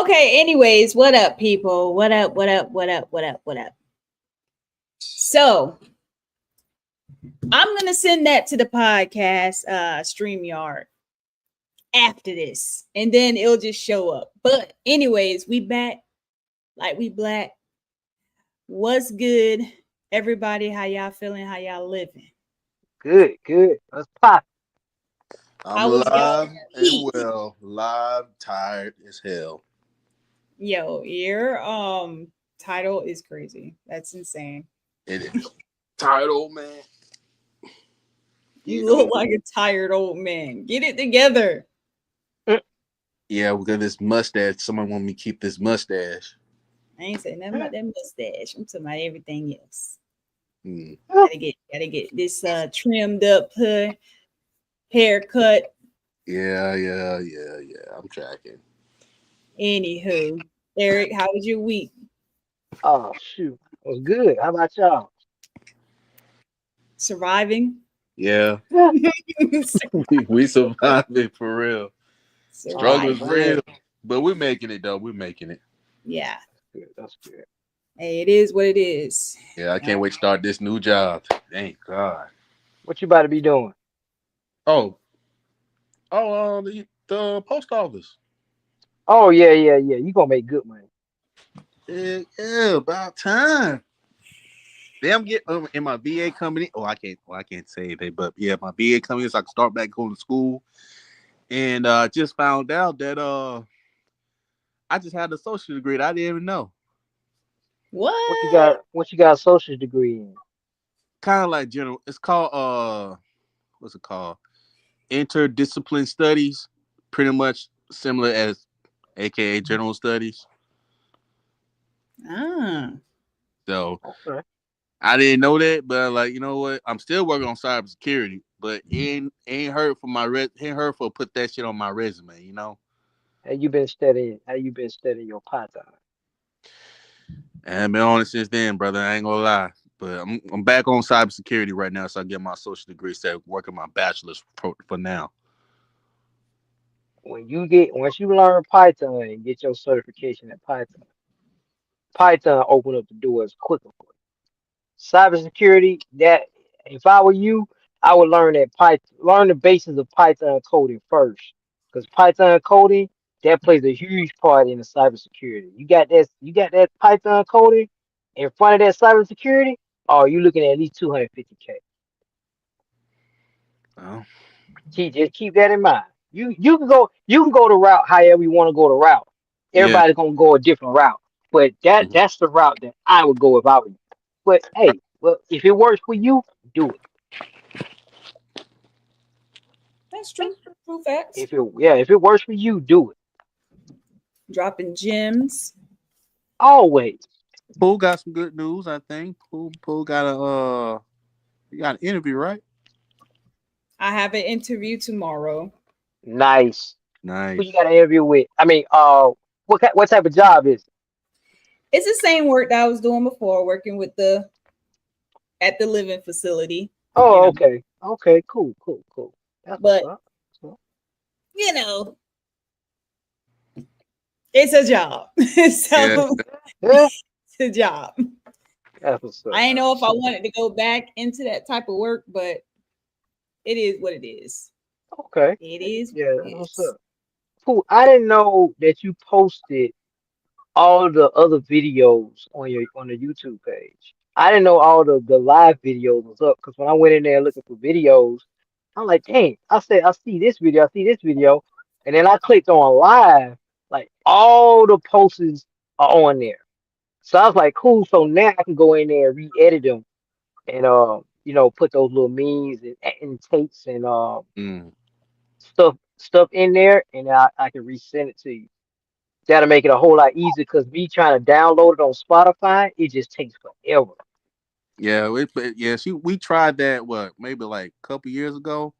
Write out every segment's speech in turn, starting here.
Okay, anyways, what up, people? What up, what up, what up, what up, what up? So I'm gonna send that to the podcast StreamYard after this, and then it'll just show up. But anyways, we back like we black. What's good, everybody? How y'all feeling? How y'all living? Good, good. Let's pop. I'm How was y'all alive and week? well, live, tired as hell. Yo, your title is crazy. That's insane. It is tired, old man. You You look know, like a tired old man. Get it together. yeah, we got this mustache. Someone want me to keep this mustache. I ain't saying nothing about that mustache. I'm talking about everything else. Hmm. Gotta get this trimmed up haircut. Yeah. I'm tracking. Anywho, Eric, how was your week? Oh shoot. It was good. How about y'all? Surviving. Yeah, Yeah. we surviving for real. Struggle Oh is Surviving. man. real, but we're making it though. We're making it. Yeah. Good. That's good. Hey, it is what it is. Yeah, I can't wait to start this new job. Thank God. What you about to be doing? Oh, the post office. Oh yeah. You gonna make good money. Yeah, about time. Them get in my VA company. Oh, I can't say they, but yeah, my VA company, so I can start back going to school. And just found out that I just had a social degree that I didn't even know. What? What you got a social degree in? Kind of like general. It's called what's it called? Interdiscipline studies. Pretty much similar as, AKA general studies. Ah. So Okay. I didn't know that, but like you know what? I'm still working on cybersecurity, but ain't hurt for ain't hurt for put that shit on my resume. You know. How you been studying your Python? And I've been on it since then, brother. I ain't gonna lie. But I'm back on cybersecurity right now, so I get my social degree, so working my bachelor's for now. Once you learn Python and get your certification in Python, Python open up the doors quicker for you. Cybersecurity, that if I were you, I would learn learn the basis of Python coding first. Because Python coding, that plays a huge part in the cybersecurity. You got that Python coding in front of that cybersecurity, oh, you looking at least 250K. Oh, Just keep that in mind. You can go the route however you want to go the route. yeah. Everybody's gonna go a different route. But Mhm. that's the route that I would go if I were you. But hey, well, if it works for you, do it. That's true. True facts. If it works for you, do it. Dropping gems. Always. Pool got some good news, I think. Pool got you got an interview, right? I have an interview tomorrow. Nice. Who you Nice. got an interview with? I mean, what type of job is it? It's the same work that I was doing before, working with the at the living facility, you Oh, know. okay. Okay, cool. That's what's But up. So, you know, it's a job. Yeah. So yeah, it's a job. that's what's I up. ain't know if I wanted to go back into that type of work, but it is what it is. Okay. It is Yeah, what that's it what's is. up. Cool. I didn't know that you posted all the other videos on the YouTube page. I didn't know all the live videos was up because when I went in there looking for videos, I'm like, dang, I said I see this video, and then I clicked on live, like all the posts are on there. So I was like, cool. So now I can go in there and re-edit them and put those little memes and takes and Mm. stuff in there, and I can resend it to you. That'll make it a whole lot easier because me trying to download it on Spotify, it just takes forever. Yeah, we tried that what maybe like a couple years ago,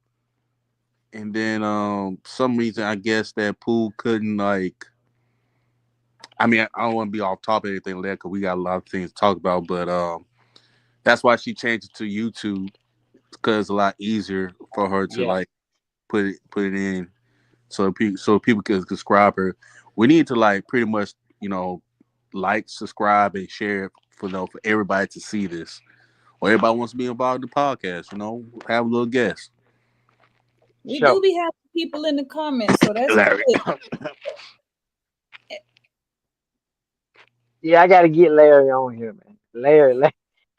and then some reason I guess that Pool couldn't like. I mean, I don't want to be off topic or anything like that because we got a lot of things to talk about, but that's why she changed it to YouTube because it's a lot easier for her to Yeah. like put it in so people can subscribe her. we need to like pretty much, like, subscribe, and share for everybody to see this. Or everybody wants to be involved in the podcast, have a little guest. We do So be having people in the comments, so that's Larry. good. yeah, I gotta get Larry on here, man. Larry,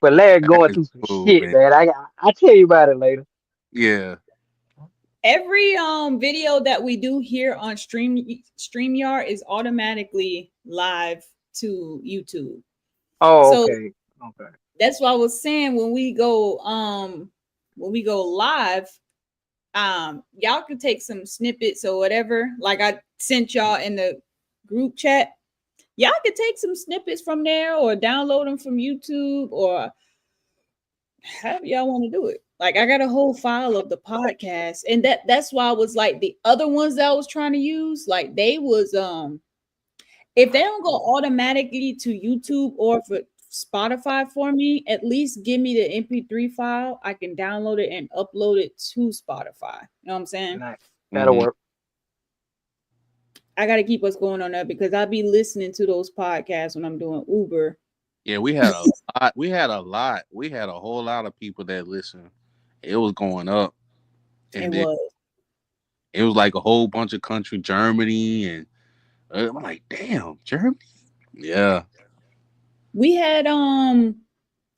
but Larry going That's through some cool, shit, man. man. I tell you about it later. Yeah. Every video that we do here on StreamYard is automatically live to YouTube. Oh, So okay, okay. that's what I was saying when we go live, y'all can take some snippets or whatever. Like I sent y'all in the group chat. Y'all can take some snippets from there or download them from YouTube or however y'all want to do it. Like I got a whole file of the podcast, and that's why I was like the other ones that I was trying to use, like they was if they don't go automatically to YouTube or for Spotify for me, at least give me the MP3 file. I can download it and upload it to Spotify. You know what I'm saying? Nice. That'll Hmm. work. I got to keep what's going on there because I'll be listening to those podcasts when I'm doing Uber. Yeah, we had a lot. We had a lot. We had a whole lot of people that listen. It was going up, It and then was. it was like a whole bunch of country, Germany, and I'm like, damn, Germany. Yeah. We had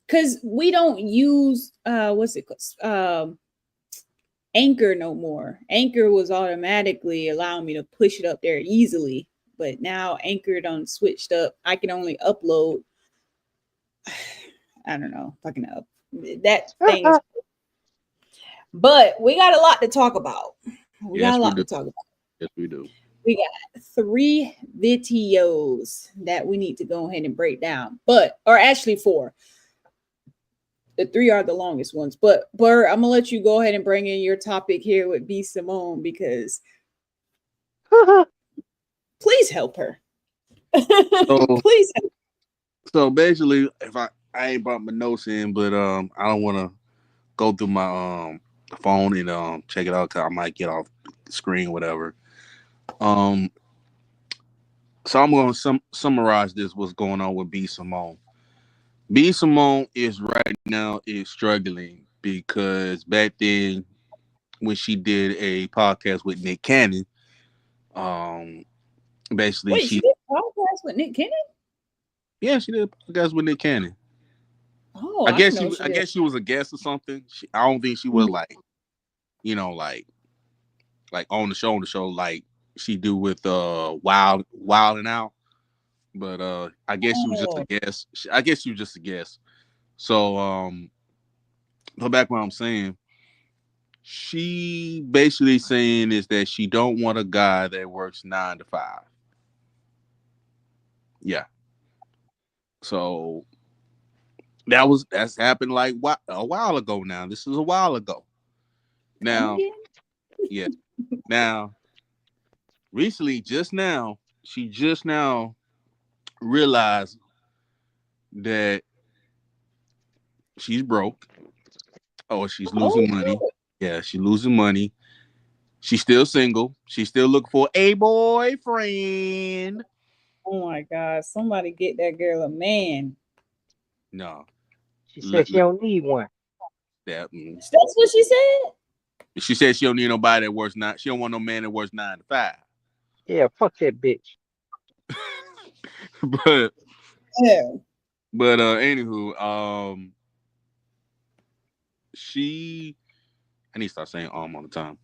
because we don't use what's it called? Anchor no more. Anchor was automatically allowing me to push it up there easily, but now Anchor done switched up. I can only upload. I don't know, fucking up that thing is. But we got a lot to talk about. We got Yes, a we lot do. to talk about. Yes, we do. We got 3 videos that we need to go ahead and break down, or actually 4. The 3 are the longest ones. But Burr, I'm gonna let you go ahead and bring in your topic here with B Simone because please help her. So, Please help. so basically, if I ain't brought my notes in, but I don't want to go through my phone and check it out because I might get off the screen, whatever. Um, so I'm gonna summarize this. What's going on with B Simone? B Simone is right now is struggling because back then when she did a podcast with Nick Cannon, um, basically Wait, she did a podcast with Nick Cannon? she did a podcast with Nick Cannon. Oh, I I didn't guess know she she I did. guess she was a guest or something. I don't think she was like like on the show like she do with Wild and Out. But I guess she was just a Oh, guest. I guess she was just a guest. So go back what I'm saying. She basically saying is that she don't want a guy that works 9 to 5. Yeah. So that's happened like a while ago now. This is a while ago. come Now, again? yes. Now, recently, she just now realized that she's broke. Oh, she's Oh, losing money. Yeah, she's losing money. She's still single. She's still looking for a boyfriend. oh my God! Somebody get that girl a man. No, She said let, she let don't need one. that. That's what she said. She said she don't need nobody that works nine. She don't want no man that works 9 to 5. Yeah, fuck that bitch. but Yeah. anywho, she I need to start saying all the time.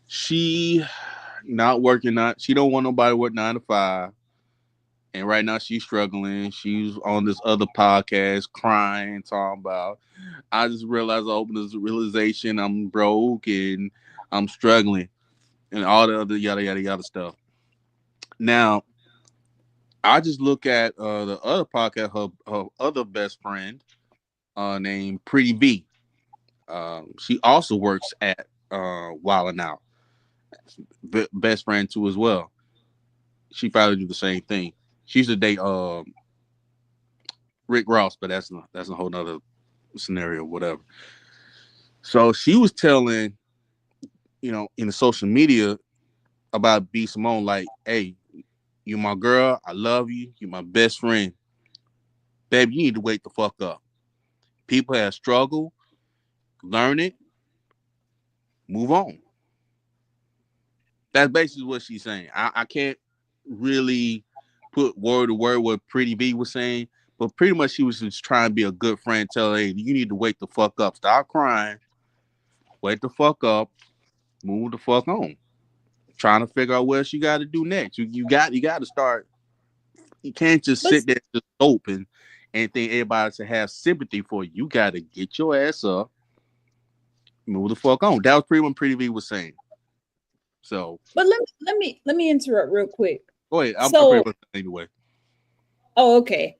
She not working. Not she don't want nobody work 9 to 5. And right now she's struggling. She's on this other podcast crying, talking about. I just realized I opened this realization I'm broke and I'm struggling and all the other yada yada yada stuff. Now I just look at the other podcast, her other best friend, named Pretty B. She also works at Wild and Out. Best friend too as well. She probably do the same thing. She used to date Rick Ross, but that's a whole nother scenario, whatever. So she was telling, in the social media about B Simone, like, hey, You my girl. I love you. You my best friend. Baby, you need to wake the fuck up. People have struggled. Learn it. Move on. That's basically what she's saying. I can't really put word to word what Pretty V was saying, but pretty much she was just trying to be a good friend, tell her, hey, you need to wake the fuck up. Stop crying. Wake the fuck up. Move the fuck on. Trying to figure out what she got to do next. You got to start. You can't just But sit there just open and think everybody should have sympathy for you. You got to get your ass up, move the fuck on. That was pretty what Pretty V was saying. So let me interrupt real quick. go ahead. I'm pretty So, much anyway. oh, okay.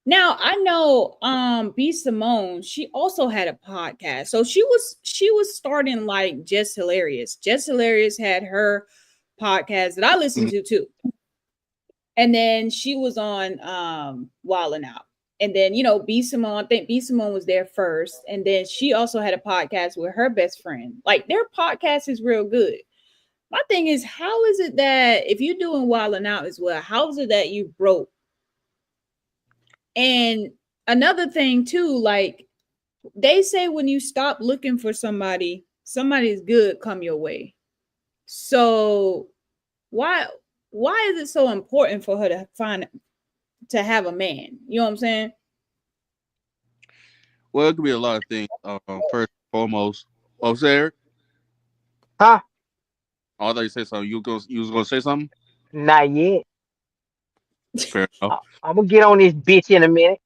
Now I know B Simone, she also had a podcast. So she was starting like Just Hilarious. Just Hilarious had her podcast that I listened to too. And then she was on Wildin' Out. And then, B Simone, I think B Simone was there first. And then she also had a podcast with her best friend. Like their podcast is real good. My thing is, how is it that if you're doing Wildin' Out as well, how is it that you broke? And another thing too, like they say when you stop looking for somebody, somebody's good come your way. So why why is it so important for her to have a man? You know what I'm saying? Well, it could be a lot of things. First and foremost, oh, Sarah, Huh? I thought you said something. You was gonna say something. Not yet. Fair enough. I'm gonna get on this bitch in a minute.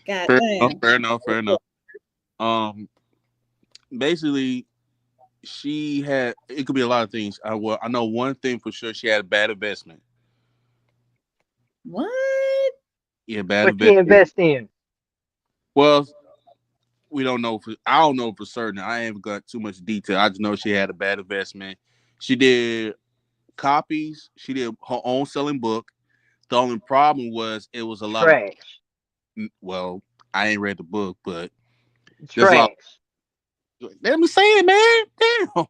God Fair enough. damn. Fair enough. Fair enough. Um, basically, she had. It could be a lot of things. I know one thing for sure. She had a bad investment. What? Yeah, bad What she investment. invest in? Well, we don't know. I don't know for certain. I haven't got too much detail. I just know she had a bad investment. She did copies. She did her own selling book. The only problem was it was a lot of. Trash. Well, I ain't read the book, but there's a lot. Trash. Let me say it, man. Damn,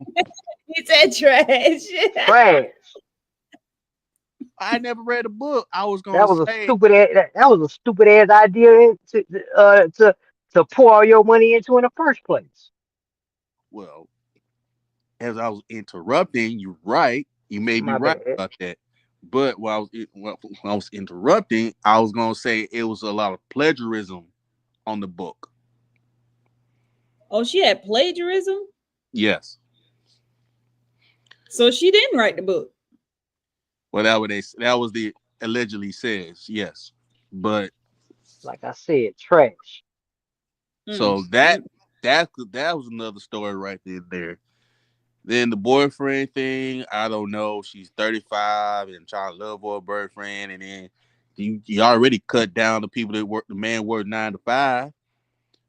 He said trash. Trash. I never read the book. I was gonna That was a say, stupid ass. That was a stupid ass idea to pour all your money into in the first place. well, as I was interrupting, you're right. You may be My right bad. about that. But when I was interrupting, I was gonna say it was a lot of plagiarism on the book. Oh, she had plagiarism, Yes. so she didn't write the book. Well, that was the allegedly says yes, but Like I said, trash. so Mm, that mm. that was another story right there. Then the boyfriend thing, I don't know. She's 35 and trying to love her boyfriend, and then you already cut down the people that work. The man work 9 to 5.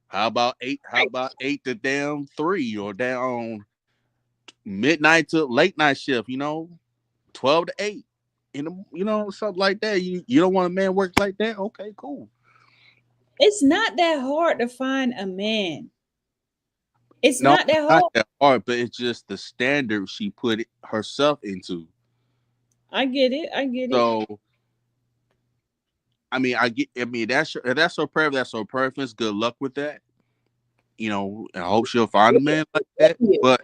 How about eight? How about 8 to 3 or down midnight to late night shift? 12 to 8 in the something like that. You don't want a man work like that? Okay, cool. It's not that hard to find a man. It's No, not it's that not hard. that hard, but it's just the standard she put herself into. I get it. I get it. So I mean, that's her preference. That's her preference. Good luck with that. I hope she'll find a man like that. But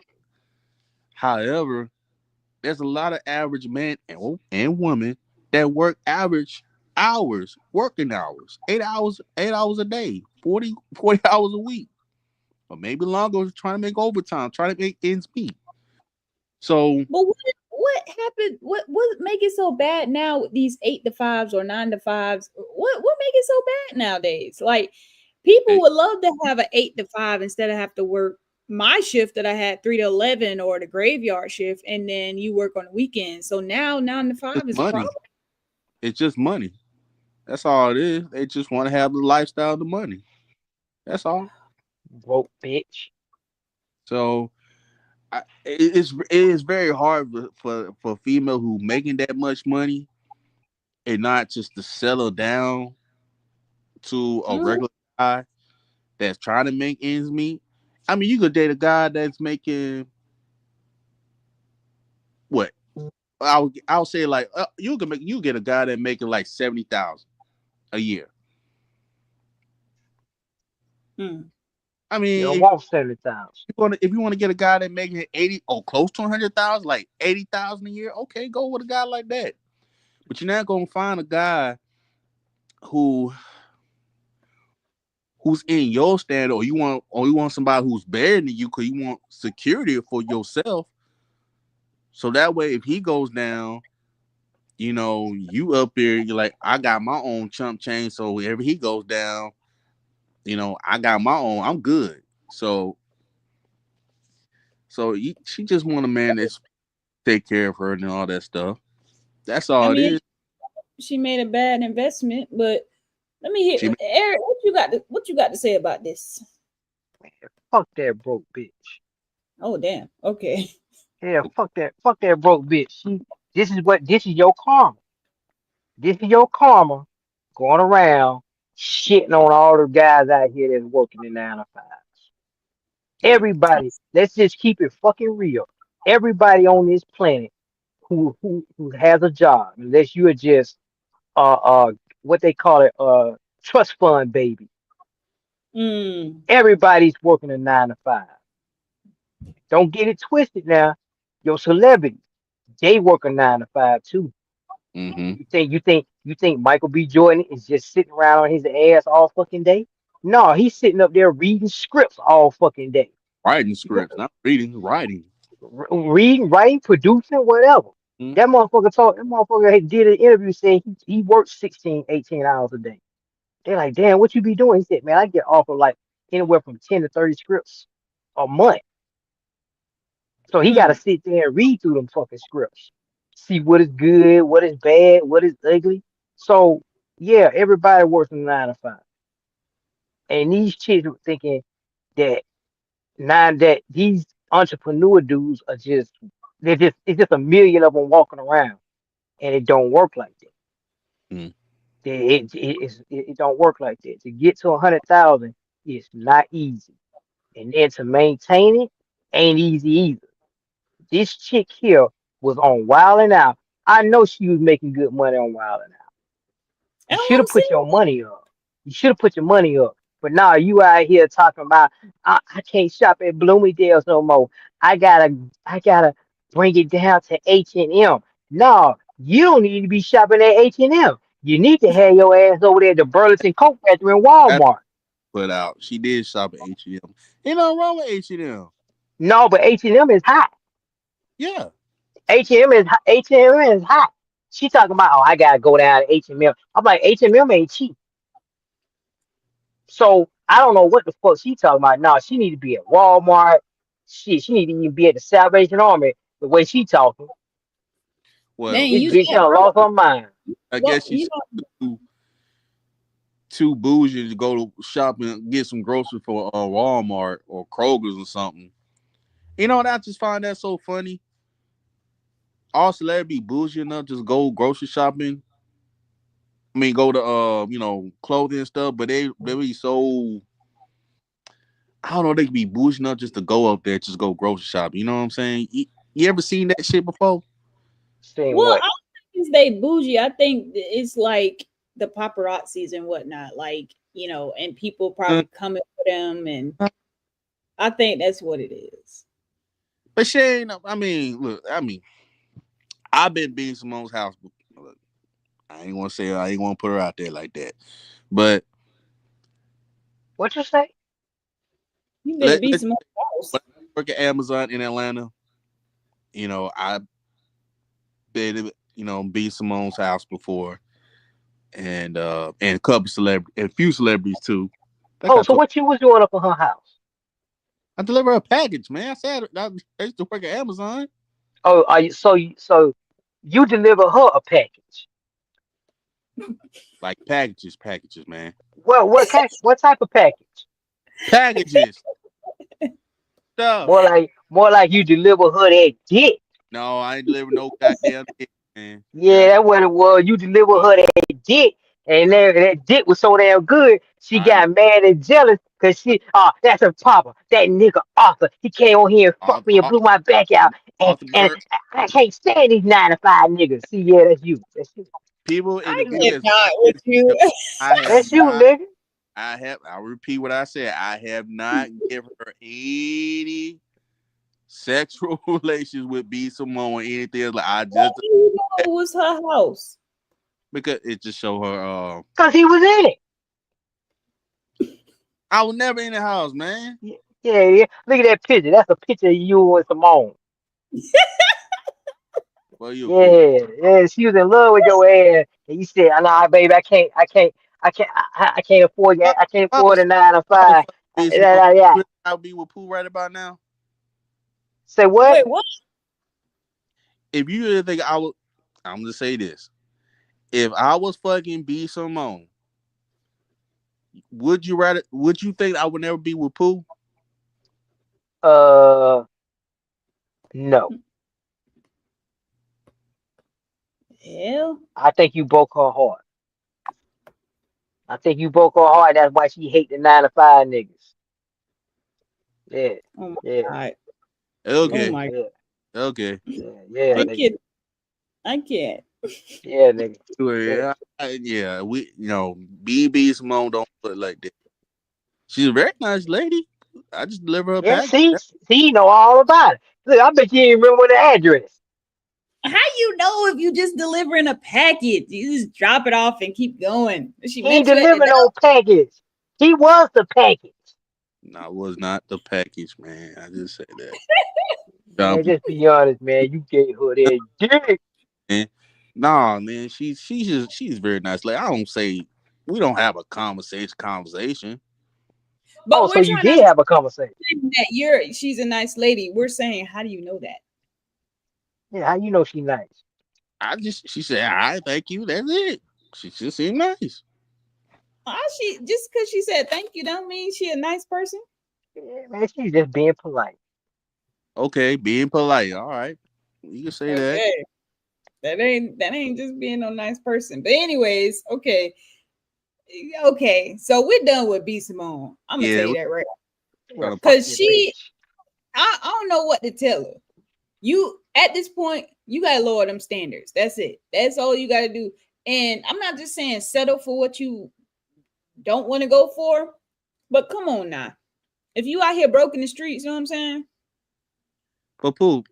however, there's a lot of average men and women that work average hours, working hours, 8 hours a day, 40 hours a week, or maybe longer, trying to make overtime, trying to make ends meet. So But what happened? What make it so bad now with these 8 to 5s or 9 to 5s? What make it so bad nowadays? Like people eh, would love to have an 8 to 5 instead of have to work my shift that I had 3 to 11 or the graveyard shift, and then you work on the weekend. So now 9 to 5 it's is a problem. money. It's just money. That's all it is. They just want to have the lifestyle, the money. That's all. Broke bitch. So it is very hard for a female who making that much money and not just to settle down to a Mhm. regular guy that's trying to make ends meet. I mean, you could date a guy that's making what I would say like you get a guy that making like 70,000 a year. Mm. I You don't mean, want 70,000. if you want to get a guy that making 80 or close to 100,000, like 80,000 a year, okay, go with a guy like that. But you're not gonna find a guy who who's in your standard, or you want somebody who's better than you because you want security for yourself. So that way, if he goes down, you up there, you're like, I got my own chump change. So wherever he goes down, I got my own. I'm good. She just want a man that's take care of her and all that stuff. That's I all it mean, is. she made a bad investment, but let me She hear Eric. What you got to say about this? Fuck that broke bitch. Oh damn. Okay. Yeah, fuck that broke bitch. This is your karma. This is your karma going around shitting on all the guys out here that's working in 9 to 5s. Everybody, let's just keep it fucking real. Everybody on this planet who has a job, unless you are just what they call it, trust fund baby. Mm. Everybody's working a 9 to 5. Don't get it twisted now. Your celebrity, they work a 9 to 5 too. mm-hmm. You think Michael B. Jordan is just sitting around on his ass all fucking day? No, he's sitting up there reading scripts all fucking day. Writing scripts, not reading, writing. Reading, writing, producing, whatever. Mm-hmm. That motherfucker did an interview saying he works 16, 18 hours a day. They're like, damn, what you be doing? He said, man, I get off of like anywhere from 10 to 30 scripts a month. So he got to Mm. sit there and read through them fucking scripts, see what is good, what is bad, what is ugly. So yeah, everybody works in 9 to 5, and these chicks are thinking that that these entrepreneur dudes are just it's just a million of them walking around, and it don't work like that. Mm-hmm. It don't work like that. To get to 100,000 is not easy, and then to maintain it ain't easy either. This chick here was on Wild 'N Out. I know she was making good money on Wild 'N Out. You Oh, should I'm have put serious. your money up. You should have put your money up. But now you out here talking about I can't shop at Bloomingdale's no more. I gotta bring it down to H&M. No, you don't need to be shopping at H&M. You need to have your ass over there at the Burlington Coat Factory in That's Walmart. put out. She did shop at H&M. Ain't nothing wrong with H&M. No, but H&M is hot. Yeah. H&M is hot. She talking about, oh, I gotta go down to H&M. I'm like, H&M ain't cheap. So I don't know what the fuck she talking about. No, she need to be at Walmart. She need to even be at the Salvation Army. The way she talking, Dang, Well, this you bitch that done lost broke. her mind. I Well, guess she's too bougie to go to shop and get some groceries for Walmart or Kroger's or something. I just find that so funny. All celebrity bougie enough just go grocery shopping. I mean, go to clothing and stuff, but they be so, I don't know, they can be bougie enough just to go up there, just go grocery shopping. You know what I'm saying? You ever seen that shit before? Saying well, I what? don't think it's they bougie. I think it's like the paparazzis and whatnot. Like, and people Uh, probably coming for them, and I think that's what it is. But she ain't. I mean, look. I mean, I've been being Simone's house. Look, I ain't want to say. I ain't want to put her out there like that. But What you say? You been to let be let some house. when I work at Amazon in Atlanta. I've been be Simone's house before, and a couple celebrities, and a few celebrities too. Like Oh, I so told, what you was doing up in her house? I deliver a package, man. I said I used to work at Amazon, Oh, are you so you deliver her a package? like packages, man, Well, what type of package? packages, stuff. More like you deliver her that dick. No, I ain't delivering no goddamn thing, man. Yeah, that's what it was. You deliver Uh, her that dick, and that dick was so damn good, she I got mad and jealous because that's her papa. That nigga Arthur, he came on here and all, fucked me and all, blew my back out, And, off the and bird. I can't stand these 9 to 5 niggas. See, yeah, that's you. That's you. People in the I video is cannot with watching this you. video. I have That's you, not. nigga. I'll repeat what I said. I have not given her any sexual relations with B Simone or anything else. Like I How just do you know it was her house? because it just show her. Cause he was in it. I was never in the house, man. Yeah, yeah. Look at that picture. That's a picture of you and Simone. Well, you a fool. Yeah, yeah. She was in love with your ass, and you said, "Nah, baby, I can't afford I, that. I can't I afford was a 9 to 5." fucking B Simone. Yeah, yeah. I'll be with Pooh right about now. Say what? Wait, what? If you didn't think I would, I'm gonna say this. If I was fucking B Simone, would you rather? Would you think I would never be with Pooh? Uh, no. Hell, I think you broke her heart. I think you broke her heart. That's why she hate the 9 to 5 niggas. Yeah, oh my yeah, god, oh Okay, my, yeah, okay. yeah, yeah, I But nigga. can't, I can't. Yeah, nigga. Yeah, anyway, yeah, we BB Simone don't look like that. She's a very nice lady. I just deliver her yeah. package. See, you know all about it. Look, I bet you ain't remember the address. How you know if you just delivering a package? You just drop it off and keep going. Did she He ain't mention it? delivering no package. He was the package. I was not the package, man. I just say that. Man, Dumb just be honest, man. You gave her that dick. man. Nah, man. She's very nice. Like I don't say we don't have a conversation. Oh, But so we're you trying to did have a conversation. understand that she's a nice lady. We're saying, how do you know that? Yeah, how you know she nice? She said, I thank you. That's it. She just seemed nice. She just because she said thank you don't mean she a nice person. Yeah, man, she's just being polite. Okay, being polite. All right. You can say that. Okay, that ain't just being no nice person. But anyways, okay, okay. So we're done with B Simone. I'm gonna tell Yeah, you we're that right, Yeah, gonna fuck because that she, bitch. I don't know what to tell her. You at this point, you gotta lower them standards. That's it. That's all you gotta do. And I'm not just saying settle for what you don't want to go for, but come on now. If you out here broke in the streets, you know what I'm saying? But Pooh,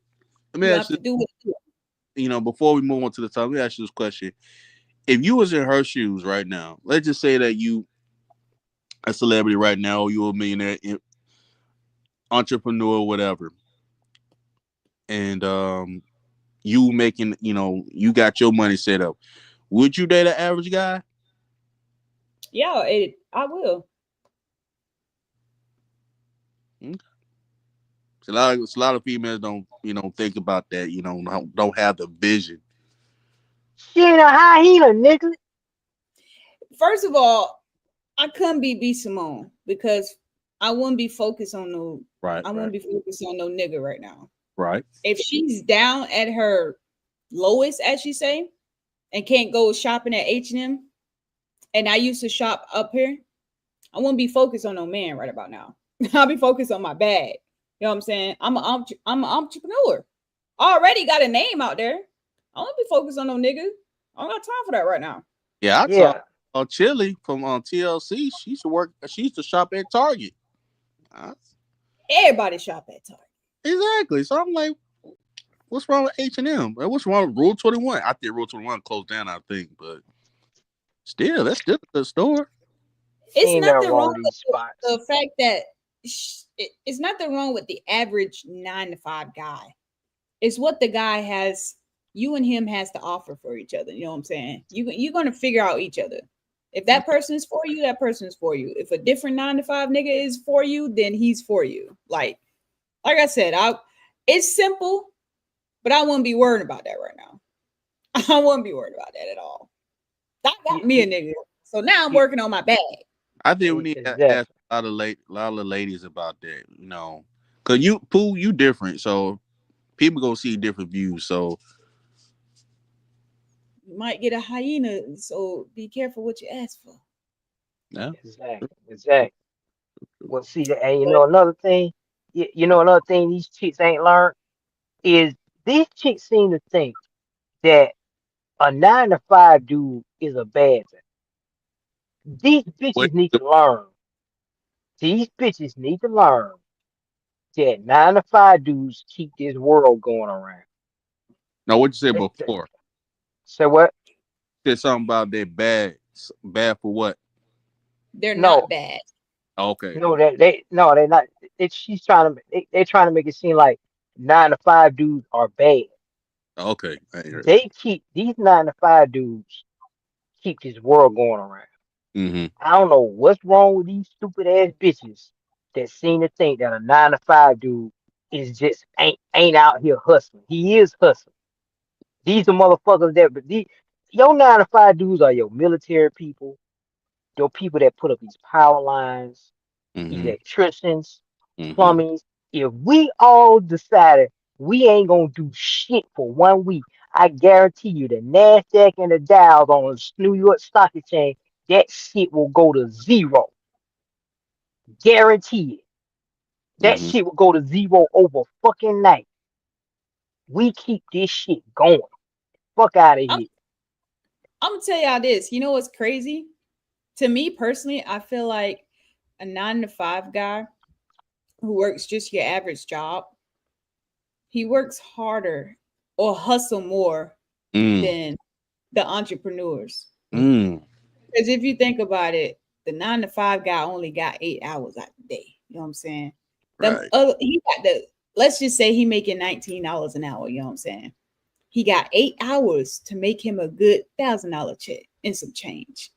let me You ask have you, to do it. before we move on to the top, let me ask you this question. If you was in her shoes right now, let's just say that you a celebrity right now, or you a millionaire, entrepreneur, whatever, and you making, you got your money set up. Would you date an average guy? Yeah, I will. Hmm? It's a lot of females don't, think about that. Don't have the vision. She ain't a high heeler, nigga. First of all, I couldn't be B Simone because I wouldn't be focused on no. Right, I right, wouldn't be focused on no nigga right now. right. If she's down at her lowest, as she say, and can't go shopping at H&M, and I used to shop up here, I wouldn't be focused on no man right about now. I'll be focused on my bag. You know what I'm saying? I'm an entrepreneur. I already got a name out there. I won't be focused on no nigga. I don't got time for that right now. Yeah, I saw Yeah, Chili from TLC. She used to shop at Target. Uh, Everybody shop at Target. exactly. So I'm like, what's wrong with H&M? What's wrong with Rule 21? I think Rule 21 closed down, I think, but still, that's still a good store. It's ain't nothing nothing wrong wrong with these with spots. the fact that it's nothing wrong with the average 9 to 5 guy. It's what the guy has, you and him has to offer for each other. You know what I'm saying? You're gonna figure out each other. If that person is for you, that person is for you. If a different 9 to 5 nigga is for you, then he's for you. Like I said, it's simple, but I wouldn't be worried about that right now. I wouldn't be worried about that at all. I You, got me a you, nigga, so now I'm you, working on my bag. I think we need to ask exactly. a lot of ladies about that, cause Pooh, you different, so people gonna see different views. So You might get a hyena, so be careful what you ask for. yeah, Exactly. Exactly. Well, see, and you But know another thing. You know another thing these chicks ain't learned. is these chicks seem to think that a 9 to 5 dude is a bad thing. These What? bitches need to learn. These bitches need to learn that 9 to 5 dudes keep this world going around. No, what you said That's before? so what? Said something about that bad. Bad for what? They're not No, bad. Okay. no, they're not. She's trying to. They're trying to make it seem like 9 to 5 dudes are bad. Okay. I ain't heard that. They keep these 9 to 5 dudes keep this world going around. Mm-hmm. I don't know what's wrong with these stupid ass bitches that seem to think that a 9 to 5 dude is just ain't out here hustling. He is hustling. These are motherfuckers that but these your 9 to 5 dudes are your military people, your people that put up these power lines, Mm-hmm. electricians, Mm-hmm. plumbing. If we all decided we ain't gonna do shit for one week, I guarantee you the NASDAQ and the Dow on the New York Stock Exchange, that shit will go to zero. Guarantee it. That Mm-hmm. shit will go to zero over fucking night. We keep this shit going. Fuck out of I'm here. I'm gonna tell y'all this. You know what's crazy? To me personally, I feel like a 9 to 5 guy who works just your average job, he works harder or hustle more Mm. than the entrepreneurs. Mm. Because if you think about it, the 9 to 5 guy only got 8 hours out the day. You know what I'm saying? Them Right. other he got the let's just say he making $19 an hour. You know what I'm saying? He got 8 hours to make him a good $1,000 check and some change.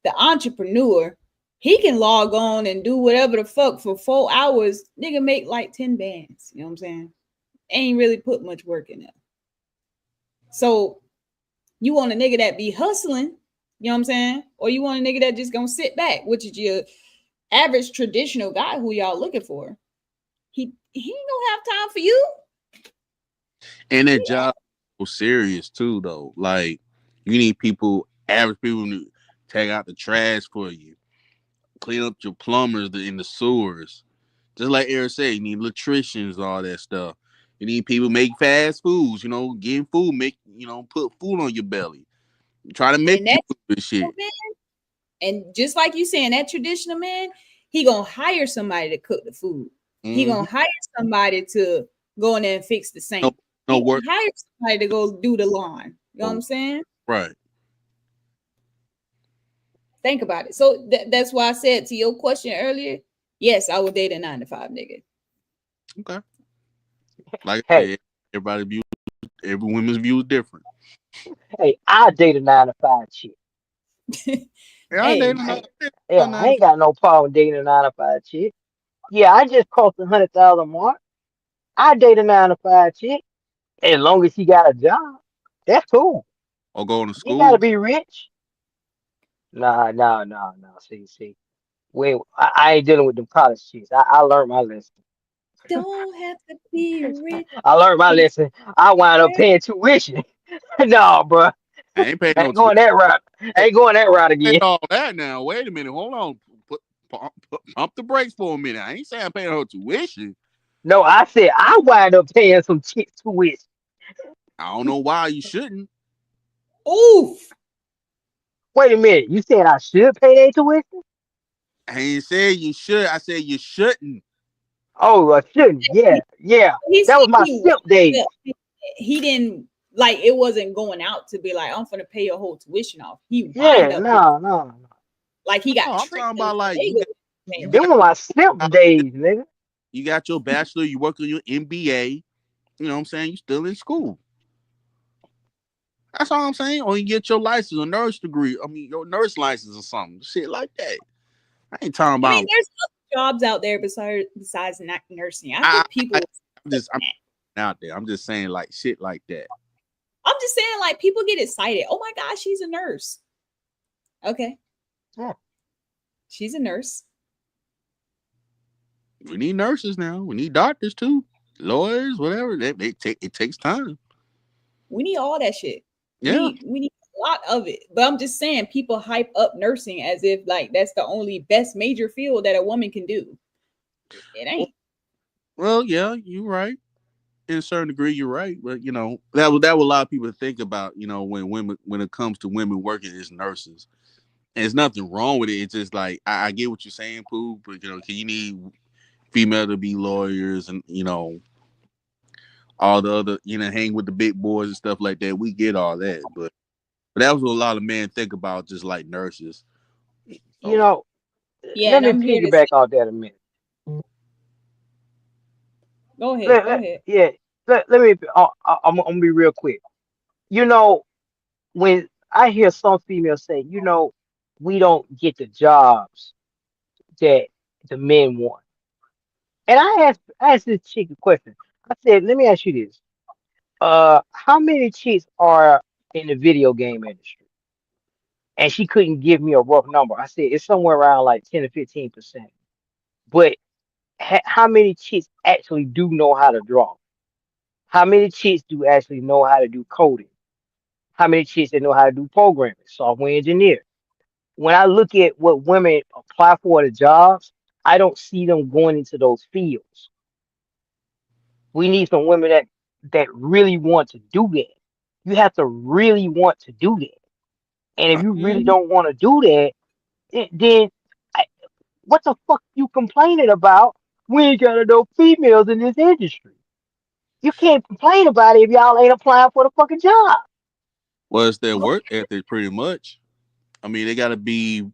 The entrepreneur, he can log on and do whatever the fuck for 4 hours. Nigga make like 10 bands. You know what I'm saying? Ain't really put much work in there. So you want a nigga that be hustling, you know what I'm saying? Or you want a nigga that just gonna sit back, which is your average traditional guy who y'all looking for. He ain't gonna have time for you. And that Yeah. job was serious too, though. Like you need people, average people, to take out the trash for you, clean up your plumbers in the sewers. Just like Eric said, you need electricians, all that stuff. You need people make fast foods. You know, getting food, make put food on your belly. Try to make And you that's do this shit. and just like you saying, that traditional man, he gonna hire somebody to cook the food. He Hmm. gonna hire somebody to go in there and fix the No, sink. no He work. gonna hire somebody to go do the lawn. You know what I'm saying? Right. Think about it. So that's why I said to your question earlier, yes, I would date a 9 to 5 nigga. Okay. Like I Hey, said, everybody view every woman's view is different. hey, I date a 9 to 5 chick. Yeah, I Hey, dated I, a yeah, I nine to ain't five. got no problem dating a 9 to 5 chick. Yeah, I just crossed the 100,000 mark. I date a 9 to 5 chick as long as she got a job. That's cool. Or going to You gotta school. be rich. Nah, nah, nah, nah. See. Wait, I ain't dealing with them college chicks. I learned my lesson. don't have to be rich. I learned my lesson. I wound up paying tuition. No, bro. I ain't paying I no ain't going tuition. that route. I ain't going that route Pay again. all that now. Wait a minute. Hold on. Pump the brakes for a minute. I ain't saying I'm paying her tuition. No, I said I wind up paying some chicks tuition. I don't know why you shouldn't. Oof. Wait a minute. You said I should pay their tuition? I ain't said you should. I said you shouldn't. Oh, I shouldn't. Yeah, yeah. He said That was my he simp days. he didn't like it wasn't going out to be like I'm gonna pay your whole tuition off. He wind Yeah, up doing no. like he No, got I'm tricked talking into about like Vegas you paying. Them got were my simp days, nigga. you got your bachelor, you work on your MBA. You know what I'm saying? You still in school. That's all I'm saying. Or you get your license, a nurse degree. I mean, your nurse license or something, shit like that. I ain't talking I mean, about. there's other jobs out there besides not nursing. I I, hope people I I'm like just I'm that. out there. I'm just saying like shit like that. I'm just saying, like people get excited. Oh my gosh, she's a nurse. Okay, Yeah. she's a nurse. We need nurses now. We need doctors too, lawyers, whatever. They take it takes time. We need all that shit. Yeah. We need a lot of it. But I'm just saying, people hype up nursing as if like that's the only best major field that a woman can do. It ain't. Well, yeah, you're right. in a certain degree, you're right, but that would allow people to think about when it comes to women working as nurses, and there's nothing wrong with it. It's just like I get what you're saying, Pooh, but you need female to be lawyers and all the other hang with the big boys and stuff like that. We get all that, but that was what a lot of men think about, just like nurses. You So know, Yeah, let and me I'm here to say, piggyback off that a minute. go ahead, Let, go let, ahead. yeah, let me. I'm gonna be real quick. You know, when I hear some females say, we don't get the jobs that the men want, and I asked this chick a question. I said, let me ask you this: how many chicks are in the video game industry? And she couldn't give me a rough number. I said it's somewhere around like 10 to 15%. But how many chicks actually do know how to draw? How many chicks do actually know how to do coding? How many chicks that know how to do programming, software engineer? When I look at what women apply for the jobs, I don't see them going into those fields. We need some women that really want to do that. You have to really want to do that. And if I, you really Mhm. don't want to do that, then I, what the fuck you complaining about? We ain't got enough females in this industry. You can't complain about it if y'all ain't applying for the fucking job. was their work ethic pretty much. I mean, they got to be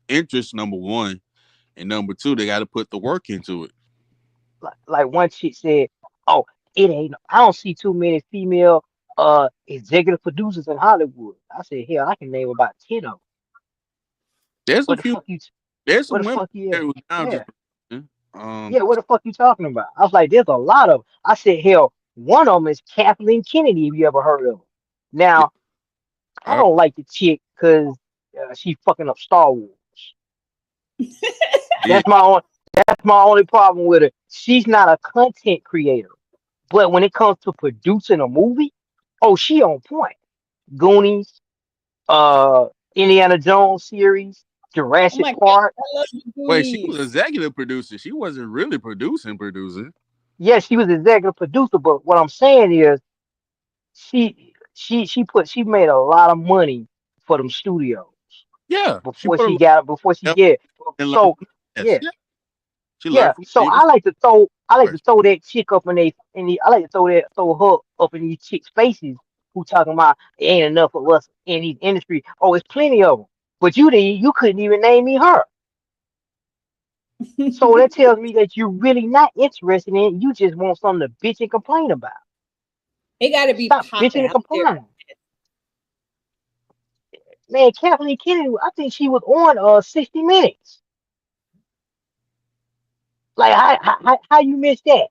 interest number one, and number two, they got to put the work into it. Like one chick said, "Oh, it ain't. I don't see too many female executive producers in Hollywood." I said, "Hell, I can name about 10 of them." There's a What the few. fuck you? There's What some the women fuck you there at? who now just Yeah, um. yeah. What the fuck you talking about? I was like, "There's a lot of." I said, "Hell, one of them is Kathleen Kennedy. If you ever heard of her." Yeah, Now, I I, don't like the chick because she fucking up Star Wars. yeah, That's my only problem with her. She's not a content creator, but when it comes to producing a movie, oh, she on point. Goonies, uh, Indiana Jones series, Oh Jurassic my God, Park. I love the wait, she was Goonies. executive producer. She wasn't really producing. Yes, she was executive producer, but what I'm saying is she made a lot of money for them studios Yeah, she before put she a got before she lot get. and learned So from the best. yeah, Yeah, she yeah. learned from So Steven I like to Spielberg. throw that chick up I like to throw her up in these chicks' faces who talking about it ain't enough of us in these industry. Oh, it's plenty of them. But you couldn't even name me her. So that tells me that you're really not interested in it. You just want something to bitch and complain about. It got to be Stop popping bitching and out there. complaining. Man, Kathleen Kennedy, I think she was on 60 Minutes. Like how you missed that?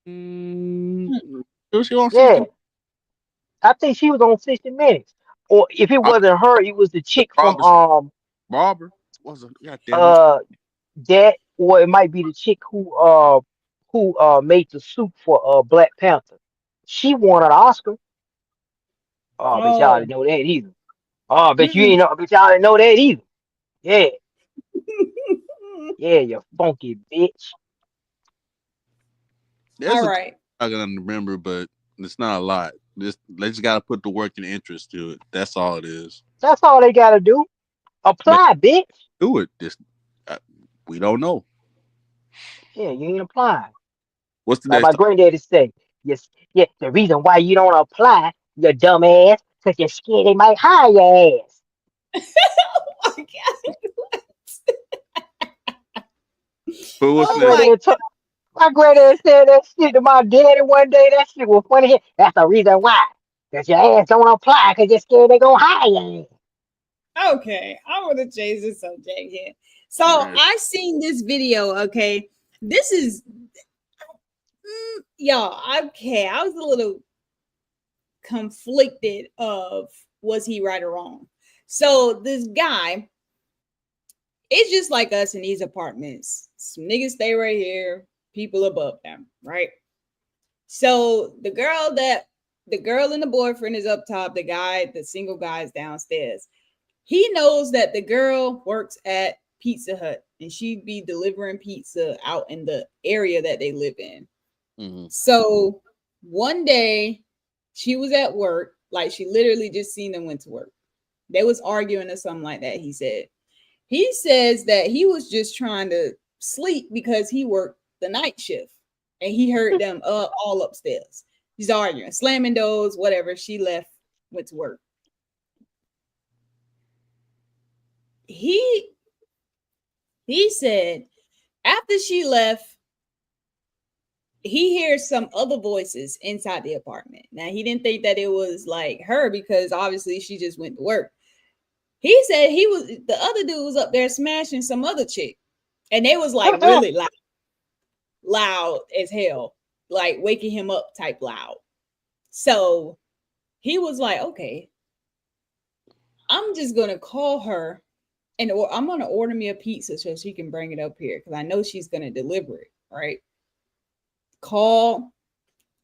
Mm, was she on Yeah, 60 I think she was on 60 Minutes. Or if it Minutes? wasn't her, it was the chick from Barbara, Barbara was a god damn it. uh that, or it might be the chick who made the suit for Black Panther. She won an Oscar. Oh, but y'all Oh. didn't know that either. Oh, but you Mm-mm. ain't know, but y'all didn't know that either. Yeah, yeah, you funky bitch. There's All a couple right. I can remember, but it's not a lot. They just got to put the work and interest to it. That's all it is. That's all they gotta do. Maybe Apply, bitch. do it. Just uh, we don't know. Yeah, you ain't applying. What's the Like next my topic? granddaddy say, yes, yeah, the reason why you don't apply, you dumb ass, because you're scared they might hire your ass. Oh my God. But what's My the Oh next? my. granddad took my granddad said that shit to my daddy one day. That shit was funny. That's the reason why. Because your ass don't apply because you're scared they gonna hire your ass. Okay, I'm gonna change the subject here. So Yeah. I seen this video. Okay, this is y'all. Okay, I was a little conflicted of was he right or wrong. So this guy, it's just like us in these apartments. Some niggas stay right here, people above them, right? So the girl and the boyfriend is up top. The single guy is downstairs. He knows that the girl works at Pizza Hut and she'd be delivering pizza out in the area that they live in. Hmm. So One day she was at work, like she literally just seen them went to work. They was arguing or something like that, he said. He says that he was just trying to sleep because he worked the night shift and he heard them all upstairs. He's arguing, slamming doors, whatever. She left, went to work. He he said after she left, he hears some other voices inside the apartment. Now he didn't think that it was like her because obviously she just went to work. He said he was the other dude was up there smashing some other chick, and they was like really loud, loud as hell, like waking him up type loud. So he was like, okay, I'm just gonna call her and I'm gonna order me a pizza so she can bring it up here because I know she's gonna deliver it, right? Call.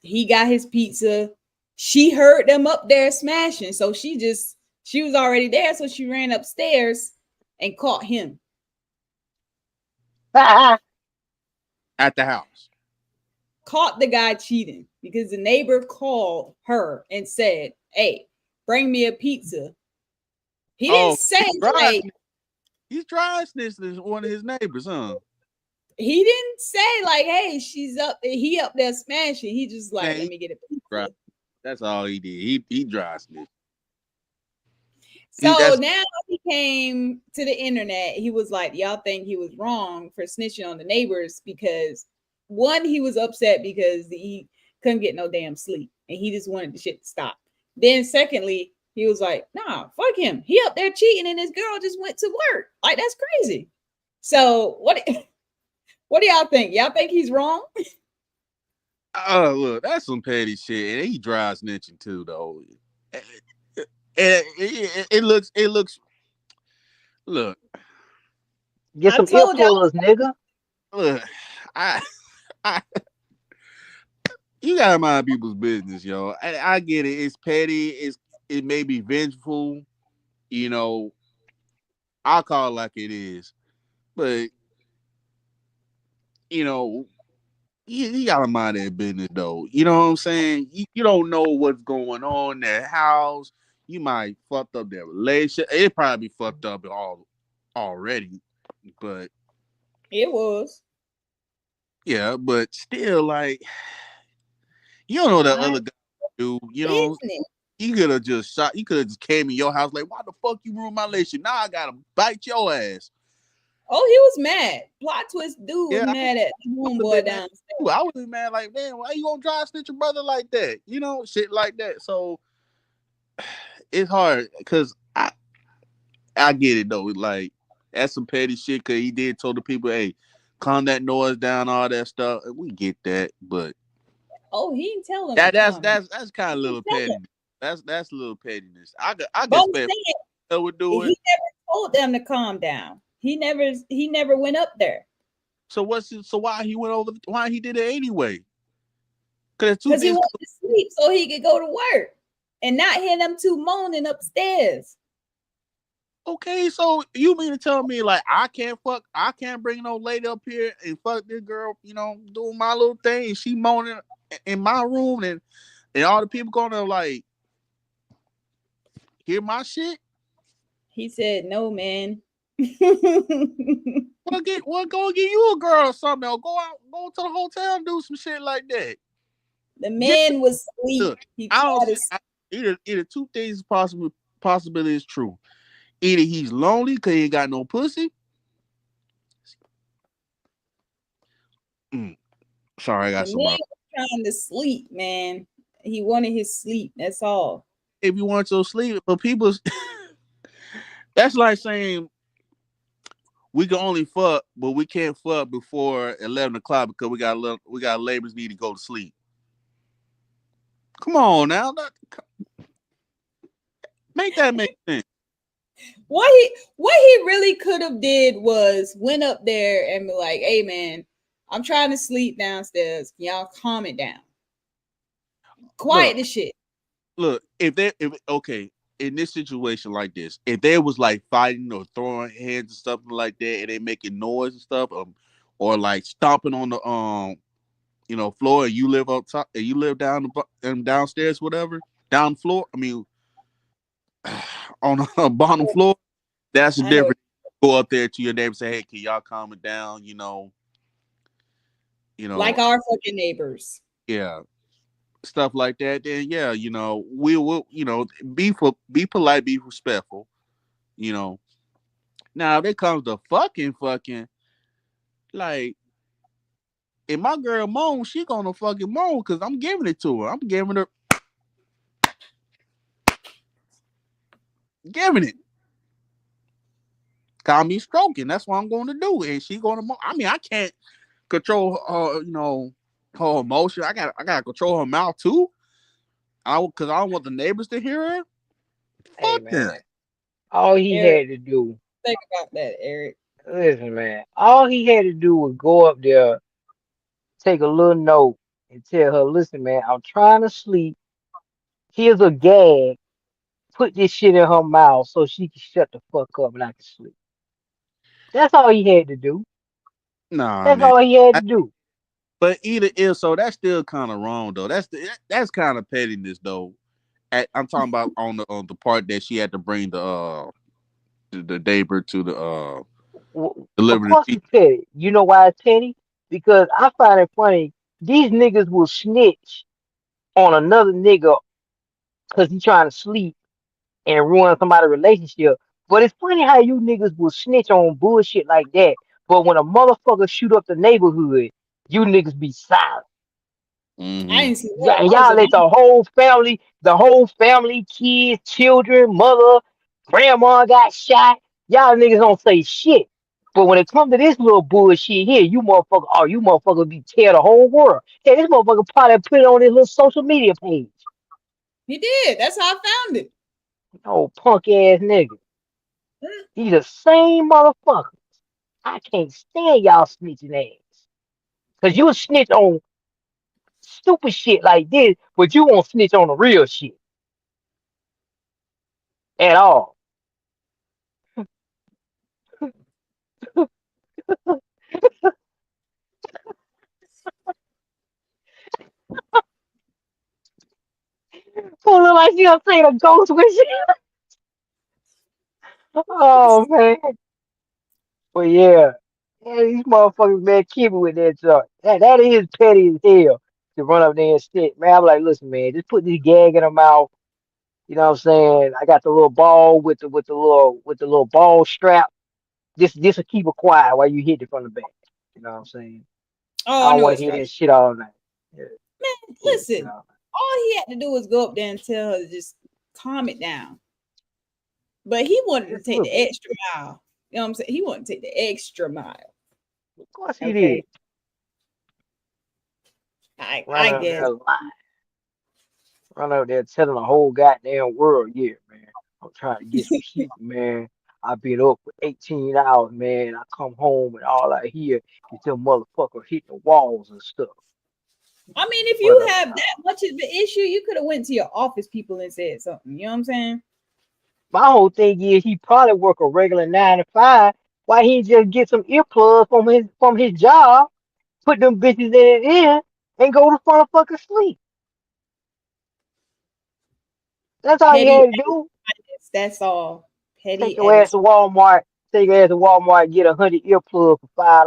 He got his pizza. She heard them up there smashing, so she was already there, so she ran upstairs and caught him. At the house. Caught the guy cheating because the neighbor called her and said, "Hey, bring me a pizza." He didn't Oh, say like he's dry snitching one of his neighbors, huh? he didn't say like, "Hey, she's up." He up there smashing. He just like, Man, "Let me get a dry. pizza." That's all he did. He dry snitched. So That's now he came to the internet. He was like, y'all think he was wrong for snitching on the neighbors because one, he was upset because he couldn't get no damn sleep and he just wanted the shit to stop. Then secondly, he was like, nah, fuck him. He up there cheating and his girl just went to work. Like that's crazy. So what do y'all think? Y'all think he's wrong? oh look, that's some petty shit, and he dry snitching too, though. It looks. Look, Get I some told y'all earplugs, nigga. look. I, I, you gotta mind people's business, yo. I get it. It's petty. It may be vengeful. You know, I'll call it like it is. But you know, you gotta mind their business though. You know what I'm saying? You don't know what's going on in their house. You might fucked up their relationship. It probably fucked up all already. But it was. yeah, but still, like you don't know that My other guy do. You know, business. he could have just shot. He could have just came in your house like, why the fuck you ruined my relationship? Now I gotta bite your ass. Oh, he was mad. Plot twist dude was Yeah, mad at the I would have been homeboy mad. downstairs. Too. I would have been mad like, man, why you gonna try to snitch your brother like that? You know, shit like that. So it's hard because I get it though. Like that's some petty shit because he did told the people, hey, calm that noise down, all that stuff. We get that, but Oh, he didn't tell him to that that's calm down. that's that's kind of a He didn't little tell him. pettiness. That's a little pettiness. I can But I'm expect saying I would do he it. never told them to calm down. He never went up there So why he went over? Why he did it anyway? Because there's two because he things. wanted to sleep so he could go to work and not hear them two moaning upstairs. Okay, so you mean to tell me like I can't bring no lady up here and fuck this girl, doing my little thing. She moaning in my room and all the people gonna like hear my shit. He said, "No, man." Go get you a girl or something. Or go to the hotel and do some shit like that. The Get man was asleep. look. He I don't tried see to. either two things possibility is true. Either he's lonely because he ain't got no pussy. Mm, sorry, I The got man some. was trying to sleep, man. He wanted his sleep. That's all. If you want your sleep, but people, that's like saying we can only fuck, but we can't fuck before 11 o'clock because we got labors need to go to sleep. Come on now, make that make sense. What he really could have did was went up there and be like, "Hey man, I'm trying to sleep downstairs. Can y'all calm it down? Quiet Look, the shit." if okay, in this situation like this, if there was like fighting or throwing hands and something like that, and they making noise and stuff, or like stomping on floor, and you live up top, and you live and downstairs, whatever, down the floor. I mean, on the bottom floor. That's the I know, difference. Go up there to your neighbor, say, "Hey, can y'all calm it down?" like our fucking neighbors. Yeah, stuff like that. Then yeah, we will, be polite, be respectful. You know. Now, if it comes to fucking, like, if my girl moan, she gonna fucking moan because I'm giving it to her. I'm giving it. Call me stroking. That's what I'm going to do, and she gonna moan. I mean, I can't control her, her emotion. I gotta control her mouth too. Because I don't want the neighbors to hear her. Hey Fuck that. man, all he Eric, had to do, think about that, Eric. listen, man, all he had to do was go up there, take a little note, and tell her, listen, man, I'm trying to sleep. Here's a gag. Put this shit in her mouth so she can shut the fuck up and I can sleep. That's all he had to do. Nah, That's man. all he had I- to do. but either is so that's still kind of wrong though. That's kind of pettiness though. I'm talking about on the part that she had to bring the neighbor to the Of deliver the course pizza. it's petty. You know why it's petty? Because I find it funny. These niggas will snitch on another nigga because he trying to sleep and ruin somebody's relationship. But it's funny how you niggas will snitch on bullshit like that. But when a motherfucker shoot up the neighborhood, you niggas be silent. I Mm-hmm. didn't see Yeah, that. and I was y'all in let my the whole family, kids, children, mother, grandma got shot. Y'all niggas don't say shit. But when it comes to this little bullshit here, you motherfucker be tell the whole world. Hey, this motherfucker probably put it on his little social media page. He did. That's how I found it. Oh, punk ass nigga. Mm. He the same motherfucker. I can't stand y'all snitching ass. Cause you snitch on stupid shit like this, but you won't snitch on the real shit at all. Who look like she gonna say the ghost with shit. Oh man. But yeah. Yeah, these motherfuckers, man, keep it with that stuff. That is petty as hell to run up there and stick. Man, I'm like, listen, man, just put this gag in her mouth. You know what I'm saying? I got the little ball with the little ball strap. This will keep her quiet while you hit it from the back. You know what I'm saying? I Oh, I don't know want to it's hear right. that shit all night. Yeah, hear that shit Listen, all all he had to do was go up there and tell her to just calm it down. But he night. wanted to Just a take little the bit. extra mile. You know what I'm saying? He wanted to take the extra mile. Of course he did. Okay. I Run up guess. there lying. Run up there telling the whole goddamn world, yeah, man. I'm trying to get some sleep, man. I've been up for 18 hours, man. I come home and all I hear is them motherfucker hitting the walls and stuff. I mean, if Run you up have there. that much of an issue, you could have went to your office people and said something. You know what I'm saying? My whole thing is he probably work a regular 9 to 5. Why he just get some earplugs from his job, put them bitches in it in, and go to front of fucking sleep. That's all he Petty had to at its do. finest. That's all. Take Petty your at ass its to Walmart. Take your ass to Walmart. Get 100 earplugs for $5.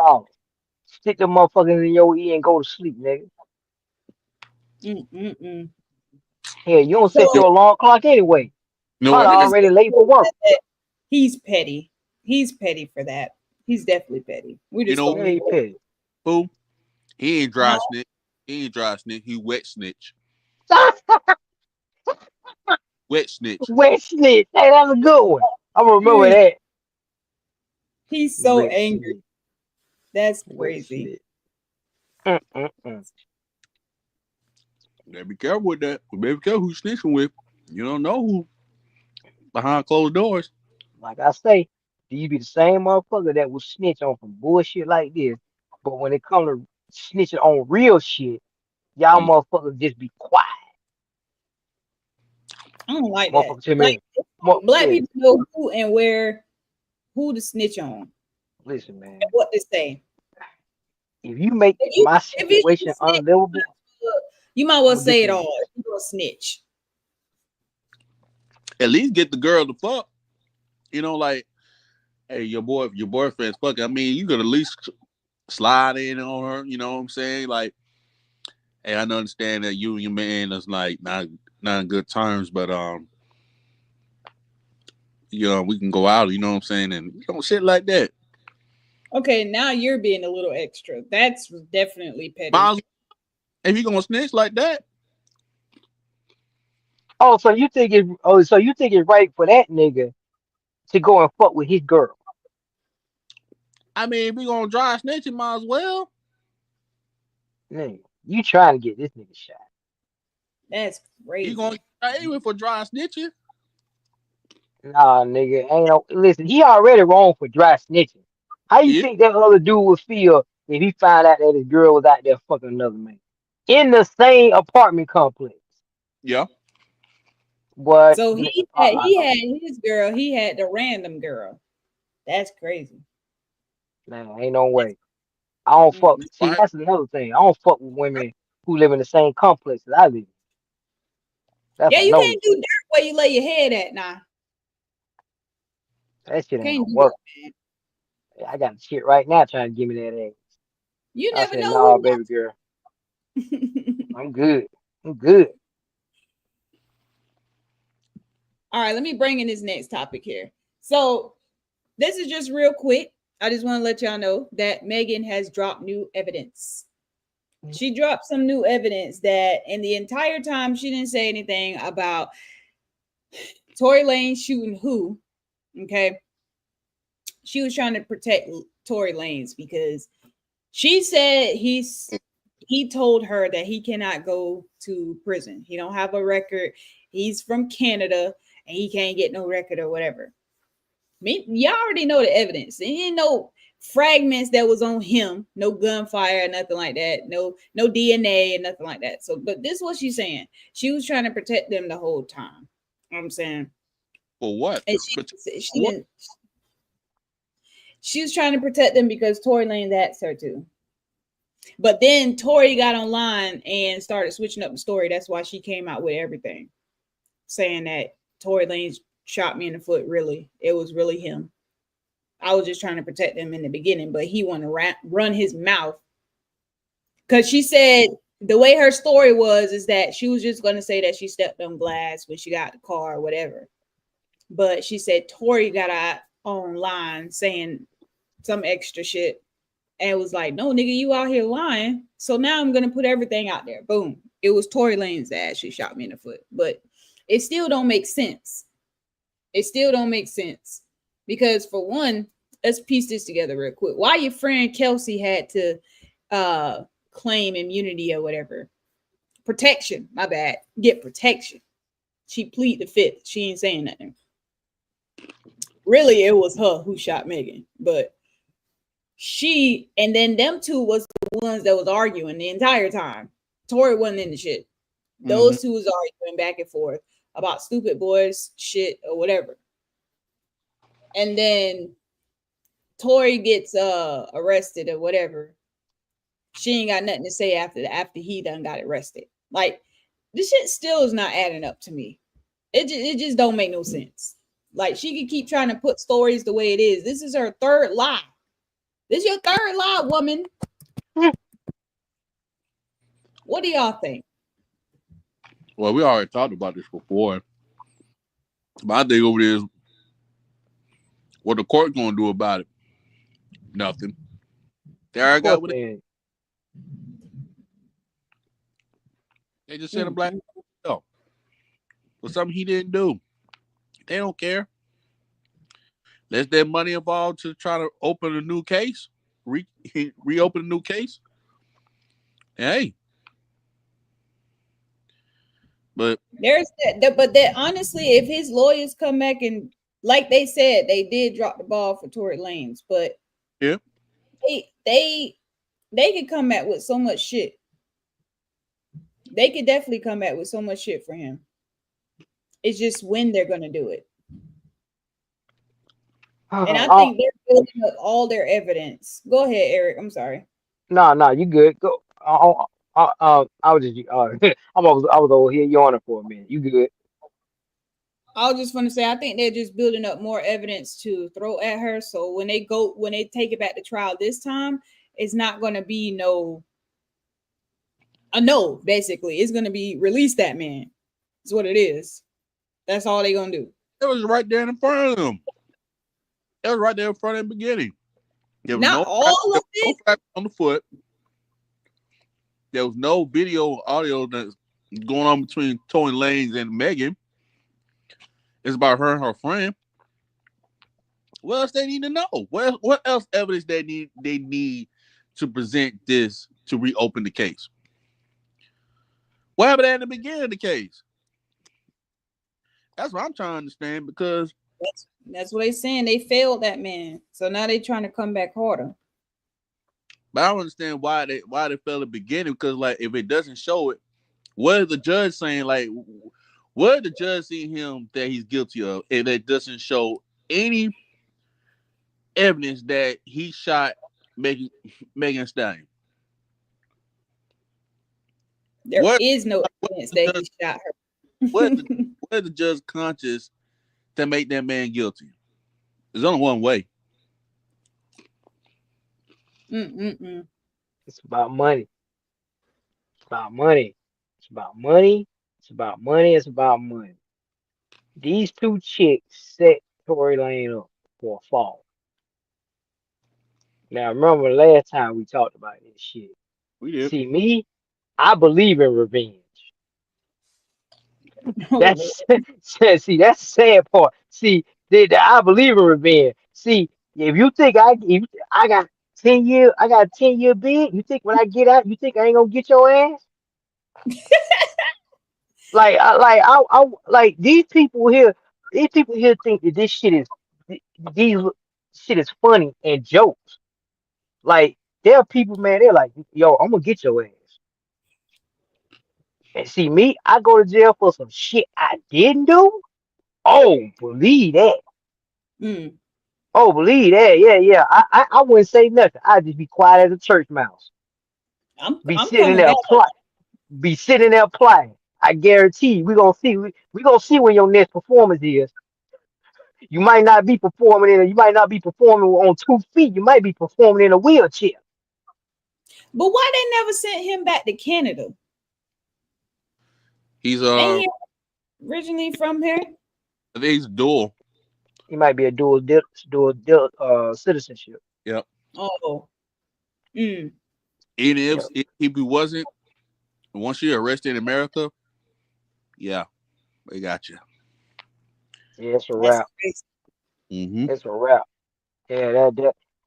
Stick them motherfuckers in your ear and go to sleep, nigga. mm-mm-mm. Hell, you don't set So You your alarm clock anyway. know Probably what? we're just already late for work. that he's petty. He's petty for that. He's definitely petty. We're You just know gonna Yeah, leave he it. petty. who? He ain't Huh? dry snitch. He ain't dry snitch. He wet snitch. Wet snitch. Wet snitch. Hey, that's a good one. I'm gonna remember Mm, that. he's so Wet angry. snitch. That's Wet crazy. snitch. Mm-mm-mm. Gotta be careful with that. Be careful who you snitching with. You don't know who behind closed doors. Like I say, these be the same motherfucker that will snitch on some bullshit like this. But when it comes to snitching on real shit, y'all Mm. motherfuckers just be quiet. I don't like that. Motherfucker tell Like me, mo- black yeah, people know who and where, who to snitch on, listen, and man. what to say. If you make my If you situation snitch, unlivable, you might I'm well gonna get say it you. all. You gonna snitch. At least get the girl to fuck. Like, hey, your boyfriend's fucking. I mean, you could at least slide in on her. You know what I'm saying? Like, hey, I understand that you and your man is like not in good terms, but we can go out. You know what I'm saying? And shit like that. Okay, now you're being a little extra. That's definitely petty. Miles, if you gonna snitch like that, Oh, so you think it's right for that nigga to go and fuck with his girl? I mean, if we gonna dry snitch, you might as well. Nigga, you trying to get this nigga shot? That's You gonna crazy. get away for dry snitching? Nah, nigga, ain't no. Listen, he already wrong for dry snitching. How you Yeah, think that other dude would feel if he found out that his girl was out there fucking another man in the same apartment complex? yeah. But So he had his girl. He had the random girl. That's crazy. man, ain't no That's, way. I don't fuck. See, Right. that's another thing. I don't fuck with women who live in the same complex that I live in. That's yeah, a you no. can't do dirt where you lay your head at now. That shit ain't Can't gonna do work. that, I got shit right now trying to give me that ass. you I never said, know nah, who baby girl, got. I'm good. I'm good. All right, let me bring in this next topic here. So this is just real quick. I just want to let y'all know that Megan has dropped new evidence. She dropped some new evidence that in the entire time she didn't say anything about Tory Lane shooting who. Okay. She was trying to protect Tory Lanez because she said he told her that he cannot go to prison. He don't have a record. He's from Canada and he can't get no record or whatever. Y'all already know the evidence. And you know fragments that was on him, no gunfire, nothing like that, no DNA and nothing like that. So, but this is what she's saying. She was trying to protect them the whole time. You know what I'm saying, For what? and she didn't. She was trying to protect them because Tory Lane asked her to. But then Tory got online and started switching up the story. That's why she came out with everything, saying that Tory Lane shot me in the foot. Really, it was really him. I was just trying to protect him in the beginning, but he wanted to run his mouth because she said the way her story was is that she was just going to say that she stepped on glass when she got the car or whatever. But she said Tory got out online saying some extra shit and was like, "No, nigga, you out here lying." So now I'm gonna put everything out there. Boom. It was Tory Lane's ass. She shot me in the foot, but it still don't make sense. It still don't make sense because for one, let's piece this together real quick. Why your friend Kelsey had to claim immunity or whatever? Protection. My bad. Get protection. She plead the fifth. She ain't saying nothing. Really, it was her who shot Megan, but she and then them two was the ones that was arguing the entire time. Tori wasn't in the shit. Mm-hmm. Those two was arguing back and forth about stupid boys shit or whatever. And then Tori gets arrested or whatever. She ain't got nothing to say after he done got arrested. Like this shit still is not adding up to me. It just don't make no sense. Like she could keep trying to put stories the way it is. This is her third lie. This is your third lie, woman. What do y'all think? Well, we already talked about this before. My thing over there is what the court gonna do about it? Nothing. There I Of course, got what man. they just sent a black Mm-mm. man for something he didn't do. They don't care. There's that money involved to try to open a new case, reopen a new case. Hey, but There's but that honestly, if his lawyers come back and like they said, they did drop the ball for Tory Lanez, but yeah, they they they could come back with so much shit. They could definitely come back with so much shit for him. It's just when they're gonna do it. And I Oh, think they're building up all their evidence. Go ahead, Eric. I'm sorry. No, no, you good. Go. I was just, I was over here yawning for a minute. You good? I was just gonna say, I think they're just building up more evidence to throw at her. So when they take it back to trial this time, it's not gonna be no a no. Basically, it's gonna be release that man. Is what it is. That's all they gonna do. It was right there in front of them. It was right there in front of the beginning. There was Not all of no it. fracture on the foot. There was no video or audio that's going on between Tory Lanez and Megan. It's about her and her friend. What else they need to know? What else evidence they need to present this to reopen the case? What happened at the beginning of the case? That's what I'm trying to understand because That's what they saying. They failed that man. So now they trying to come back harder. but I don't understand why they failed at the beginning because like if it doesn't show it, what is the judge saying? Like what is the judge seeing him that he's guilty of if it doesn't show any evidence that he shot Megan Megan Stallion? There What is no evidence the that judge he shot what her. the what the judge conscious to make that man guilty? There's only one way. Mm-mm-mm. It's about money. It's about money. It's about money. It's about money. It's about money. These two chicks set Tory Lane up for a fall. Now remember last time we talked about this shit. We did. See me, I believe in revenge. Oh, That's see, that's the sad part. See, I believe in revenge. See, if I got 10 year, I got a 10 year bid. You think when I get out, you think I ain't gonna get your ass? Like these people here think that this shit is these shit is funny and jokes. Like there are people, man, they're like, yo, I'm gonna get your ass. And see me, I go to jail for some shit I didn't do. Oh, believe that. mm. Oh, believe that. Yeah, yeah. I wouldn't say nothing. I'd just be quiet as a church mouse. Be I'm sitting coming there back. plot. Be sitting there plotting. I guarantee you, we gonna see when your next performance is. You might not be performing you might not be performing on 2 feet. You might be performing in a wheelchair. But why they never sent him back to Canada? He's Ain't he originally from here? I think he's dual. He might be a citizenship. Yep. Oh, mm. Even Yeah, if he wasn't, once you're arrested in America, yeah, they got you. yeah, it's a That's wrap. crazy. Mm-hmm. It's a wrap. Yeah,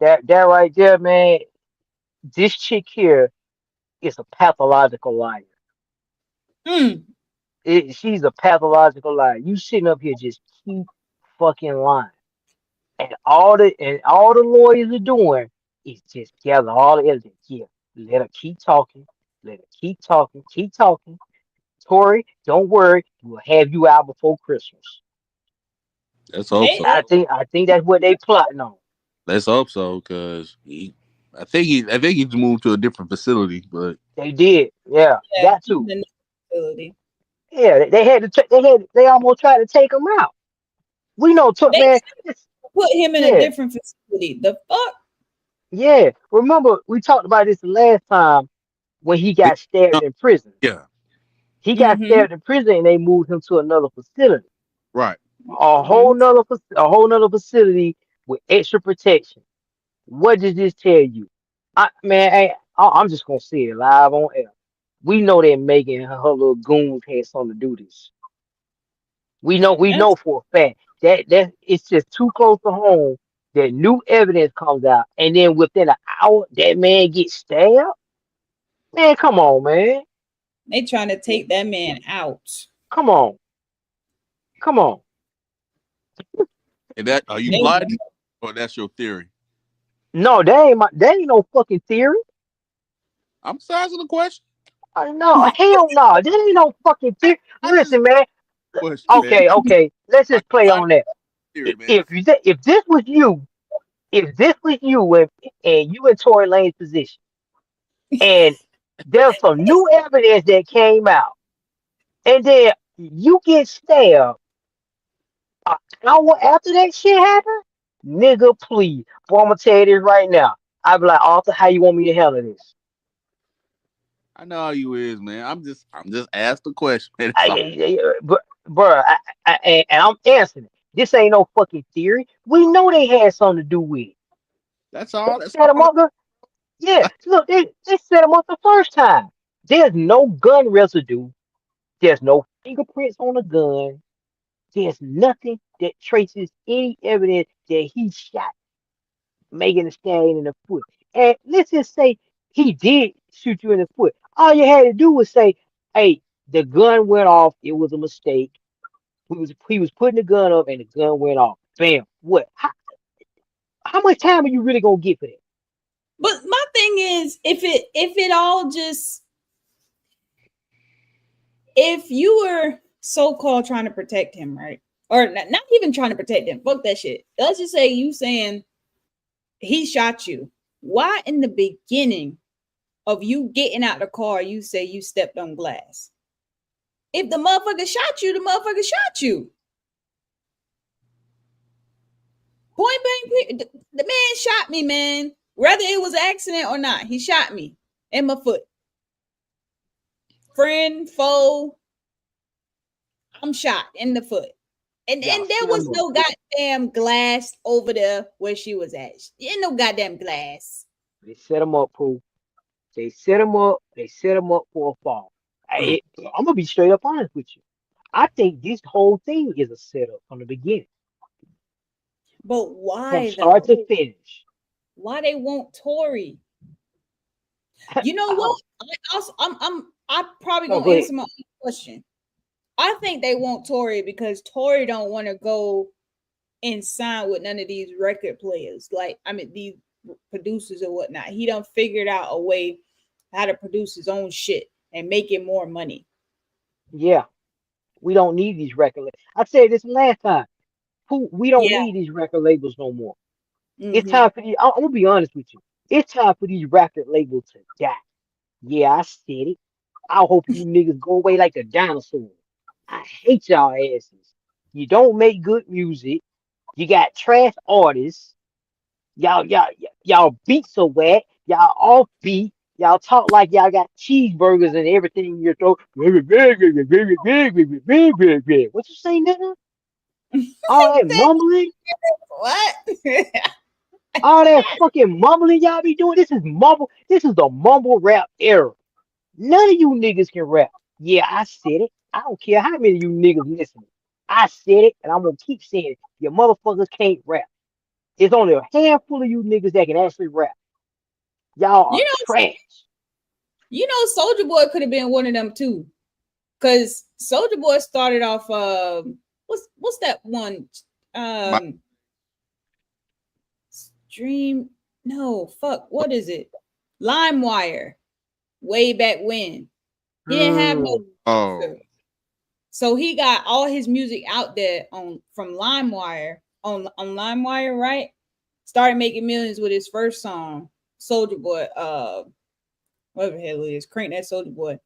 that right there, man. This chick here is a pathological liar. Mm. She's a pathological liar. You sitting up here just keep fucking lying. And all the lawyers are doing is just gather all the evidence. Yeah, let her keep talking. Let her keep talking. Keep talking. Tori, don't worry. We'll have you out before Christmas. Let's hope so. I think that's what they plotting on. Let's hope so, because I think he's moved to a different facility, but They did. Yeah, Yeah, got he's to. in the facility. Yeah, they had to. They almost tried to take him out. We know, took They man. put him in a Yeah, different facility. The fuck? yeah. Remember, we talked about this the last time when he got stabbed in prison. yeah, He got Mm-hmm. stabbed in prison and they moved him to another facility. right. Mm-hmm. A whole nother facility with extra protection. What does this tell you? I'm just gonna say it live on air. We know that Megan and her little goons had something to do this. We That's know for a fact that it's just too close to home that new evidence comes out, and then within an hour that man gets stabbed. Man, come on, man. they trying to take that man out. Come on, come on. And that are you They plotting, or that's your theory? No, that ain't no fucking theory. I'm just asking the question. No, hell no. That ain't no fucking theory. I just Listen, man. question, man. Okay. Let's Are you just play plotting on that. theory, man? If this was you, if this was you and you in Tory Lane's position, And there's some new evidence that came out. And then you get stabbed an hour after that shit happened? Nigga, please. Boy, I'm gonna tell you this right now. I be like, Arthur, how you want me to handle this? I know how you is, man. I'm just asked the question. That's all. Bruh, and I'm answering it. This ain't no fucking theory. We know they had something to do with it. That's They all. That's set him all. up. Yeah, look, they set him up the first time. There's no gun residue. There's no fingerprints on the gun. There's nothing that traces any evidence that he shot Megan Thee Stallion in the foot. And let's just say he did shoot you in the foot. All you had to do was say, "Hey, the gun went off. It was a mistake. He was putting the gun up, and the gun went off. Bam. What? How much time are you really gonna get for that?" But my thing is, if it all just, if you were so called trying to protect him, right? Or not even trying to protect him. Fuck that shit. Let's just say you saying he shot you. Why in the beginning of you getting out the car, you say you stepped on glass? If the motherfucker shot you, the motherfucker shot you. Point blank, the man shot me, man. Whether it was an accident or not, he shot me in my foot. Friend, foe, I'm shot in the foot. And Y'all there set was him up. no goddamn glass over there where she was at. Ain't no goddamn glass. They set him up, Pooh. They set him up. They set him up for a fall. I'm gonna be straight up honest with you. I think this whole thing is a setup from the beginning, But from why start though? to finish. Why they want Tory? You know what? Oh, I'm probably no, gonna go ahead. answer my own question. I think they want Tory because Tory don't want to go and sign with none of these record players. Like, I mean, these producers or whatnot. He done figured out a way how to produce his own shit and making more money. Yeah, we don't need these record. I said this last time. Pooh, we don't Yeah. need these record labels no more. It's Mm-hmm. time for these. I'm gonna be honest with you. It's time for these record labels to die. Yeah, I said it. I hope you niggas go away like a dinosaur. I hate y'all asses. You don't make good music. You got trash artists. Y'all beat so whack. Y'all off beat. Y'all talk like y'all got cheeseburgers and everything in your throat. What you say, nigga? All that mumbling, What? all that fucking mumbling y'all be doing. This is mumble. This is the mumble rap era. None of you niggas can rap. Yeah, I said it. I don't care how many of you niggas listening. I said it, and I'm gonna keep saying it. You motherfuckers can't rap. There's only a handful of you niggas that can actually rap. Y'all you are know, trash. Soldier Boy could have been one of them too. Cause Soldier Boy started off what's that one? My, Um Stream, no, fuck, what is it? LimeWire, way back when. He didn't have no Hmm. oh, producer. So he got all his music out there on from LimeWire on LimeWire, right? Started making millions with his first song, Soldier Boy. Whatever the hell it is, Crank That Soldier Boy.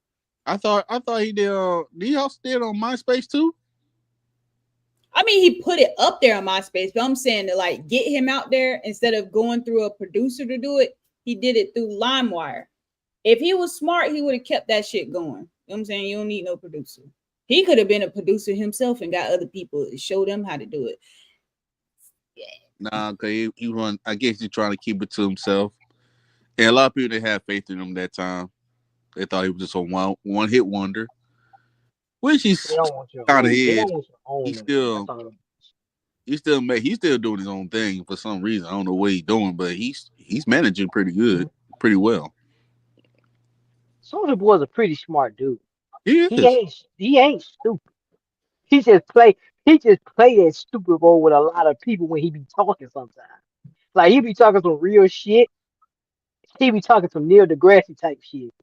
I thought he did. Did he also did on MySpace too? I mean, he put it up there on MySpace, but I'm saying to like get him out there instead of going through a producer to do it, he did it through LimeWire. If he was smart, he would have kept that shit going. You know what I'm saying? You don't need no producer. He could have been a producer himself and got other people to show them how to do it. Nah, cause he run. I guess he's trying to keep it to himself. And a lot of people didn't have faith in him that time. They thought he was just a one hit wonder, which They he's don't want you to kind of own. They don't is. want you to He own them. That's still all. he's still doing his own thing for some reason. I don't know what he's doing, but he's managing pretty good, Mhm. pretty well. Soldier Boy's a pretty smart dude. He He is. ain't. He ain't stupid. He just play. He just play that stupid role with a lot of people when he be talking sometimes. Like he be talking some real shit. He be talking some Neil deGrasse type shit.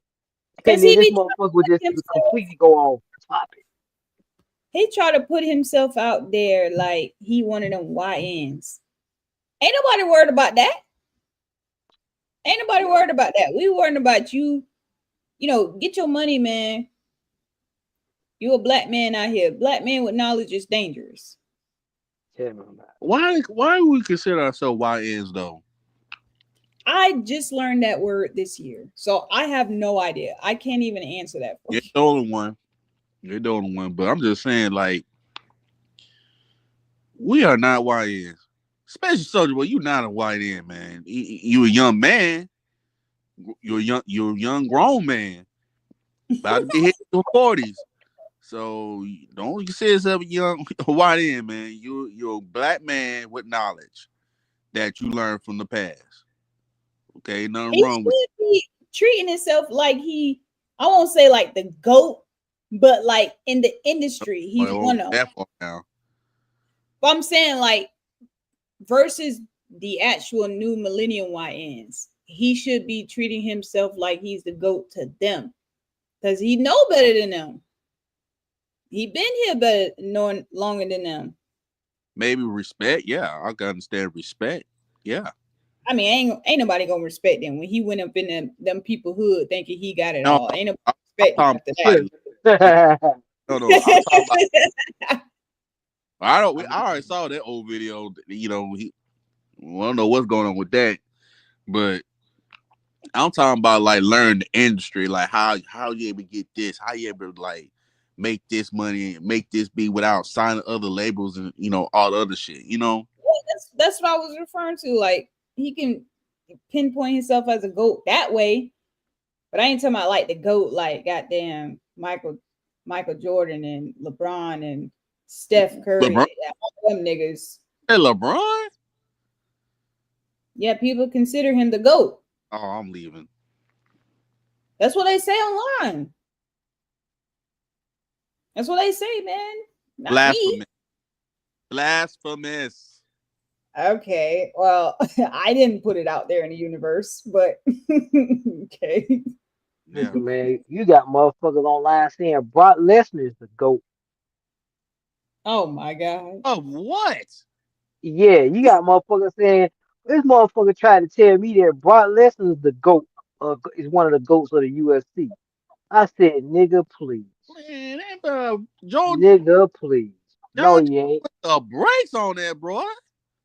Cause And then this motherfucker would just completely go off topic. he tried to put himself out there like he one of them YNs. Ain't nobody worried about that. Ain't nobody worried about that. We worried about you. You know, get your money, man. You a black man out here. Black man with knowledge is dangerous. Tell me about Why do we consider ourselves YNs though? I just learned that word this year, so I have no idea. I can't even answer that for You're you. the only one. You're the only one. But I'm just saying, like, we are not YNs. Especially Soldier Boy, you not a YN, man. You a young man. You're a young grown man. About to be hitting your 40s. So don't consider yourself a young YN, man. You're a black man with knowledge that you learned from the past. Okay, nothing He wrong with should be treating himself like he, I won't say like the GOAT, but like in the industry, you. he's I won't one go of them. that far now. But I'm saying like versus the actual new millennium YNs, he should be treating himself like he's the GOAT to them. Because he know better than them. He been here better knowing longer than them. Maybe respect. Yeah, I can understand respect. Yeah. I mean, ain't nobody gonna respect him when he went up in them people hood thinking he got it No, all. Ain't nobody I'm respect him talking after about like that. no, no. I'm talking about. that. I don't. I already saw that old video. You know, I don't know what's going on with that, but I'm talking about like learn the industry, like how you able to get this, how you able to like make this money and make this be without signing other labels and all the other shit. That's what I was referring to. Like he can pinpoint himself as a GOAT that way, but I ain't talking about like the GOAT, like goddamn Michael Jordan and LeBron and Steph LeBron, Curry, all them niggas. hey LeBron. Yeah, people consider him the GOAT. Oh, I'm leaving. That's what they say online. That's what they say, man. Not me. Blasphemous, blasphemous. Okay, well, I didn't put it out there in the universe, but okay. Yeah. Listen, man, you got motherfuckers online saying Brock Lesnar is the GOAT. Oh my god. Of what? Yeah, you got motherfuckers saying this motherfucker tried to tell me that Brock Lesnar is the GOAT, is one of the GOATs of the UFC. I said, nigga, please. Man, that Nigga, please. No, John he ain't. put the brakes on that, bro.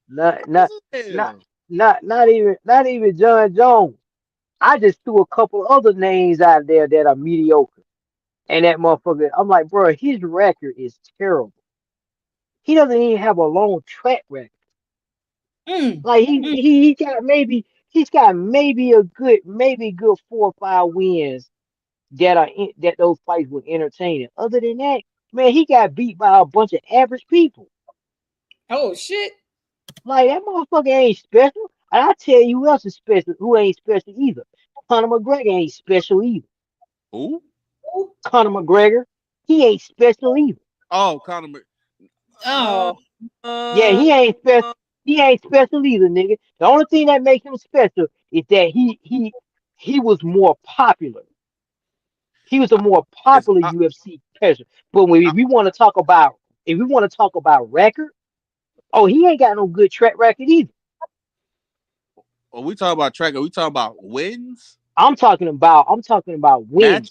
Not, not, Crazy as not, hell. not even John Jones. I just threw a couple other names out there that are mediocre. And that motherfucker, I'm like, bro, his record is terrible. He doesn't even have a long track record. Mm, Like mm. he's got maybe good 4 or 5 wins that those fights were entertaining. Other than that, man, he got beat by a bunch of average people. Oh shit. Like that motherfucker ain't special. And I tell you who else is special, who ain't special either. Conor McGregor ain't special either. Who? Conor McGregor, he ain't special either. Oh, Conor. Uh, Oh. Yeah, uh, he ain't special. uh, He ain't special either, nigga. The only thing that makes him special is that he was more popular. He was a more yes, popular UFC person. But I, if we want to talk about record, oh, he ain't got no good track record either. are we talking about track? Are we talking about wins, I'm talking about match?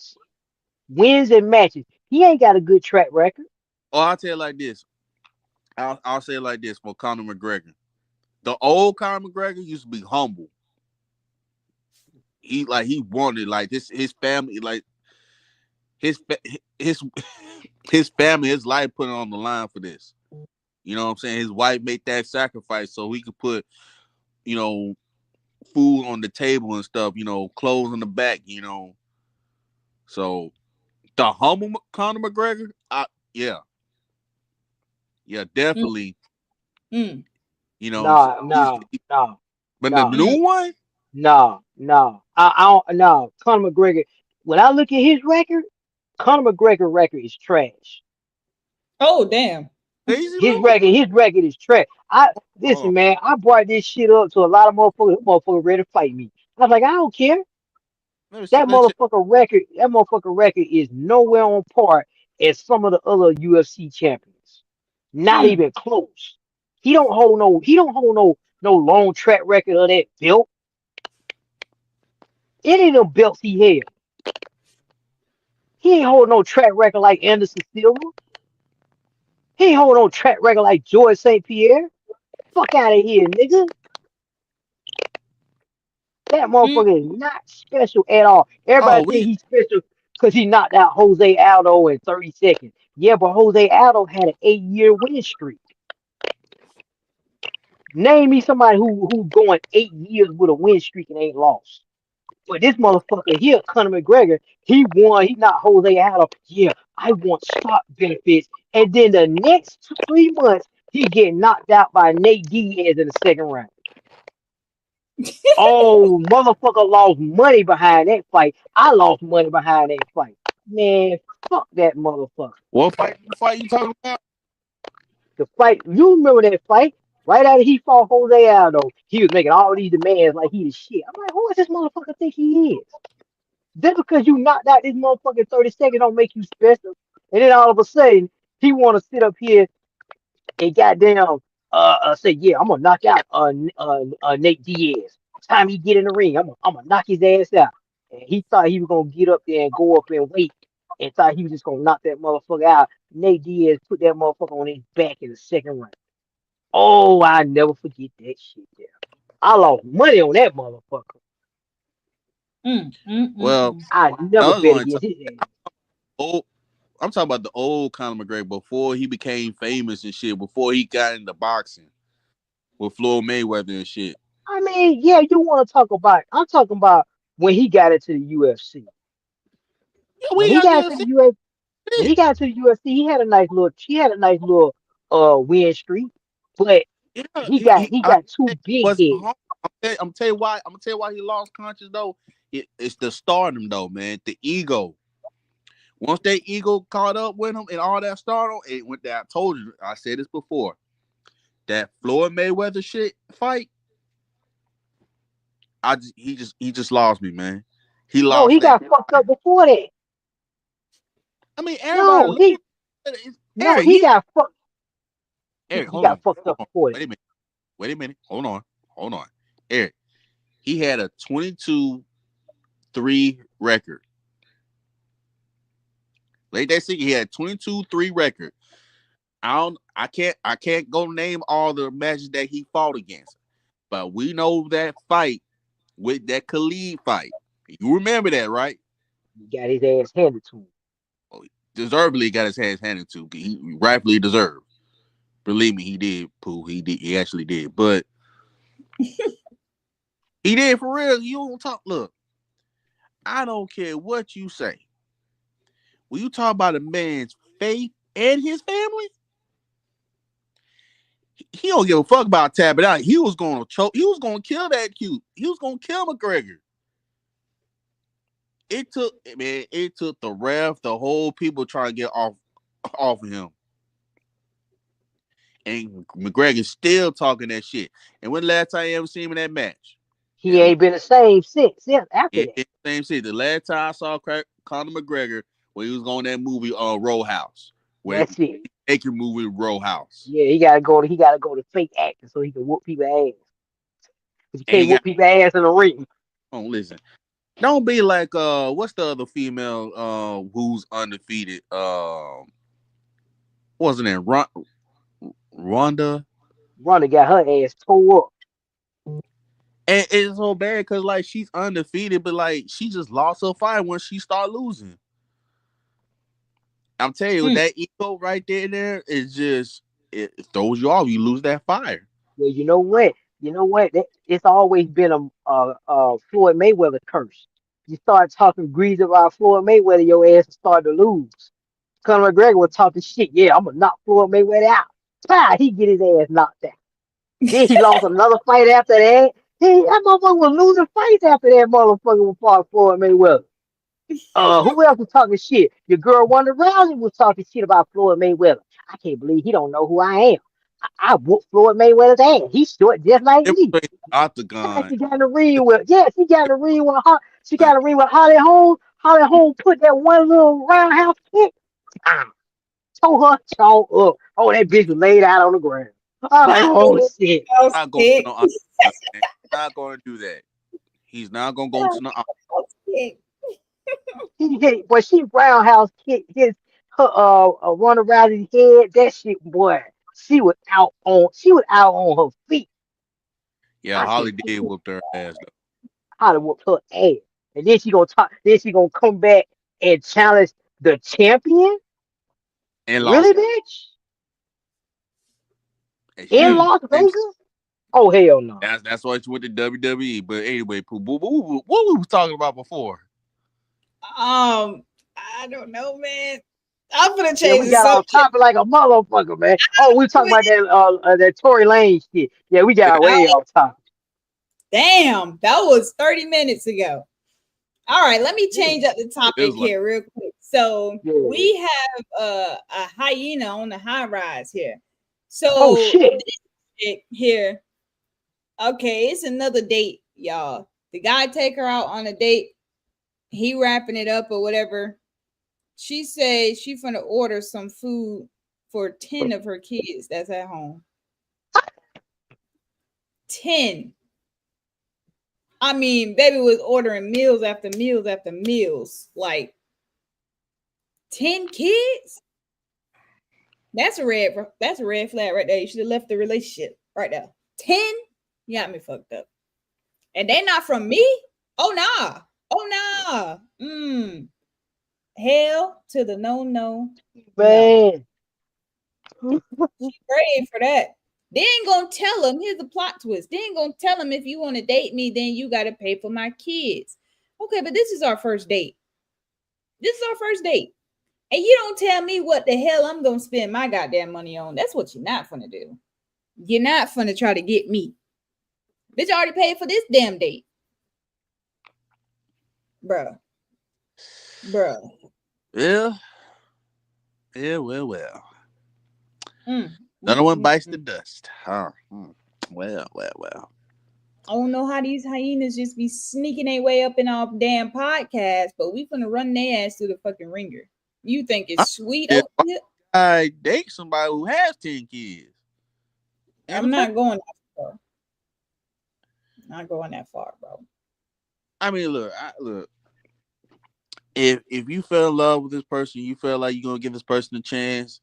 wins and matches. He ain't got a good track record. Or I'll tell you like this. I'll say it like this for Conor McGregor. The old Conor McGregor used to be humble. He wanted like this his family like his his his family his life put it on the line for this. You know what I'm saying? His wife made that sacrifice so he could put you know food on the table and stuff. Clothes on the back. So the humble Conor McGregor, yeah, yeah, Mm, definitely. mm, So Nah, nah, nah, but the nah, mm. new one, nah, nah. I don't, nah. Conor McGregor. When I look at his record, Conor McGregor record is trash. Oh damn. Daisy His Road. record, his record is trash. I Hold on, listen, man. I brought this shit up to a lot of motherfuckers. Motherfucker ready to fight me. I was like, I don't care. let me see. That motherfucker record is nowhere on par as some of the other UFC champions. Not Mm. even close. He don't hold no long track record of that belt. Any of them belts he held. He ain't holding no track record like Anderson Silva. He ain't holding no track record like George St. Pierre. Fuck out of here, nigga. That Mm, motherfucker is not special at all. Oh, Everybody think we he's special because he knocked out Jose Aldo in 30 seconds. Yeah, but Jose Aldo had an 8-year win streak. Name me somebody who going 8 years with a win streak and ain't lost. But this motherfucker here, Conor McGregor, he won. He knocked Jose Aldo. Yeah, I want stock benefits. And then the next 3 months, he get knocked out by Nate Diaz in the second round. Oh, motherfucker lost money behind that fight. I lost money behind that fight. Man, fuck that motherfucker. what fight you talking about? The fight, you remember that fight? Right after he fought Jose Aldo, he was making all these demands like he the shit. I'm like, who does this motherfucker think he is? Just because you knocked out this motherfucker in 30 seconds don't make you special. And then all of a sudden, he want to sit up here and goddamn say, yeah, I'm gonna knock out Nate Diaz. Time he get in the ring, I'm gonna knock his ass out. And he thought he was gonna get up there and go up and wait, and thought he was just gonna knock that motherfucker out. Nate Diaz put that motherfucker on his back in the second round. Oh, I never forget that shit there. I lost money on that motherfucker. Well, mm. I I never was bet going to against talk his ass. old. I'm talking about the old Conor McGregor before he became famous and shit. Before he got into boxing with Floyd Mayweather and shit. I mean, yeah, you want to talk about? I'm talking about when he got into the UFC. Yeah, When we he got got to into the see UFC, when he it. got to the UFC, he had a nice little win streak, but Yeah, he got too big was headed. hard. I'm tell you why. I'm gonna tell you why he lost conscious though. It's the stardom though, man. The ego. Once that ego caught up with him and all that stardom, it went down. I told you, I said this before. That Floyd Mayweather shit fight, he just lost me, man. He No, lost he that. got fucked up before that. I mean, everybody No, look he at it. no, Eric. he got fucked. Eric, He hold got on, fucked hold up on. before that. Wait a minute. Wait a minute. Hold on. Eric, he had a 22-3 record. Late that season, he had 22-3 record. I can't go name all the matches that he fought against. But we know that fight with that Khalid fight. You remember that, right? He got his ass handed to him. Oh, deservedly got his hands handed to. He rightfully deserved. Believe me, he did, Pooh. He did. He actually did. But he did for real. You don't talk. Look, I don't care what you say. When you talk about a man's faith and his family, he don't give a fuck about tapping out. He was going to choke. He was going to kill that cute. He was going to kill McGregor. It took the ref, the whole people trying to get off of him. And McGregor's still talking that shit. And when the last time you ever seen him in that match? He ain't been the same since after that. Same shit. The last time I saw Conor McGregor when he was on that movie Row House. Where That's it. take your movie Row House. Yeah, he gotta go to fake acting so he can whoop people ass. 'Cause you And can't he got whoop people ass in the ring. oh listen. Don't be like what's the other female who's undefeated? Wasn't it Ronda? Ronda got her ass tore up. And it's so bad because like she's undefeated, but like she just lost her fight when she started losing. I'm telling you, Mm. that ego right there is just it throws you off. You lose that fire. Well, you know what? You know what? It's always been a Floyd Mayweather curse. You start talking grease about Floyd Mayweather, your ass will start to lose. Conor McGregor was talking shit. Yeah, I'm gonna knock Floyd Mayweather out. Pow, he get his ass knocked out. Then he lost another fight after that. That motherfucker was losing fights after that motherfucker was fought Floyd Mayweather. Who else was talking shit? Your girl Wanda Rousey was talking shit about Floyd Mayweather. I can't believe he don't know who I am. I whooped Floyd Mayweather's ass. He's short just like It me. was straight She octagon. got in the ring with, yeah, she got in the ring with she got in the ring with Holly Holm. Holly Holm put that one little roundhouse kick. Ah, tore her jaw up. Oh, that bitch was laid out on the ground. I'm like, oh shit. I was Not going to sick. no octagon, man. Not going to do that. He's not going to go to no octagon. Yeah. He hit, but she roundhouse kick his her run around his head. That shit, boy. She was out on her feet. Yeah, I Holly said, did whoop their ass though, how to whoop her ass. And then she gonna talk. Then she gonna come back and challenge the champion. and Really, lost, bitch? and she In did. Mm. Las And Vegas? Oh hell no. that's why she went to WWE. But anyway, Pooh, what we was talking about before? I don't know, man. I'm gonna Yeah, change we the got off subject. topic like a motherfucker, man. Oh, we talking about that Tory Lane shit. Yeah, we got I- way off topic. Damn, that was 30 minutes ago. All right, let me Yeah, change up the It topic was like, here real quick. So yeah. we have a hyena on the high rise here. Oh So shit. this chick here, okay, it's another date, y'all. The guy take her out on a date. He wrapping it up or whatever. She says she finna order some food for 10 of her kids that's at home. 10. I mean, baby was ordering meals after meals after meals. Like 10 kids? That's a red flag right there. You should have left the relationship right there. 10? You got me fucked up. And they not from me? Oh nah. Oh nah. Hell to the no. Man. She brave for that. They ain't gonna tell him. Here's the plot twist. They ain't gonna tell him if you want to date me, then you gotta pay for my kids. Okay, but this is our first date. This is our first date. And you don't tell me what the hell I'm gonna spend my goddamn money on. That's what you're not gonna do. You're not gonna try to get me. Bitch already paid for this damn date. Bruh. Bruh. yeah, yeah, well. Mm, Another one bites the mm. dust. Huh. Well. I don't know how these hyenas just be sneaking their way up in our damn podcast, but we gonna run their ass through the fucking ringer. You think I it's sweet yeah, over here? I date somebody who has 10 kids in the I'm first. not going that far. Not going that far, bro. I mean, look. If you fell in love with this person, you feel like you're gonna give this person a chance.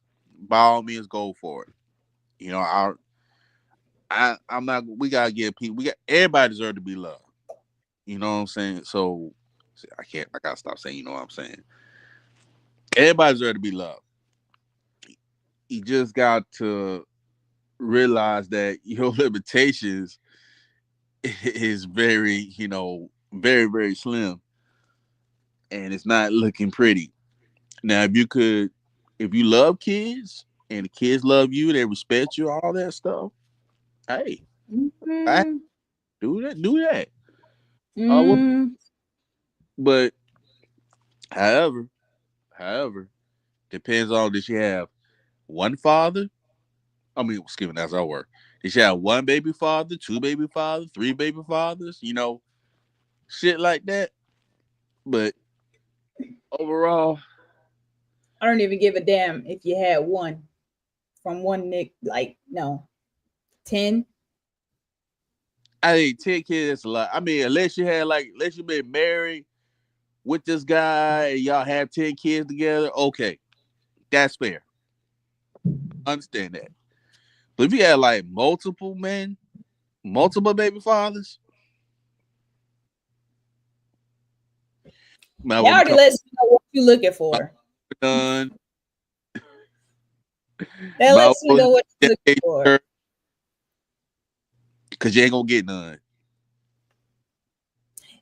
By all means, go for it. You know, I'm not. We gotta give people. We got everybody deserve to be loved. You know what I'm saying? So I can't. I gotta stop saying. You know what I'm saying? Everybody deserve to be loved. You just got to realize that your limitations is very, very slim, and it's not looking pretty. Now, if you love kids and the kids love you, they respect you, all that stuff. Hey, I Mm, do that. Well, mm. but however, however, depends on did she have one father? I mean, excuse me, that's our word. Did she have one baby father, two baby fathers, three baby fathers? Shit like that. But overall, I don't even give a damn if you had one from one Nick. Like, no. 10. I think 10 kids is a lot. I mean, unless you been married with this guy and y'all have 10 kids together, okay, that's fair. Understand that. But if you had like multiple men, multiple baby fathers, might That want to already come lets you know what you're looking for. done. That Might lets you want know what you're looking to for. because you ain't gonna get none.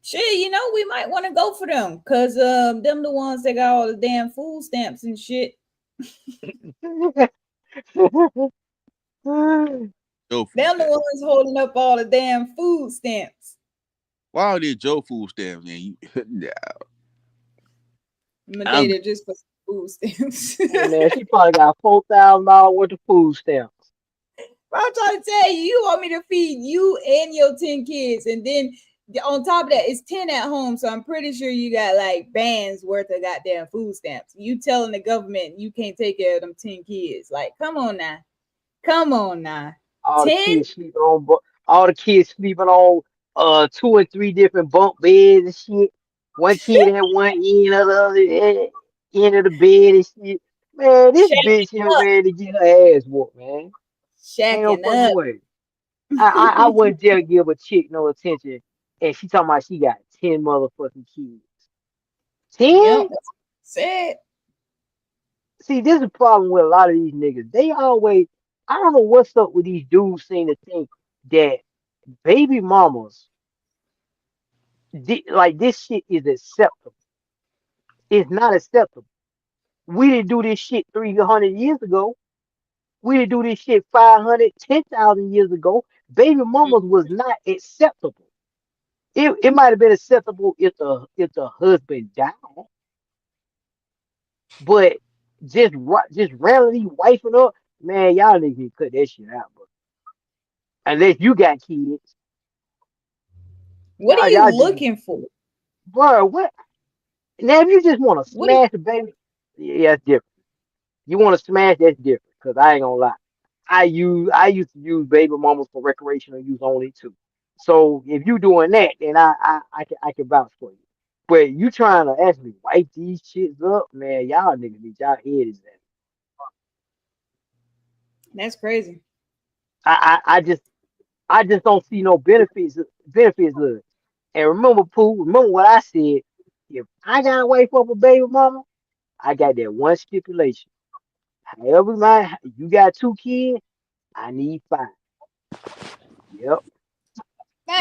Shit, we might want to go for them because them the ones that got all the damn food stamps and shit. Joe food Them the stamps. ones holding up all the damn food stamps. Why are there Joe food stamps? Man, yeah, I'm a I'm data just for food stamps. Hey man, she probably got $4,000 worth of food stamps. I'm trying to tell you, you want me to feed you and your 10 kids, and then on top of that, it's 10 at home. So I'm pretty sure you got like bands worth of goddamn food stamps. You telling the government you can't take care of them 10 kids. Like, come on now. Come on now. All the 10? kids sleeping on, all the kids sleeping on 2 and 3 different bunk beds and shit. One kid at one end of the other end of the bed and shit. Man, this bitch Shacking here up. ready to get her ass whooped, man. Ain't no Shacking fucking up. way. I wouldn't dare give a chick no attention, and she talking about she got 10 motherfucking kids. Yep. 10? That's sad. See, this is a problem with a lot of these niggas. They always, I don't know what's up with these dudes seem to think that baby mamas, like this shit is acceptable. It's not acceptable. We didn't do this shit 300 years ago. We didn't do this shit 500, 10,000 years ago. Baby mamas was not acceptable. It might have been acceptable if the husband died, but just randomly wifing up, man, y'all niggas can cut that shit out, bro. Unless you got kids, What are you y'all just, looking for? bro. What now? If you just want to What are smash the baby, yeah, that's different. You want to smash, that's different. Cause I ain't gonna lie, I used to use baby mamas for recreational use only too. So if you doing that, then I can vouch for you. But you trying to actually wipe these shits up, man? Y'all niggas need y'all head is that. that's crazy. I just don't see no benefits of it. And remember, Pooh, remember what I said. If I gotta wipe up a baby mama, I got that one stipulation. However, you got 2 kids, I need 5. Yep.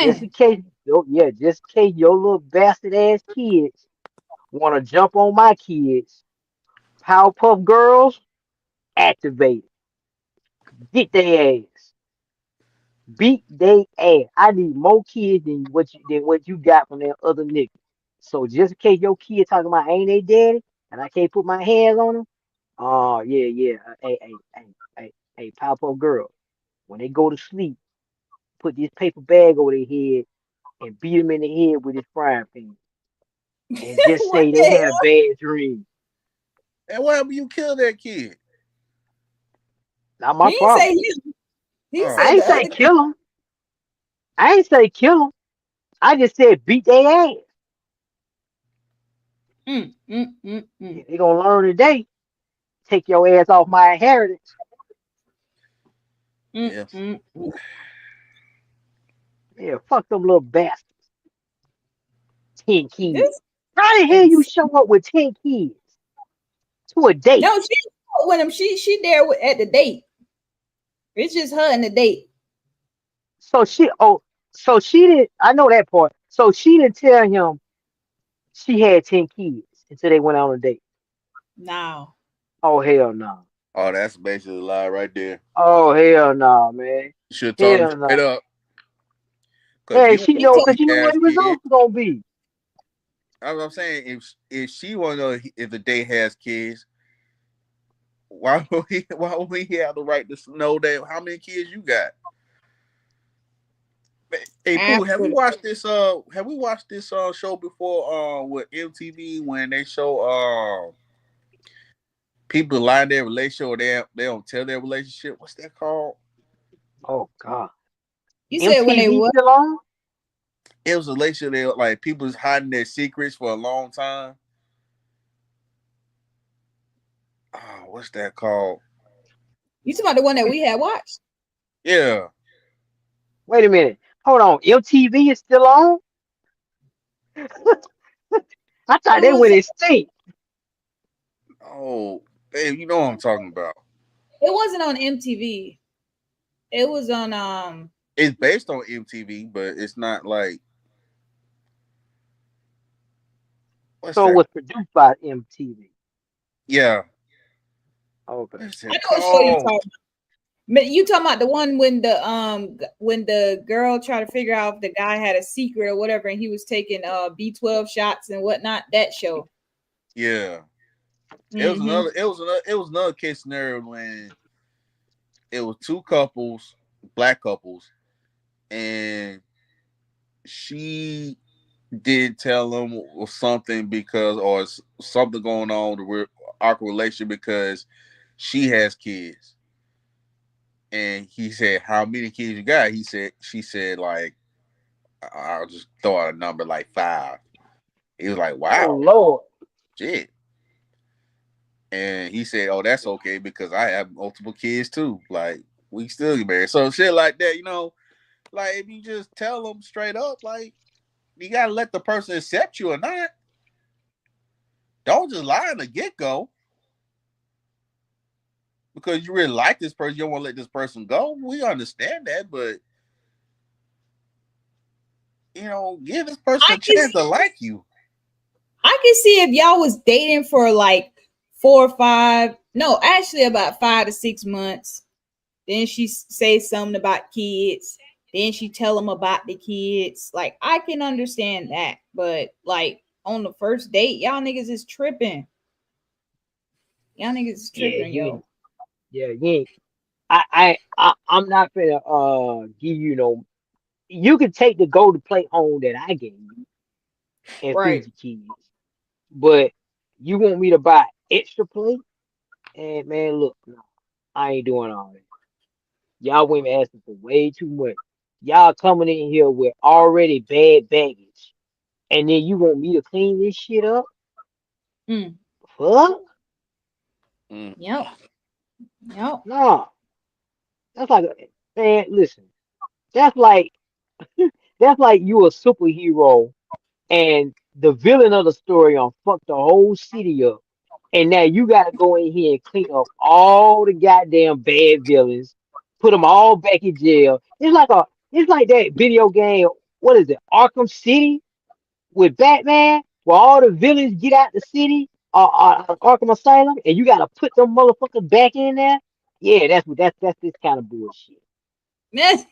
Just Dang. in case, yeah, just in case your little bastard ass kids wanna jump on my kids. Powerpuff Girls, activate. Get their ass. Beat they ass. I need more kids than what you got from that other nigga. So just in case your kid talking about ain't they daddy and I can't put my hands on them, oh yeah, yeah. Hey, pop up girl. When they go to sleep, put this paper bag over their head and beat them in the head with this frying pan. And just What say the they had a hell? bad dream. And what happened? You killed that kid. Not He my didn't problem. say you. He Oh, I said ain't the say other kid. kill them. I ain't say kill them. I just said beat their ass. Mm, mm, mm, mm. If they gonna learn today, take your ass off my inheritance. Mm, yes. mm, mm. Yeah, fuck them little bastards. 10 kids. This How the hell you is show up with 10 kids to a date? no. She with him. She there at the date. It's just her and the date. So she didn't. I know that part. So she didn't tell him she had 10 kids until they went on a date. No. Oh hell no. Oh, that's basically a lie right there. Oh hell no, man. You should have told him Hell straight no. up. Because Hey, you she He know, told cause he you know what has the kids. results gonna be. That's what I'm saying. If she want to know if the date has kids, why would he have the right to know that how many kids you got? Hey Pooh, have we after. watched this? Have we watched this show before? With MTV when they show people lie in their relationship or they don't tell their relationship. What's that called? Oh god. You said when they MTV what? still on? It was a relationship. They like people was hiding their secrets for a long time. Oh, what's that called? You talking about the one that we had watched? Yeah. Wait a minute. Hold on. MTV is still on? I thought It they was. went extinct. Oh, babe, you know what I'm talking about. It wasn't on MTV. It was on It's based on MTV, but it's not like what's So it that? was produced by MTV. Yeah. Okay. What's I it know what show you called? talking about. But you talking about the one when the girl tried to figure out if the guy had a secret or whatever, and he was taking B12 shots and whatnot. That show. Yeah. It was Mm-hmm. another. It was another. It was another case scenario when it was two couples, black couples, and she did tell them or something because or something going on with awkward relation because she has kids, and he said, "How many kids you got?" She said, like, I'll just throw out a number like 5, He was like, Oh wow, Lord. shit. And he said, oh, that's okay because I have multiple kids too. Like, we still get married. So shit like that, like if you just tell them straight up, like, you gotta let the person accept you or not. Don't just lie in the get-go. Because you really like this person, you don't want to let this person go. We understand that, but give this person I a can chance to like you. I can see if y'all was dating for like 4 or 5, no, actually about 5 to 6 months. Then she say something about kids. Then she tell them about the kids. Like I can understand that, but like on the first date, y'all niggas is tripping. Y'all niggas is Yeah, tripping, you ain't. yo. Yeah, you ain't. I'm not gonna give you no. You can take the go to plate home that I gave you and feed Right. your kids, but you want me to buy extra plate? And man, look, no, I ain't doing all that. Y'all women asking for way too much. Y'all coming in here with already bad baggage, and then you want me to clean this shit up? Mm. Fuck, Mm. Yep. Yep. nah. That's like, man, listen. That's like that's like you a superhero and the villain of the story on fucked the whole city up. And now you gotta go in here and clean up all the goddamn bad villains, put them all back in jail. It's like that video game. What is it? Arkham City with Batman, where all the villains get out the city, Arkham Asylum, and you gotta put them motherfuckers back in there. Yeah, that's this kind of bullshit.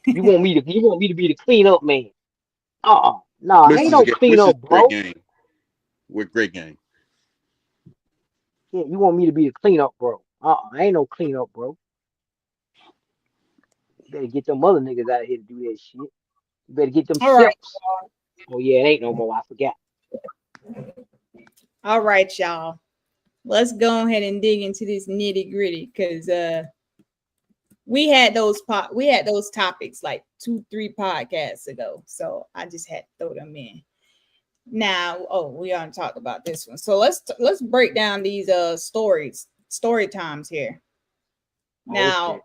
You want me to be the clean up man? No, Which ain't is a no game, clean which is up, a great bro. game. With great game. Yeah, you want me to be the cleanup bro? Ain't no cleanup bro. You better get them other niggas out of here to do that shit. You better get them All right. simps. Oh yeah, it ain't no more. I forgot. All right, y'all. Let's go ahead and dig into this nitty gritty because we had those topics like 2-3 podcasts ago. So I just had to throw them in. Now, we already talked about this one. So let's break down these story times here. Oh Now, shit.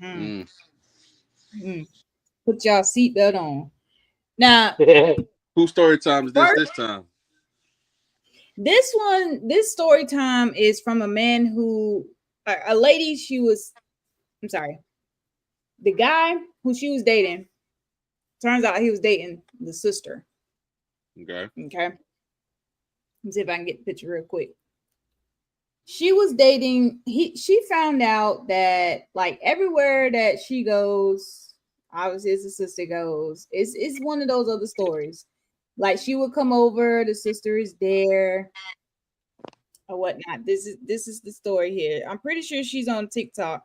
hmm, Mm. hmm, put y'all seatbelt on. Now, Whose story time is this first, this time? this story time is from a man who, a lady. I'm sorry, the guy who she was dating. Turns out he was dating the sister. Okay. Okay, let me see if I can get the picture real quick. She was dating she found out that like everywhere that she goes, obviously as the sister goes, it's one of those other stories. Like she would come over, the sister is there or whatnot. This is the story here. I'm pretty sure she's on TikTok.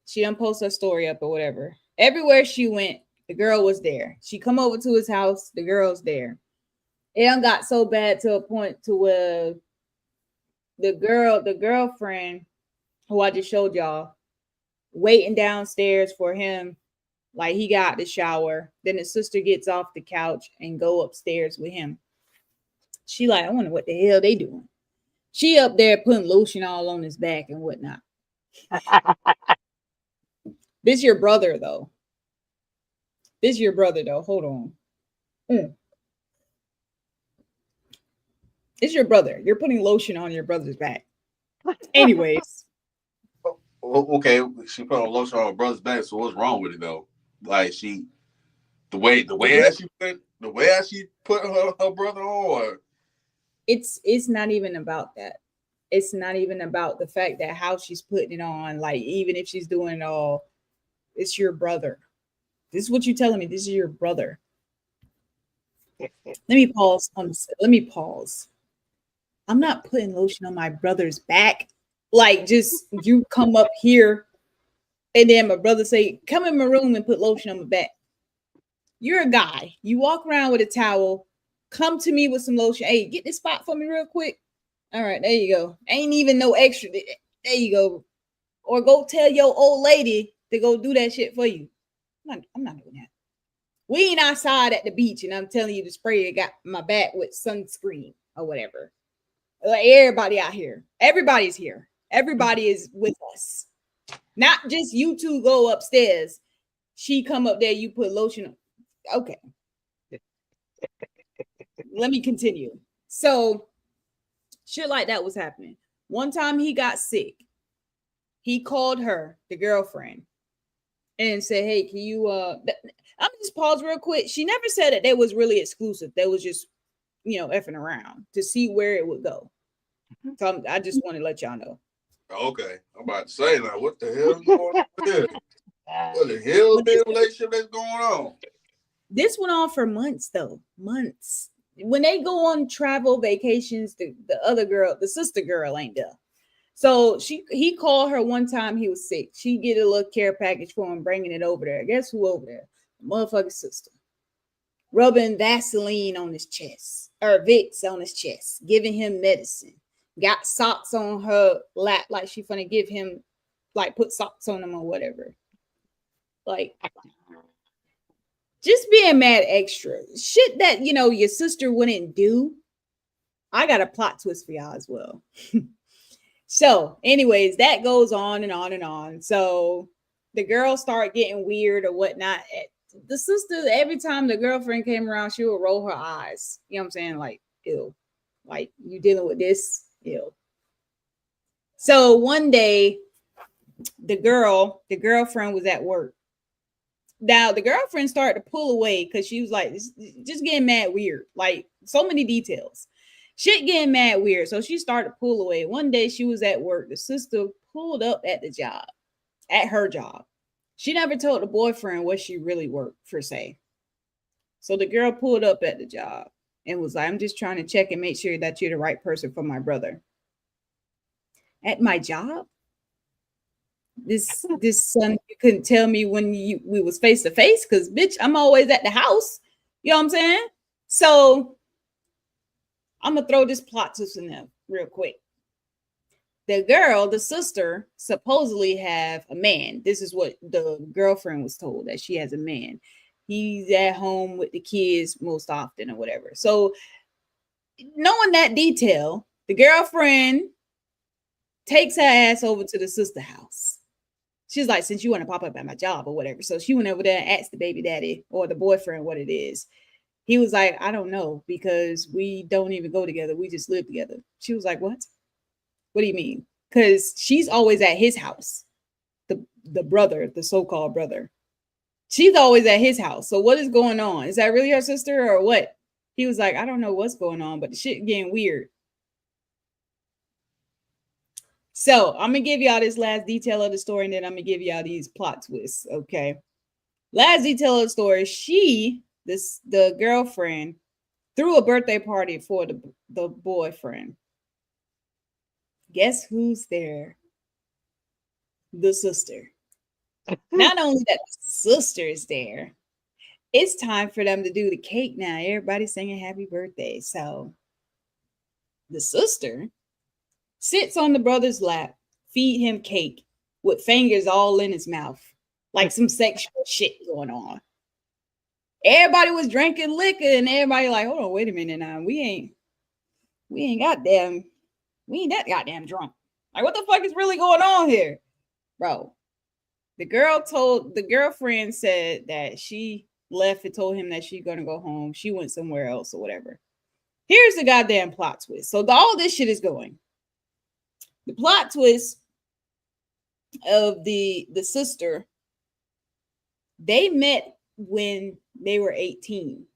She done post her story up or whatever. Everywhere she went, the girl was there. She come over to his house, the girl's there. It done got so bad to a point to where the girlfriend who I just showed y'all, waiting downstairs for him. Like he got the shower. Then his sister gets off the couch and go upstairs with him. She like, I wonder what the hell they doing. She up there putting lotion all on his back and whatnot. This your brother though. This your brother though. Hold on. Mm. It's your brother. You're putting lotion on your brother's back. Anyways, Okay, she put on lotion on her brother's back. So what's wrong with it though? Like the the way girl, as she put her brother on. it's not even about that. It's not even about the fact that how she's putting it on. Like even if she's doing it all, it's your brother. This is what you're telling me. This is your brother. Let me pause on this. Let me pause. I'm not putting lotion on my brother's back. Like just you come up here and then my brother say, come in my room and put lotion on my back. You're a guy. You walk around with a towel. Come to me with some lotion. Hey, get this spot for me real quick. All right, there you go. Ain't even no extra. There you go. Or go tell your old lady to go do that shit for you. I'm not doing that. We ain't outside at the beach, and I'm telling you to spray it got my back with sunscreen or whatever. Like everybody out here, everybody's here. Everybody is with us. Not just you two go upstairs. She come up there, you put lotion on. Okay. Let me continue. So shit like that was happening. One time he got sick. He called her, the girlfriend, and said, "Hey, can you I'm just pause real quick." She never said that they was really exclusive. They was just, effing around to see where it would go. So I just want to let y'all know. Okay, I'm about to say now, what the hell is going on here? What the hell is the relationship that's going on? This went on for months, though. Months. When they go on travel vacations, the other girl, the sister girl, ain't there. So he called her one time. He was sick. She get a little care package for him, bringing it over there. Guess who over there? The motherfucking sister, rubbing Vaseline on his chest or Vicks on his chest, giving him medicine. Got socks on her lap like she finna give him, like put socks on him or whatever. Like, just being mad extra. Shit that, your sister wouldn't do. I got a plot twist for y'all as well. So, anyways, that goes on and on and on. So the girls start getting weird or whatnot. The sister, every time the girlfriend came around, she would roll her eyes. You know what I'm saying? Like, ew. Like, you dealing with this? Ew. So one day, the girlfriend was at work. Now the girlfriend started to pull away because she was like, just getting mad weird. Like, so many details. Shit getting mad weird. So she started to pull away. One day she was at work. The sister pulled up at the job, at her job. She never told the boyfriend what she really worked, per se. So the girl pulled up at the job and was like, "I'm just trying to check and make sure that you're the right person for my brother." At my job? This son, you couldn't tell me when we was face to face, because bitch, I'm always at the house. You know what I'm saying? So I'm gonna throw this plot twist in there real quick. The girl, the sister, supposedly have a man. This is what the girlfriend was told, that she has a man. He's at home with the kids most often or whatever. So knowing that detail, the girlfriend takes her ass over to the sister house. She's like, "Since you want to pop up at my job or whatever." So she went over there and asked the baby daddy or the boyfriend what it is. He was like, "I don't know, because we don't even go together. We just live together." She was like, "What? What do you mean?" Because she's always at his house. The brother, the so-called brother. She's always at his house. So what is going on? Is that really her sister or what? He was like, "I don't know what's going on, but the shit getting weird." So I'm gonna give y'all this last detail of the story, and then I'm gonna give y'all these plot twists. Okay. Last detail of the story: the girlfriend, threw a birthday party for the boyfriend. Guess who's there? The sister. Not only that the sister is there, it's time for them to do the cake now. Everybody's singing happy birthday. So the sister sits on the brother's lap, feed him cake with fingers all in his mouth, like some sexual shit going on. Everybody was drinking liquor, and everybody like, "Hold on, wait a minute now. We ain't that goddamn drunk. Like, what the fuck is really going on here?" Bro, the girlfriend said that she left and told him that she's gonna go home. She went somewhere else or whatever. Here's the goddamn plot twist. So all this shit is going. The plot twist of the sister, they met when they were 18.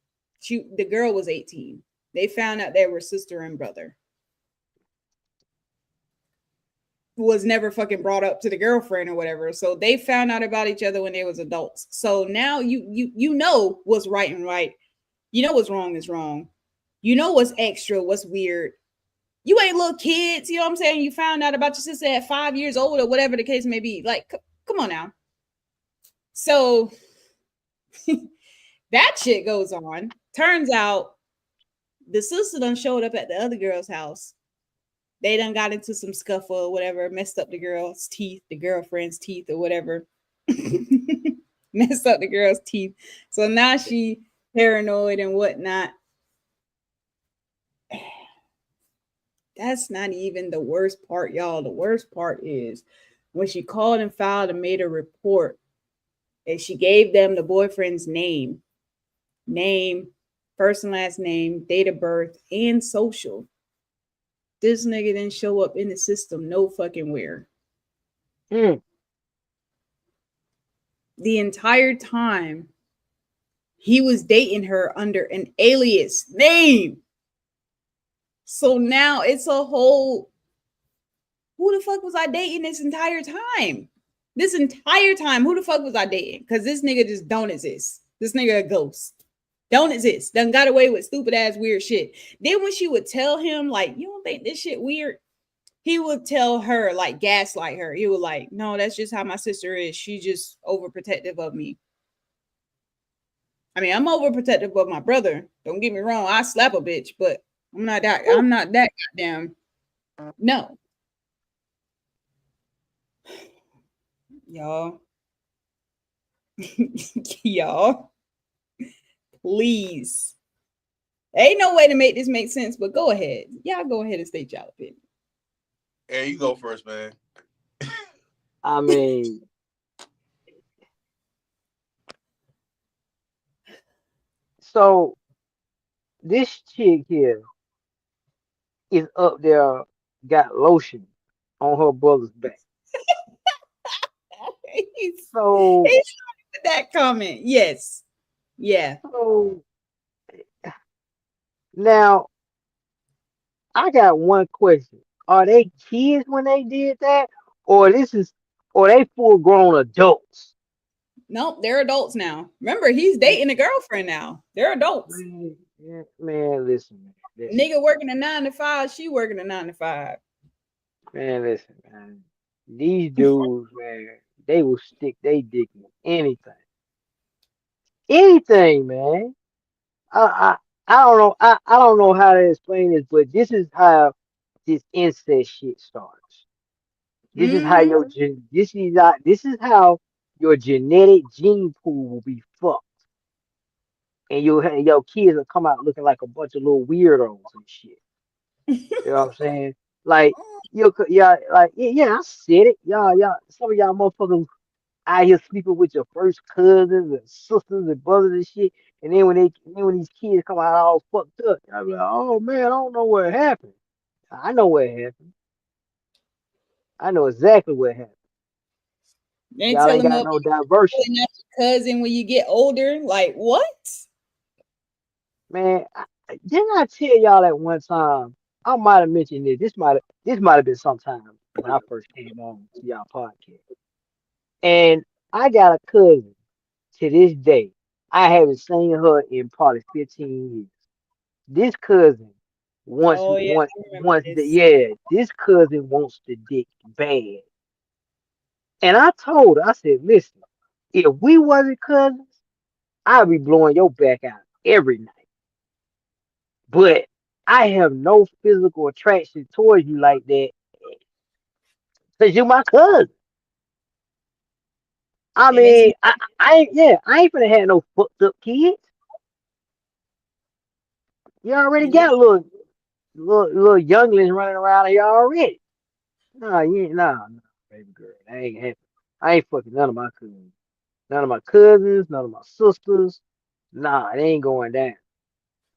The girl was 18. They found out they were sister and brother. Was never fucking brought up to the girlfriend or whatever. So they found out about each other when they was adults. So now you know what's right and right. You know what's wrong is wrong. You know what's extra, what's weird. You ain't little kids, you know what I'm saying? You found out about your sister at 5 years old or whatever the case may be. Like, come on now. So that shit goes on. Turns out the sister done showed up at the other girl's house. They done got into some scuffle or whatever, messed up the girl's teeth, the girlfriend's teeth or whatever. messed up the girl's teeth. So now she paranoid and whatnot. That's not even the worst part, y'all. The worst part is when she called and filed and made a report, and she gave them the boyfriend's name, first and last name, date of birth, and social. This nigga didn't show up in the system no fucking where. Mm. The entire time he was dating her under an alias name. So now it's a whole, who the fuck was I dating this entire time? This entire time, who the fuck was I dating? Because this nigga just don't exist. This nigga a ghost. Don't exist. Done got away with stupid ass weird shit. Then when she would tell him, like, you don't think this shit weird? He would tell her, like, gaslight her. He would like, no, that's just how my sister is. She just overprotective of me. I mean, I'm overprotective of my brother. Don't get me wrong. I slap a bitch, but Woo. I'm not that goddamn. No. Y'all. Y'all. Please. Ain't no way to make this make sense, but go ahead. Y'all go ahead and state y'all opinion. Hey, you go first, man. I mean, so this chick here is up there, got lotion on her brother's back. he's, So, he's that comment. Yes. Yeah. so now I got one question. Are they kids when they did that? Or this is or they full grown adults? Nope, they're adults now. Remember, he's dating a girlfriend now. They're adults. Man, yeah, man, listen, man, listen, Nigga working a 9 to 5, she working a 9 to 5. man, listen, man. These dudes, man, they will stick they dick in anything. Anything, man. I I don't know. I don't know how to explain this, but this is how this incest shit starts. This is how Mm-hmm. this is how your genetic gene pool will be fucked, and your kids will come out looking like a bunch of little weirdos and shit. You know what I'm saying? Like yeah, like yeah, I said it. Y'all, some of y'all motherfuckers out here sleeping with your first cousins and sisters and brothers and shit. And then when these kids come out all fucked up, y'all be like, oh man, I don't know what happened. I know what happened. I know exactly what happened. They Y'all tell ain't him got up no diversity. not your cousin when you get older. Like what? Man, didn't I tell y'all at one time? I might have mentioned this. This might have been sometime when I first came on to y'all podcast. And I got a cousin to this day. I haven't seen her in probably 15 years. This cousin Oh yeah, I remember wants the this. yeah, this cousin wants the dick bad. And I told her, I said, listen, if we wasn't cousins, I'd be blowing your back out every night. But I have no physical attraction towards you like that because you're my cousin. I And it's mean, I ain't finna have no fucked up kids. You already yeah. got little younglings running around here already. Nah, you ain't nah, baby girl. That ain't happening. I ain't fucking none of my cousins. None of my cousins, none of my sisters. Nah, it ain't going down.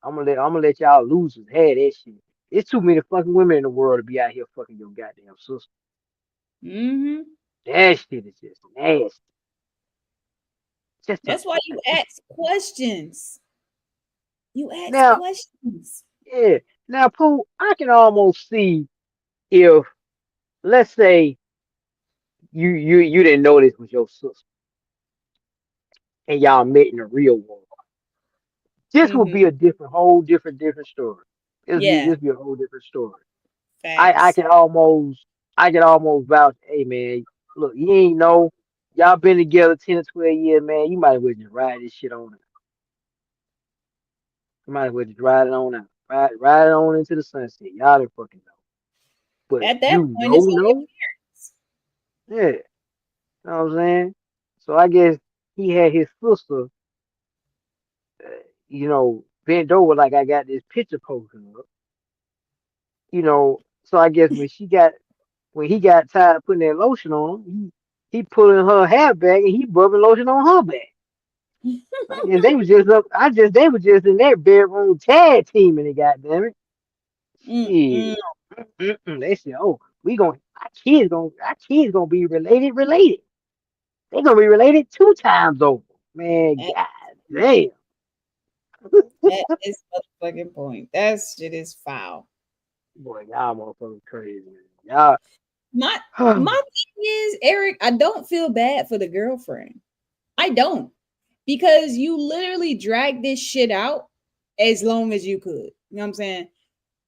I'm gonna let y'all losers have that shit. It's too many fucking women in the world to be out here fucking your goddamn sister. Mm-hmm. That shit is just nasty. Just a That's why you just ask questions. You ask now, questions. yeah. Now, Pooh, I can almost see if let's say you didn't know this was your sister and y'all met in the real world. This would be Mm-hmm. a whole different story. Yeah. This be a whole different story. I Facts. can almost vouch, hey man, look, you ain't know y'all been together 10 or 12 years, man. You might as well just ride this shit on out. You might as well just ride it on out. Ride it on into the sunset. Y'all didn't fucking know. But At that you point, it's know, on your know? Yeah. You know what I'm saying? So I guess, he had his sister, bent over like I got this picture posting up, So I guess when he got tired of putting that lotion on him, he pulling her hair back and he rubbing lotion on her back. I guess they was just up. They was just in their bedroom tag teaming it. Goddamn it! Mm-mm. Shit. Mm-mm. They said, "Oh, our kids gonna be related. They gonna be related 2 times over." Man, At, god damn. at this motherfucking point, that shit is foul. Boy, y'all motherfuckers crazy. Y'all. My my thing is, Eric, I don't feel bad for the girlfriend. I don't. Because you literally dragged this shit out as long as you could. You know what I'm saying?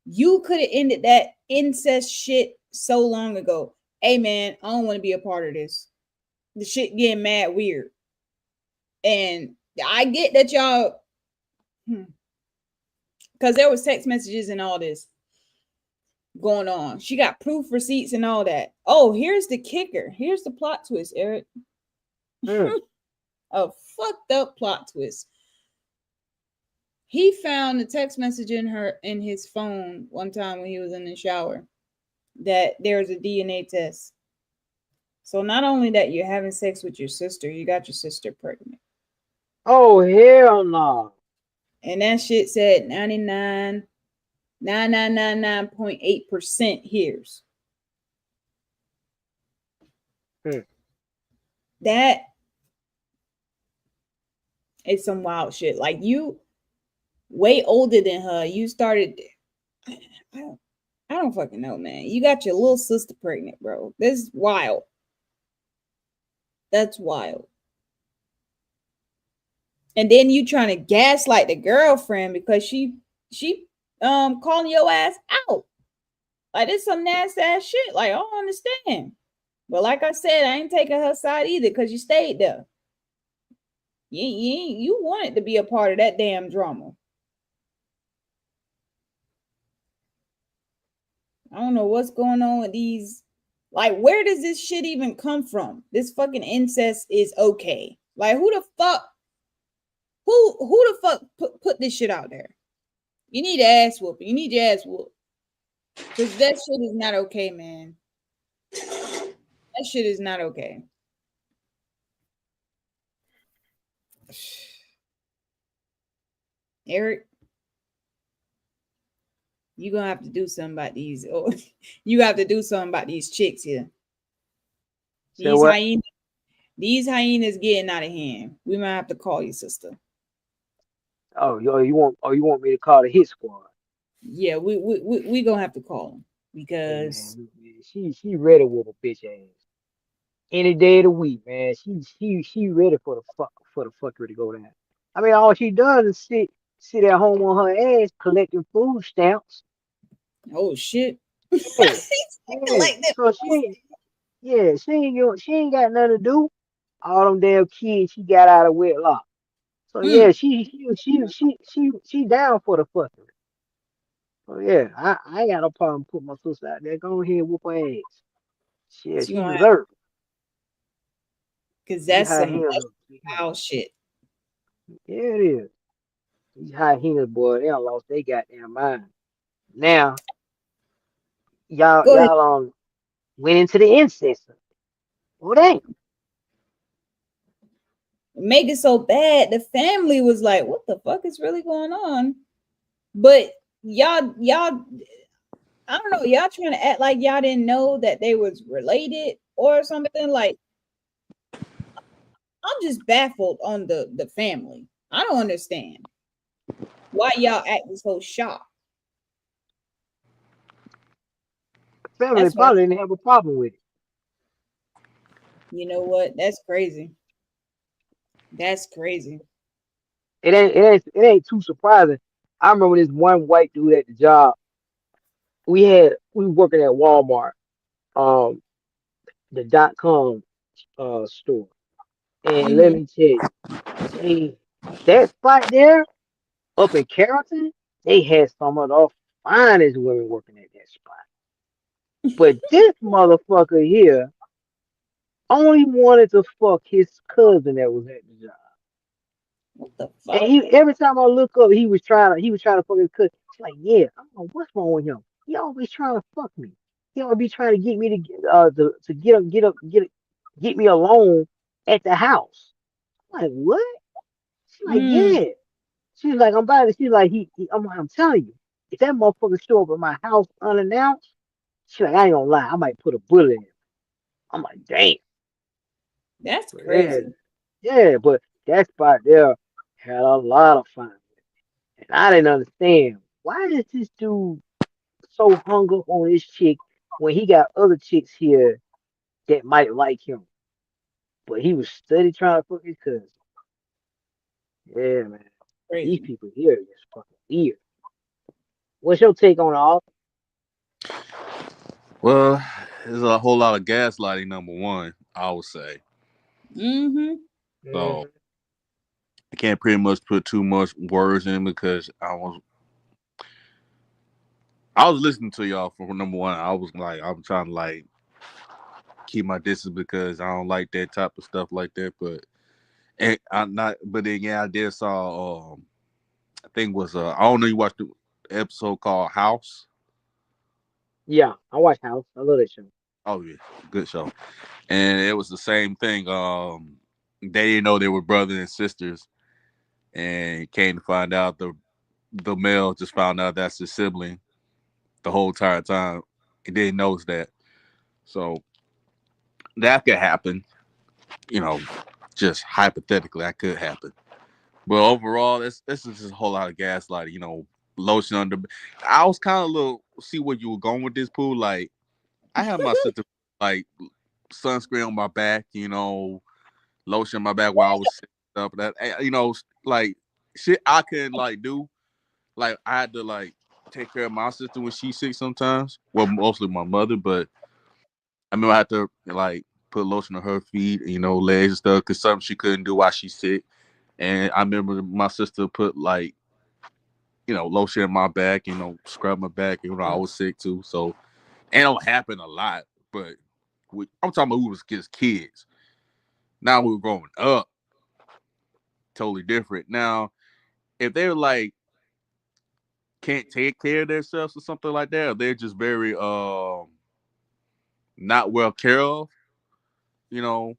You could have ended that incest shit so long ago. Hey man, I don't want to be a part of this. The shit getting mad weird. And I get that y'all because there was text messages and all this going on. She got proof receipts and all that. Oh, here's the kicker. Here's the plot twist, Eric. mm. A fucked up plot twist. He found a text message in his phone one time when he was in the shower that there's a DNA test. So not only that you're having sex with your sister, you got your sister pregnant. Oh hell no. And that shit said 99.8% here's. Mm. That is some wild shit. Like you way older than her. You started I don't, I don't fucking know, man. You got your little sister pregnant, bro. This is wild. That's wild. And then you trying to gaslight the girlfriend because she calling your ass out. Like this some nasty ass shit. Like I don't understand. But like I said, I ain't taking her side either because you stayed there. You wanted to be a part of that damn drama. I don't know what's going on with these. Like, where does this shit even come from? This fucking incest is okay. Like, who the fuck put this shit out there? You need ass whooping. You need your ass whooped. Because that shit is not okay, man. That shit is not okay. Eric, you gonna have to do something about these. Oh, you have to do something about these chicks here. Say These what? hyenas, these hyenas getting out of hand. We might have to call you, sister. You want me to call the hit squad? Yeah, we gonna have to call them Hey because man, she ready with a bitch ass any day of the week, man. She ready for the fucker to go down. I mean, all she does is sit at home on her ass collecting food stamps. oh shit. Yeah, He's acting yeah. like that. So she ain't got nothing to do. All them damn kids she got out of wedlock. So yeah, Mm. she down for the fucker. So yeah, I ain't got no problem putting my sister out there. Go ahead and whoop her ass. Shit, So you she gonna have deserves it. because These that's high some heels, that's foul shit. yeah, it is. These high heels, boy, they done lost their goddamn mind. Now, y'all, Go ahead. y'all went into the incest. Well, damn. Make it so bad. The family was like, "What the fuck is really going on?" But y'all, I don't know. Y'all trying to act like y'all didn't know that they was related or something. Like I'm just baffled on the family. I don't understand why y'all acting so shocked. Family That's what probably didn't have a problem with it. you know. What? That's crazy. That's crazy. It ain't too surprising. I remember this one white dude at the job. We were working at Walmart, um, the .com store. And let Mm-hmm. me tell you, they that spot there up in Carrollton, they had some of the finest women working at that spot. But this motherfucker here, only wanted to fuck his cousin that was at the job. What the And fuck? every time I look up, he was trying to fuck his cousin. She's like, yeah, I don't know what's wrong with him. He always trying to fuck me. He always be trying to get me to get me alone at the house. I'm like, what? She's like, Mm, yeah. She's like, I'm about to. She's like, I'm telling you, if that motherfucker show up at my house unannounced, she's like, I ain't gonna lie, I might put a bullet in him. I'm like, damn. that's But yeah, crazy. yeah, but that spot there had a lot of fun. And I didn't understand why is this dude so hung up on this chick when he got other chicks here that might like him, but he was steady trying to fuck his cousin. Yeah, man, these Crazy. people here is fucking weird. What's your take on all? Well, there's a whole lot of gaslighting. Number one, I would say. Mm-hmm. So Mm-hmm. I can't pretty much put too much words in because I was listening to y'all for number one. I was like I'm trying to like keep my distance because I don't like that type of stuff like that. But and I'm not. But then yeah, I did saw. I think it was I don't know. You watched the episode called House. Yeah, I watch House. I love that show. Oh yeah, good show. And it was the same thing. They didn't know they were brothers and sisters, and came to find out the male just found out that's his sibling the whole entire time. He didn't notice that. So that could happen, you know, just hypothetically, that could happen. But overall, this is just a whole lot of gaslighting, lotion under. I was kind of little see where you were going with this pool. Like I have my sister like sunscreen on my back, lotion on my back while I was sitting up. That like shit I couldn't like do. Like I had to like take care of my sister when she's sick sometimes. Well, mostly my mother, but I remember I had to like put lotion on her feet, legs and stuff, cause something she couldn't do while she's sick. And I remember my sister put like lotion in my back, scrub my back. I was sick too, so it don't happen a lot. But I'm talking about we was just kids. Now we were growing up, totally different. Now if they're like can't take care of themselves or something like that, or they're just very not well care of, you know,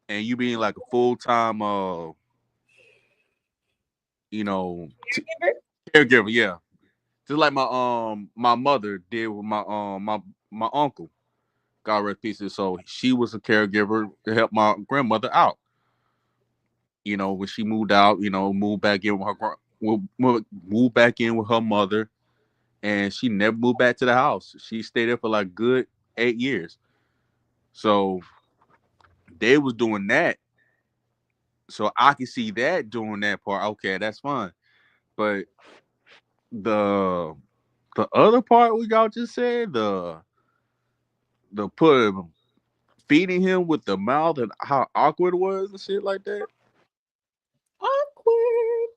and you being like a full time you know t- Caregiver? caregiver, yeah, just like my mother did with my uncle. God rest pieces. So she was a caregiver to help my grandmother out. When she moved out, moved back in with moved back in with her mother, and she never moved back to the house. She stayed there for like good 8 years. So they was doing that. So I can see that doing that part. Okay, that's fine. But the the other part we y'all just said, the put feeding him with the mouth and how awkward it was and shit like that. Awkward.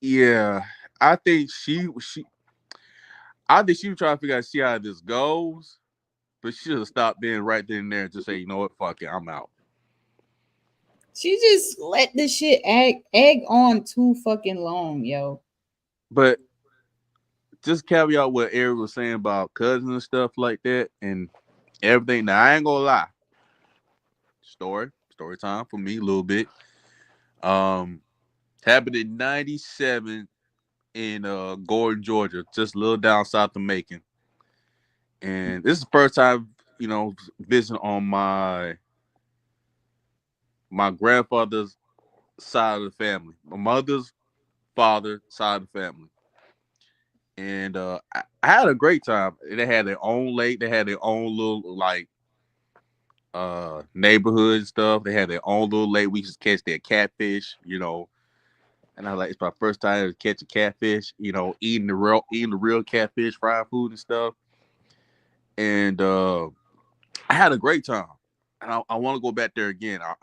Yeah, I think she was trying to figure out see how this goes, but she should have stopped being right then and there and just say, you know what, fuck it, I'm out. She just let this shit egg on too fucking long, yo. But just caveat what Eric was saying about cousins and stuff like that and everything. Now I ain't gonna lie. Story time for me a little bit. Um, happened in '97 in Gordon, Georgia, just a little down south of Macon. And this is the first time, visiting on my grandfather's side of the family, my mother's father side of the family. And I had a great time. They had their own lake. They had their own little like neighborhood and stuff. They had their own little lake. We used to catch their catfish. And I was like, it's my first time to catch a catfish, eating the real catfish, fried food and stuff. And I had a great time. And I want to go back there again. I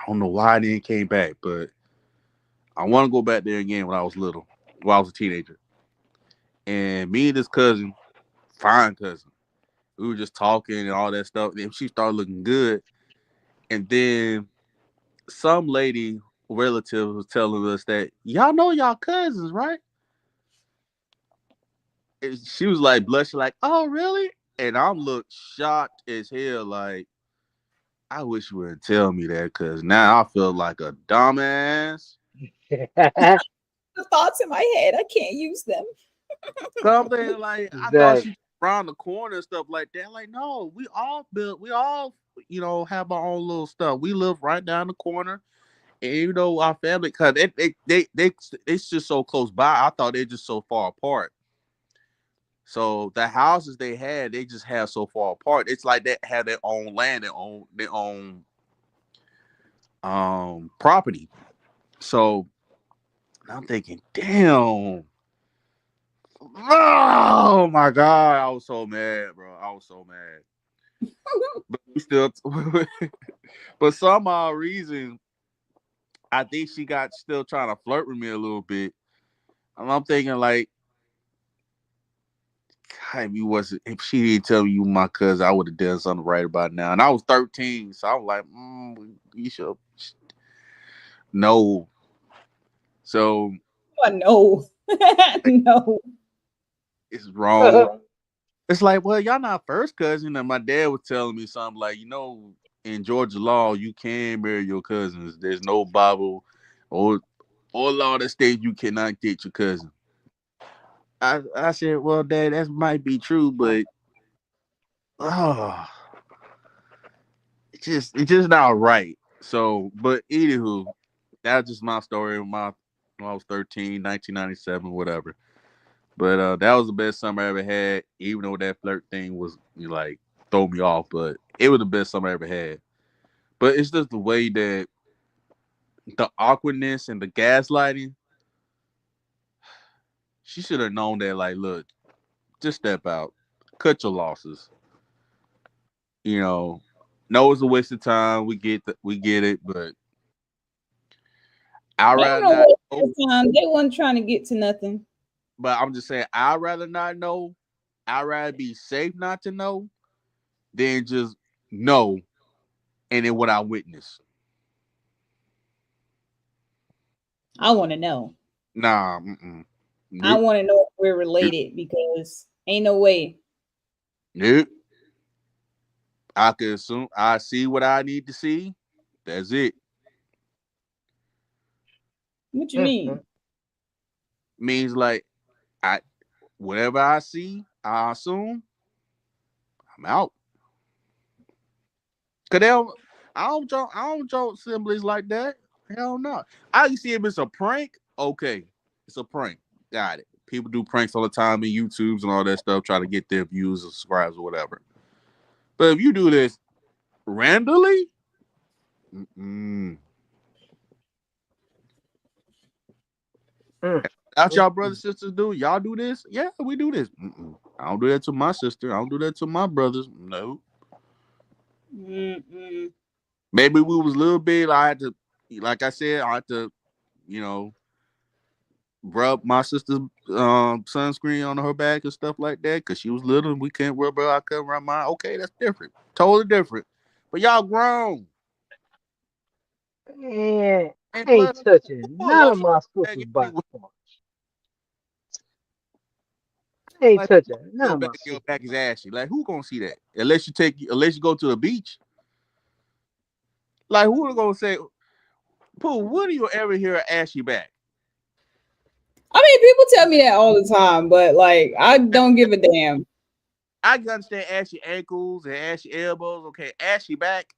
don't know why I didn't came back, but I want to go back there again when I was little, when I was a teenager. And me and this cousin, fine cousin, we were just talking and all that stuff. And she started looking good. And then some lady relative was telling us that y'all know y'all cousins, right? And she was like blushing, like, "Oh, really?" And I'm look shocked as hell, like, I wish you wouldn't tell me that, cause now I feel like a dumbass. The thoughts in my head, I can't use them. Cause I'm thinking like I thought Exactly. she around the corner and stuff like that. Like, no, we all, have our own little stuff. We live right down the corner, and our family, cause it's just so close by. I thought they're just so far apart. So the houses they had, they just have so far apart. It's like they have their own land, their own property. So I'm thinking, damn. Oh my god, I was so mad, bro. I was so mad. But we still, but somehow reason, I think she got still trying to flirt with me a little bit. And I'm thinking like, God, if she didn't tell me you my cousin, I would have done something right about now. And I was 13, so I was like, you should no. So Oh, no. like, No. it's wrong. It's like, well, y'all not first cousin. And my dad was telling me something like, in Georgia law, you can marry your cousins. There's no Bible or law that states you cannot date your cousin. I said, well, Dad, that might be true, but oh, it's just not right. So, but anywho, that's just my story. When I was 13, 1997, whatever. But that was the best summer I ever had. Even though that flirt thing was like throw me off, but it was the best summer I ever had. But it's just the way that the awkwardness and the gaslighting. She should have known that. Like, look, just step out, cut your losses. You know, know it's a waste of time. We get it, but I'd Ain't rather no not waste know. of time. They wasn't trying to get to nothing. But I'm just saying, I'd rather not know. I'd rather be safe not to know than just know and then what I witnessed. I want to know. Nah, mm-mm. I Nope, want to know if we're nope, related because ain't no way. nope. I can assume I see what I need to see. That's it. What you mean? Means like I whatever I see, I assume I'm out. Cause I don't joke siblings like that. Hell no. I can see if it's a prank. Okay, it's a prank. Got it. People do pranks all the time in YouTubes and all that stuff, trying to get their views or subscribes or whatever. But if you do this randomly, mm-mm. Out y'all brothers sisters do y'all do this? Yeah, we do this. Mm-mm. I don't do that to my sister. I don't do that to my brothers. No. Mm-mm. Maybe we was a little bit. I had to, like I said, I had to, you know, rub my sister's sunscreen on her back and stuff like that because she was little and we couldn't rub her. I couldn't rub mine. Okay, that's different. Totally different. But y'all grown. Man, And I ain't plus, touching who none of lotion my bag sister's body anyway? parts. I ain't Like touching none your of back, my your sister's back is body. ashy. Like who gonna see that? Unless you go to the beach. Like who gonna say, Pooh, when do you ever hear an ashy back? I mean, people tell me that all the time, but like, I don't give a damn. I can understand ashy ankles and ashy elbows. Okay, ashy back.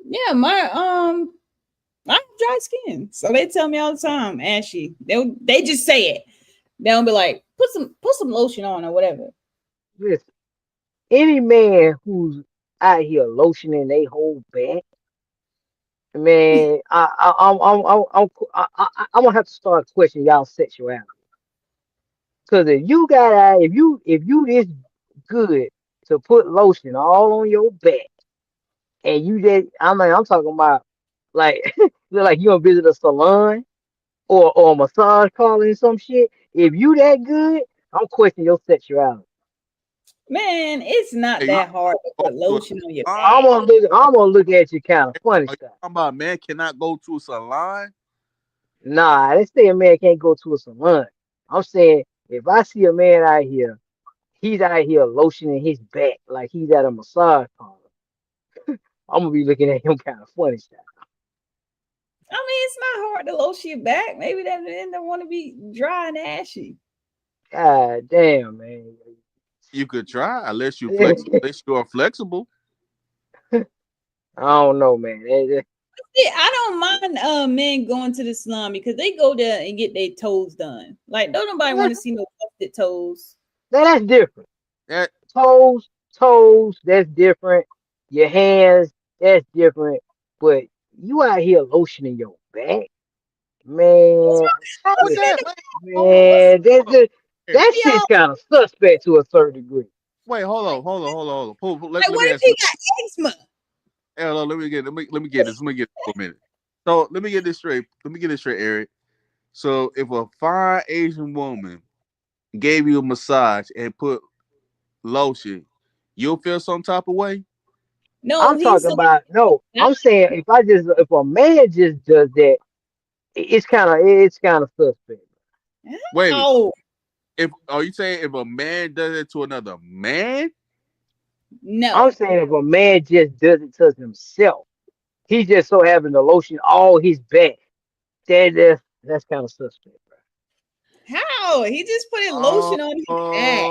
Yeah, I have dry skin, so they tell me all the time, ashy. They just say it. They don't be like, put some lotion on or whatever. Listen, any man who's out here lotioning they whole back, man, I'm gonna have to start questioning y'all sexuality. Cause if you this good to put lotion all on your back, and you just, I'm talking about like look like you gonna visit a salon or a massage parlor or some shit. If you that good, I'm questioning your sexuality. Man, it's not Hey, you that hard to go put to a lotion on your salon? back. I'm gonna look at you kind of funny Are you style. talking about man cannot go to a salon? Nah, they say a man can't go to a salon. I'm saying if I see a man out here, he's out here lotioning his back like he's at a massage parlor. I'm gonna be looking at him kind of funny style. I mean, it's not hard to lotion your back. Maybe that men don't want to be dry and ashy. God damn, man. You could try I unless you are flexible. don't know, man. Yeah, I don't mind men going to the salon because they go there and get their toes done. Like, don't nobody want to see no busted toes. That's different. That Toes, that's different. Your hands, that's different. But you out here lotioning your back, What's man. wrong with wrong Yeah, that? with Wait, hold on. what's man, Hold on. Hey, that shit's y'all? kind of suspect to a certain degree. wait, hold on. Like, Let what me if ask. he got eczema? Hey, hold on, let me get this. Let me get this for a minute. So let me get this straight. Let me get this straight, Eric. So if a fine Asian woman gave you a massage and put lotion, you'll feel some type of way. No, I'm he's talking like, about no. I'm saying if a man just does that, it's kind of suspect. Wait a minute. oh If are you saying if a man does it to another man? I'm no. saying if a man just does it to himself, he just so having to lotion all his back. That's kind of suspect, How? He just put Um, lotion on his back.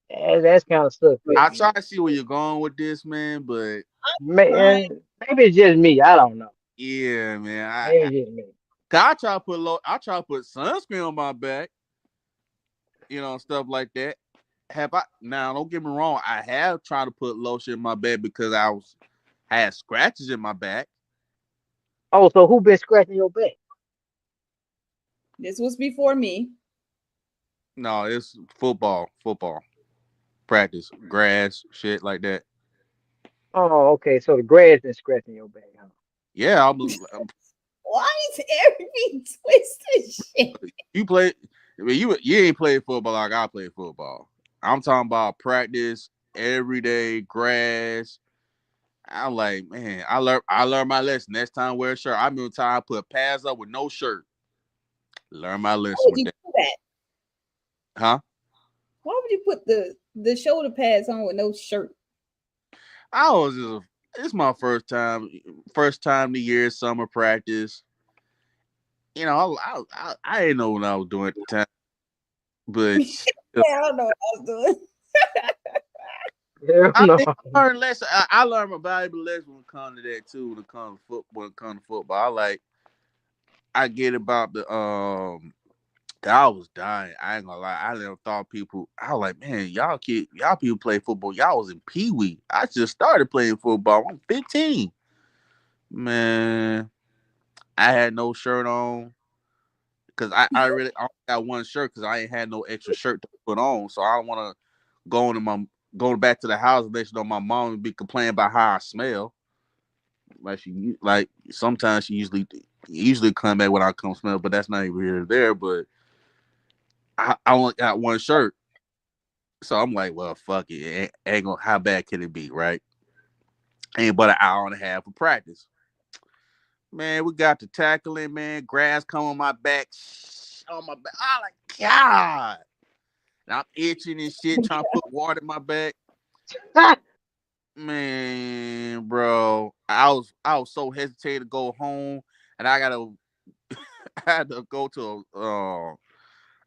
bro. That's kind of suspect I to try me. to see where you're going with this, man, but Fine. Man, maybe it's just me. I don't know. yeah, man. Maybe it's just me. I try to put I try to put sunscreen on my back, stuff like that. Have I now? Don't get me wrong. I have tried to put lotion in my back because had scratches in my back. Oh, so who been scratching your back? This was before me. No, it's football practice, grass, shit like that. Oh, okay. So the grass been scratching your back, huh? Yeah, Why is everything twisted shit? you play. I mean, you ain't played football like I play football. I'm talking about practice every day, grass. I'm like, man, I learned my lesson. Next time wear a shirt. I remember time I put pads up with no shirt. Learn my Why lesson would with you that. do that? Huh? Why would you put the shoulder pads on with no shirt? I was just it's my first time the year summer practice. I didn't know what I was doing at the time, but I don't know what I was doing. Hell I no. think I learned lesson. I learned a valuable lesson when it comes to that too. When it comes to football, I get about the. I was dying. I ain't gonna lie. I never thought people. I was like, man, y'all people play football. Y'all was in Pee Wee. I just started playing football. I'm 15. Man, I had no shirt on because I really I only got one shirt because I ain't had no extra shirt to put on. So I don't want to going back to the house and let you know my mom would be complaining about how I smell. Like sometimes she usually come back when I come smell, but that's not even here or there. But I only got one shirt. So I'm like, well, fuck it. Ain't gonna, how bad can it be, right? Ain't but an hour and a half of practice. Man, we got to tackling, man. Grass come on my back. On my back. I'm like, God. And I'm itching and shit, trying to put water in my back. Man, bro. I was so hesitated to go home. And I had to go to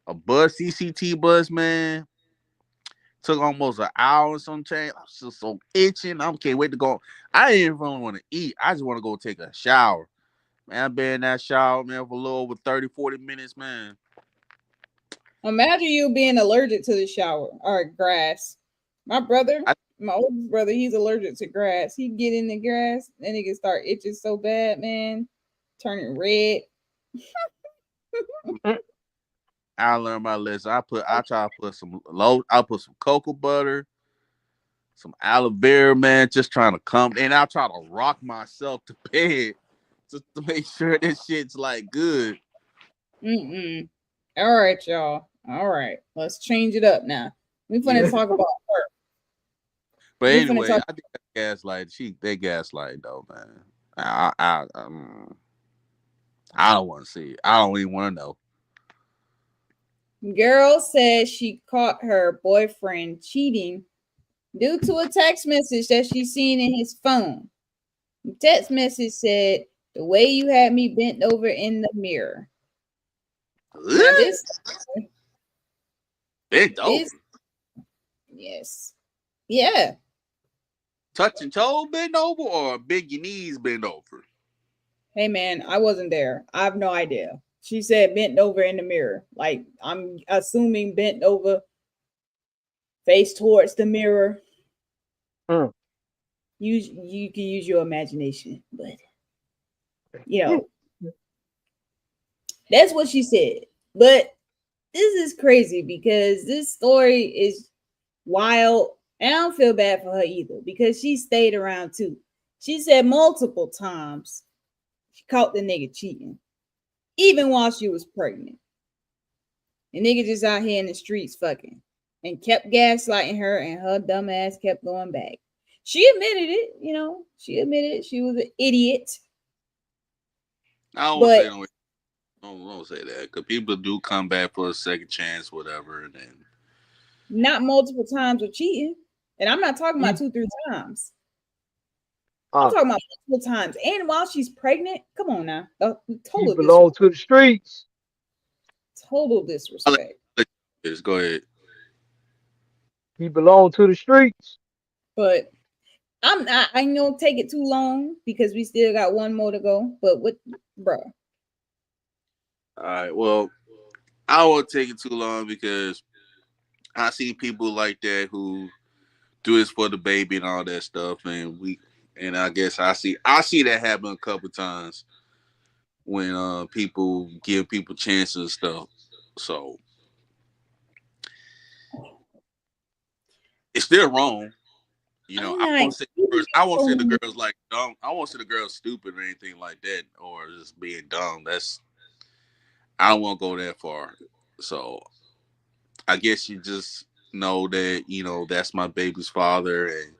a bus, CCT bus, man. Took almost an hour or some change. I was just so itching. I can't wait to go. I didn't even want to eat. I just want to go take a shower. Man, I've been in that shower, man, for a little over 30, 40 minutes, man. Imagine you being allergic to the shower or grass. My brother, I, my oldest brother, he's allergic to grass. He get in the grass, and he can start itching so bad, man, turning red. I learned my lesson. I try to put I put some cocoa butter, some aloe vera, man, just trying to come. And I try to rock myself to bed just to make sure this shit's like good. Mm-mm. All right, y'all. All right, let's change it up now. We finna Yeah. talk about her. But We finna anyway, talk. I think that's gaslight. They gaslight though, man. I don't want to see it. I don't even want to know. Girl says she caught her boyfriend cheating due to a text message that she seen in his phone. The text message said, "The way you had me bent over in the mirror." Now this, Bent this, over, yes, yeah. touching toe bent over, or bend your knees bent over. Hey man, I wasn't there. I have no idea. She said bent over in the mirror. Like I'm assuming bent over, face towards the mirror. Mm. You can use your imagination, but you Mm. know that's what she said. But this is crazy because this story is wild. And I don't feel bad for her either because she stayed around too. She said multiple times she caught the nigga cheating, even while she was pregnant. The nigga just out here in the streets fucking and kept gaslighting her, and her dumb ass kept going back. She admitted it, she admitted she was an idiot, I don't want to but say don't say that because people do come back for a second chance, whatever. And then not multiple times of cheating. And I'm not talking about He, 2-3 times. I'm uh, talking about multiple times. And while she's pregnant, come on now. he Total belonged disrespect. to the streets. Total I'll let, disrespect. let you just go ahead. He belonged to the streets. But I'm not, I know take it too long because we still got one more to go. But what, bro? All right. Well, I won't take it too long because I see people like that who do this for the baby and all that stuff, and I guess I see that happen a couple times when people give people chances and stuff. So it's still wrong. I'm I not won't say the girls, I won't say the so girls like dumb. I won't say the girls stupid or anything like that, or just being dumb. I don't want to go that far. So I guess you just know that that's my baby's father, and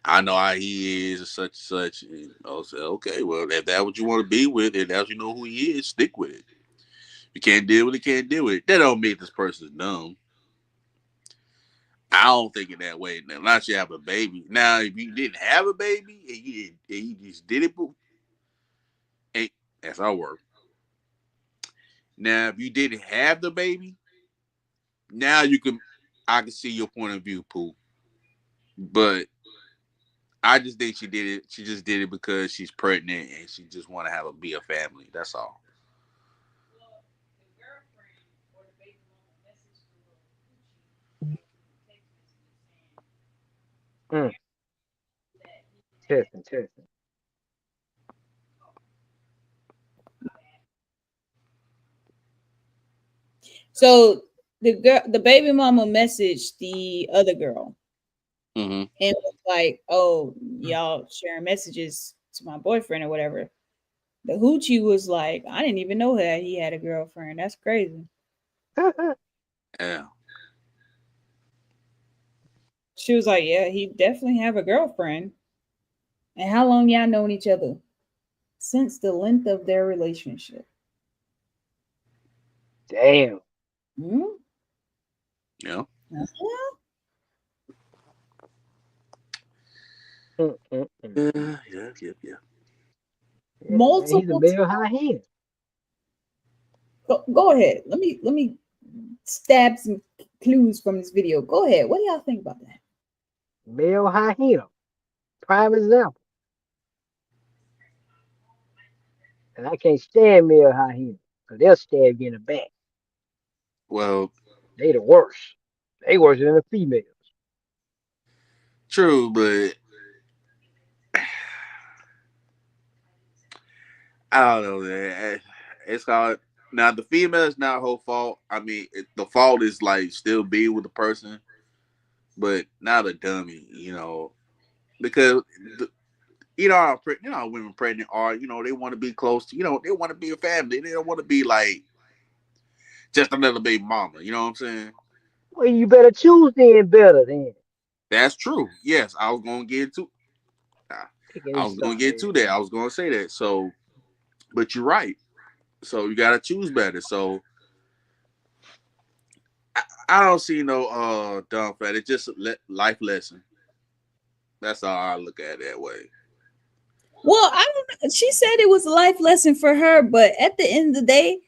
I know how he is, and such. And I'll say, okay, well, if that's what you want to be with, and that's who he is, stick with it. You can't deal with it, can't deal with it. That don't mean this person's dumb. I don't think it that way. Now, unless you have a baby. Now, if you didn't have a baby and you just did it, ain't that's our work. Now, if you didn't have the baby, now I can see your point of view, Pooh. But I just think she did it. She just did it because she's pregnant and she just want to be a family. That's all. Mm. Testing, testing. So the baby mama messaged the other girl Mm-hmm. and was like, "Oh, y'all sharing messages to my boyfriend or whatever." The hoochie was like, "I didn't even know that he had a girlfriend. That's crazy." Yeah. She was like, "Yeah, he definitely have a girlfriend." And how long y'all known each other? Since the length of their relationship. Damn. Hmm? Yeah. Uh-huh. Mm, mm, mm. Yeah. Yeah, man, he's a Multiple. male high hand. Go ahead. Let me stab some clues from this video. Go ahead. What do y'all think about that? Male high hand. Prime example. And I can't stand male high hand. Because they'll stab you in the back. Well, They the worst. They worse than the females. true, but I don't know, man. It's called now. The female is not her fault. I mean, the fault is like still being with the person, but not a dummy. Because the, how women pregnant are. They want to be close to. They want to be a family. They don't want to be like Just another baby mama. You know what I'm saying? Well, you better choose then better than That's true. Yes, I was gonna get to. picking I this was gonna sucker get ass to that. I nigga. was gonna say that. So, but you're right. So you gotta choose better. So I don't see no dumb fat. It's just a life lesson. That's how I look at it that way. Well, I don't know. She said it was a life lesson for her, but at the end of the day,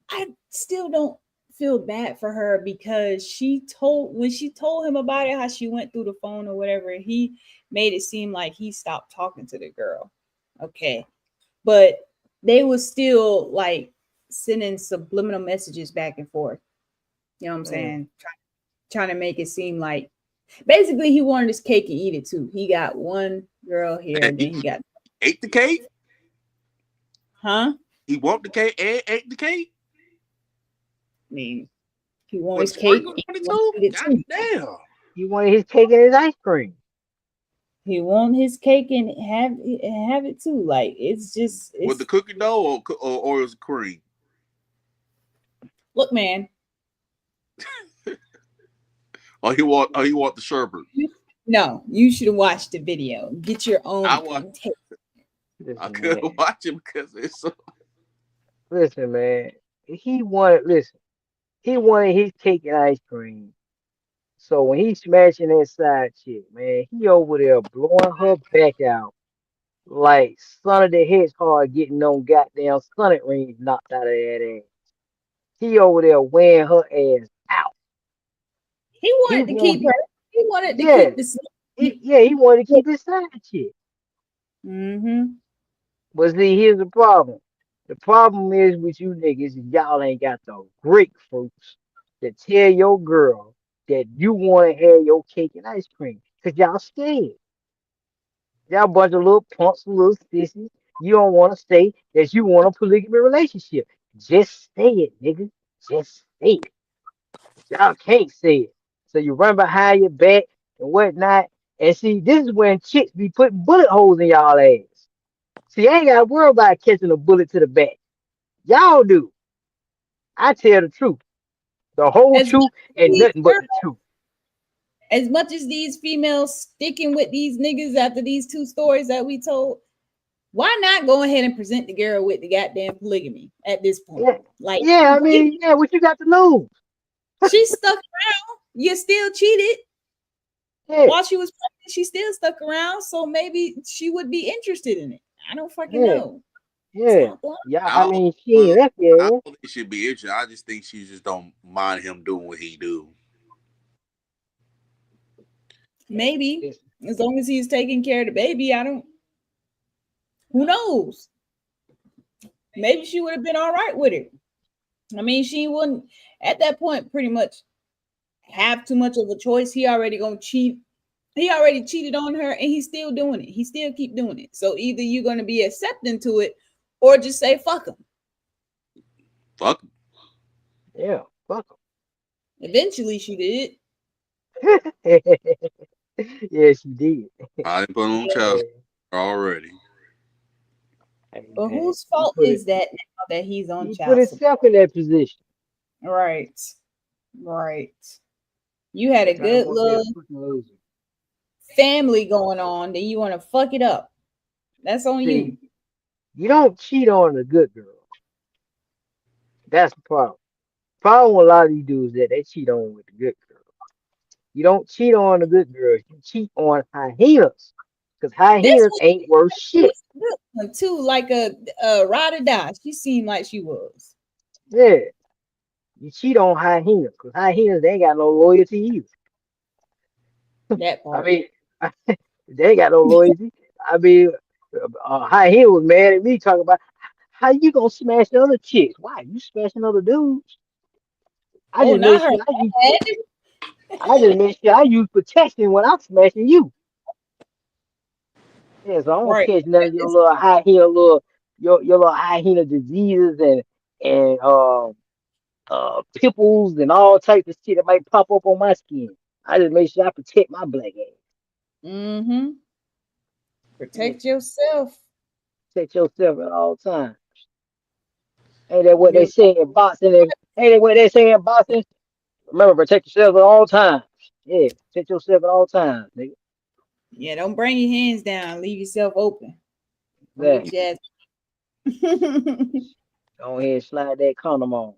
I still don't feel bad for her because she told him about it, how she went through the phone or whatever, he made it seem like he stopped talking to the girl. Okay. But they was still like sending subliminal messages back and forth. You know what I'm Mm. saying? Trying to make it seem like basically he wanted his cake and eat it too. He got one girl here And and then he he got, ate the cake. huh? He want the cake and ate the cake. I mean, he wanted With his the cake sprinkles and on it he wanted too. to eat it God too. damn. He wanted his cake and his ice cream. He want his cake and have it too. Like it's just With the it's cookie dough or it was cream. look, man. Or he want the sherbet. No, you should watch the video. Get your I own want. take. I Listen, man. couldn't watch it because it's so. Listen, man. Listen. He wanted his cake and ice cream. So when he's smashing that side chick, man, he over there blowing her back out like Son of the Hedgehog getting on goddamn Sonic rings knocked out of that ass. He over there wearing her ass out. He He wanted to want keep her. he He wanted to yeah. keep the. He wanted to keep his side chick. Mm-hmm. But see, here's the problem. The problem is with you niggas, is y'all ain't got the grapefruits to tell your girl that you want to have your cake and ice cream. Cause y'all scared. Y'all bunch of little punks, little sissies. You don't want to say that you want a polygamy relationship. Just say it, nigga. Just say it. Y'all can't say it. So you run behind your back and whatnot. And see, this is when chicks be putting bullet holes in y'all ass. See, I ain't got to worry about catching a bullet to the back. Y'all do. I tell the truth, the whole As truth, much and nothing but the truth. as much as these females sticking with these niggas after these two stories that we told, why not go ahead and present the girl with the goddamn polygamy at this point? Yeah, Like yeah. I mean, yeah. What you got to lose? she stuck around. You still cheated Yeah, while she was pregnant. She still stuck around, so maybe she would be interested in it. I don't fucking yeah, know. yeah. Stop lying. Yeah. I I don't, mean, she ain't well, left I yet. don't think she'd be interested. I just think she just don't mind him doing what he do. Hey, Maybe listen, as long as he's taking care of the baby, I don't. Who knows? Maybe she would have been all right with it. I mean, she wouldn't at that point pretty much have too much of a choice. He already gonna cheat. He already cheated on her, and he's still doing it. He still keep doing it. So either you're gonna be accepting to it, or just say fuck him. Fuck him. yeah, fuck Eventually, she did. 'em. Yeah, she did. I didn't put him on child Yeah. support already. Hey But man, whose fault is that now that he's on he put child support? himself in that position. Right, right. You had a That's how I good want to be a little fucking loser. family going on, then you want to fuck it up. That's on you. See, you don't cheat on a good girl. That's the problem. Problem with a lot of these dudes that they cheat on with the good girl. You don't cheat on the good girls. You cheat on hyenas. Because This hyenas was, ain't worth shit. was a good one too, like a ride or die. She seemed like she was Yeah. You cheat on hyenas. Because hyenas, they ain't got no loyalty either. that I part. mean, they ain't got no loyalty. I mean, hyena was mad at me talking about how you gonna smash the other chicks? Why? You smashing other dudes? I Oh, just made not her sure dad. I just made sure I use protection when I'm smashing you. Yeah, so I don't Right. catch none of your little hyena little your little hyena diseases and pimples and all types of shit that might pop up on my skin. I just make sure I protect my black ass. Mm-hmm. Yeah, Protect yourself. protect yourself at all times. Ain't that what they No, say in boxing? Ain't that what they say in boxing? Remember, protect yourself at all times. Yeah, protect yourself at all times, nigga. yeah, don't bring your hands down. Leave yourself open. Don't get Exactly. your ass. Go ahead and slide that condom on.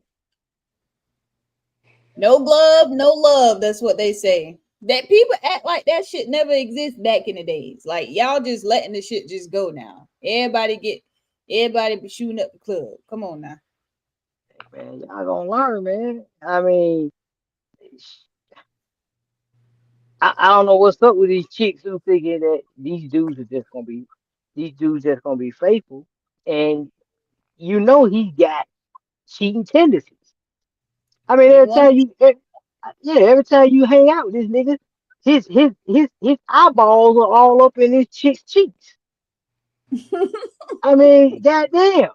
No glove, no love. That's what they say. That people act like that shit never exists back in the days. Like y'all just letting the shit just go now. Everybody be shooting up the club. Come on now. Man, y'all gonna learn, man. I mean, I don't know what's up with these chicks who thinking that these dudes just gonna be faithful, and you know he got cheating tendencies. I mean, They want every time you hang out with this nigga, his eyeballs are all up in this chick's cheeks. I mean, goddamn,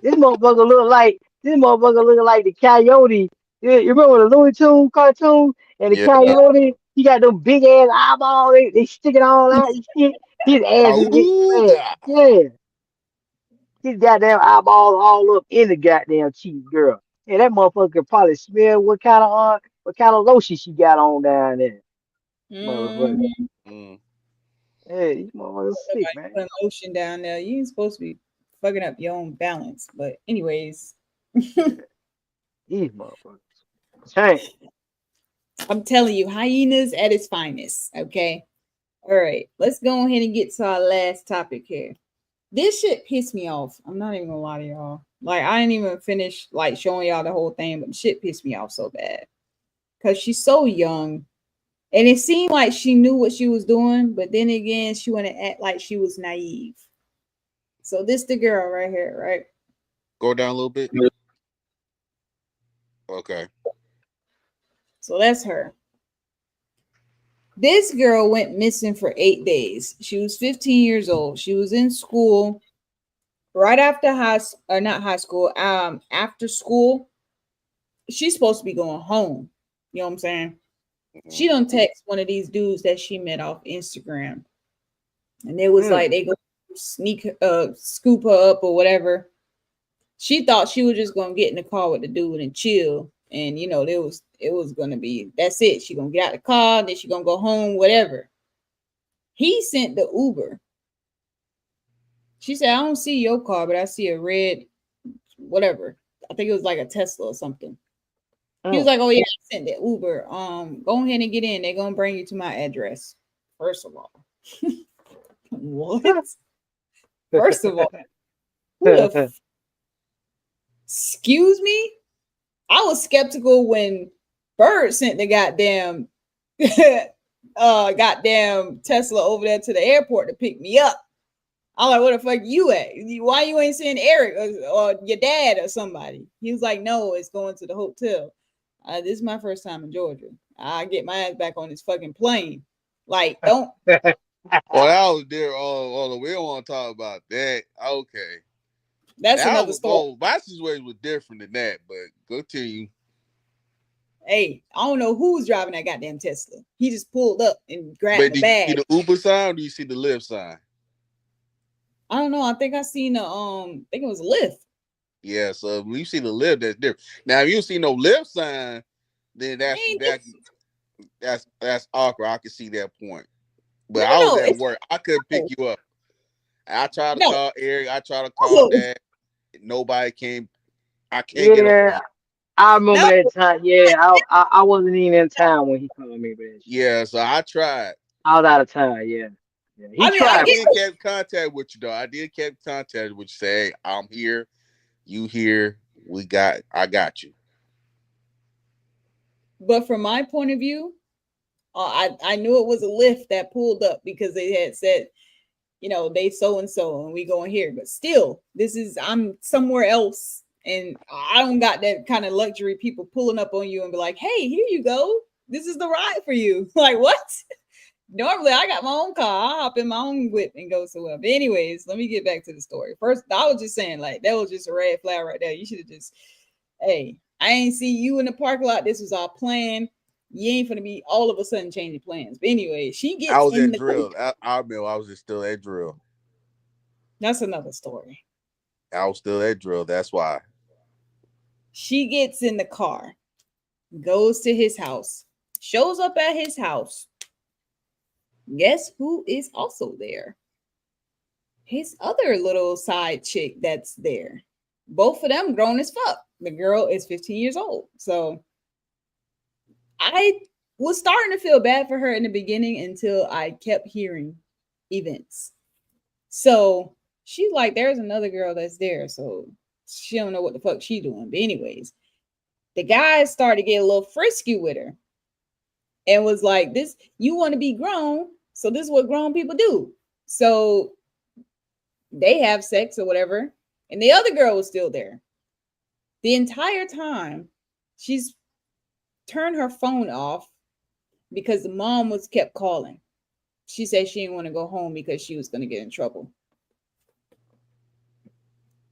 this motherfucker looking like the coyote. You remember the Looney Tunes cartoon and the Yeah. coyote? He got them big ass eyeballs. They stick it all out and shit. His ass is man, Auga. yeah. His goddamn eyeballs all up in the goddamn cheeks, girl. Yeah, that motherfucker could probably smell what kind of lotion she got on down there. Motherfucker. mm-hmm. Mm. Hey, these motherfuckers sick, Nobody man. putting lotion down there. You ain't supposed to be fucking up your own balance. But anyways, Yeah, these motherfuckers. Change. I'm telling you, hyenas at its finest. Okay. All right. Let's go ahead and get to our last topic here. This shit pissed me off. I'm not even gonna lie to y'all. Like I didn't even finish like showing y'all the whole thing, but the shit pissed me off so bad. Cause she's so young. And it seemed like she knew what she was doing, but then again, she wanted to act like she was naive. So this the girl right here, right? Go down a little bit. Okay. So that's her. This girl went missing for 8 days. She was 15 years old. She was in school right after or not high school, after school. She's supposed to be going home. You know what I'm saying? Mm-hmm. She don't text one of these dudes that she met off Instagram. And it was Mm. like they go scoop her up or whatever. She thought she was just gonna get in the car with the dude and chill. And it was gonna be that's it. She gonna get out the car, then she gonna go home, whatever. He sent the Uber. She said, I don't see your car, but I see a red, whatever. I think it was like a Tesla or something. He was Mm. like, oh yeah, I sent the Uber. Go ahead and get in. They're gonna bring you to my address. First of all. What? First of all, who the excuse me? I was skeptical when Bird sent the goddamn goddamn Tesla over there to the airport to pick me up. I'm like, where the fuck you at? Why you ain't saying Eric or your dad or somebody? He was like, no, it's going to the hotel. This is my first time in Georgia. I get my ass back on this fucking plane. Like, don't. Well, that was there. Oh, we don't want to talk about that. Okay. That's That another was story. my situation was different than that, but go to you. Hey, I don't know who was driving that goddamn Tesla. He just pulled up and grabbed But the did you see bag. the Uber sign or do you see the Lyft sign? I don't know. I think I seen I think it was a lift. Yeah, so when you see the Lyft, that's different. Now, if you see no Lyft sign, then I mean, that's awkward. I can see that point. no, But I was no, at it's work. I couldn't pick you up. I tried to no. call Eric. I tried to call No, Dad. Nobody came. I can't get a hold Yeah, of. I remember no. that time. Yeah, I wasn't even in town when he called me, but shit. Yeah, so I tried. I was out of town. Yeah, yeah. He I mean, I I tried, get did but keep contact with you though. I did keep contact with you. Say, hey, I'm here. You here? I got you. but from my point of view, I knew it was a lift that pulled up because they had said, they so and so, and we going here. But still, I'm somewhere else, and I don't got that kind of luxury. People pulling up on you and be like, "Hey, here you go. This is the ride for you." Like what? Normally, I got my own car. I hop in my own whip and go somewhere. But anyways, let me get back to the story. First, I was just saying, like that was just a red flag right there. You should have just, hey, I ain't see you in the parking lot. This was our plan. You ain't gonna be all of a sudden changing plans. But anyway, she I gets was in at the. drill. I admit I was just still at drill. That's another story. I was still at drill. That's why. She gets in the car, goes to his house, shows up at his house. Guess who is also there? His other little side chick that's there. Both of them grown as fuck. The girl is 15 years old. So I was starting to feel bad for her in the beginning until I kept hearing events. So she's like, there's another girl that's there. So she don't know what the fuck she doing. But anyways, the guys started to get a little frisky with her and was like, this, you want to be grown. So this is what grown people do. So they have sex or whatever. And the other girl was still there. The entire time, she's turned her phone off because the mom was kept calling. She said she didn't want to go home because she was going to get in trouble.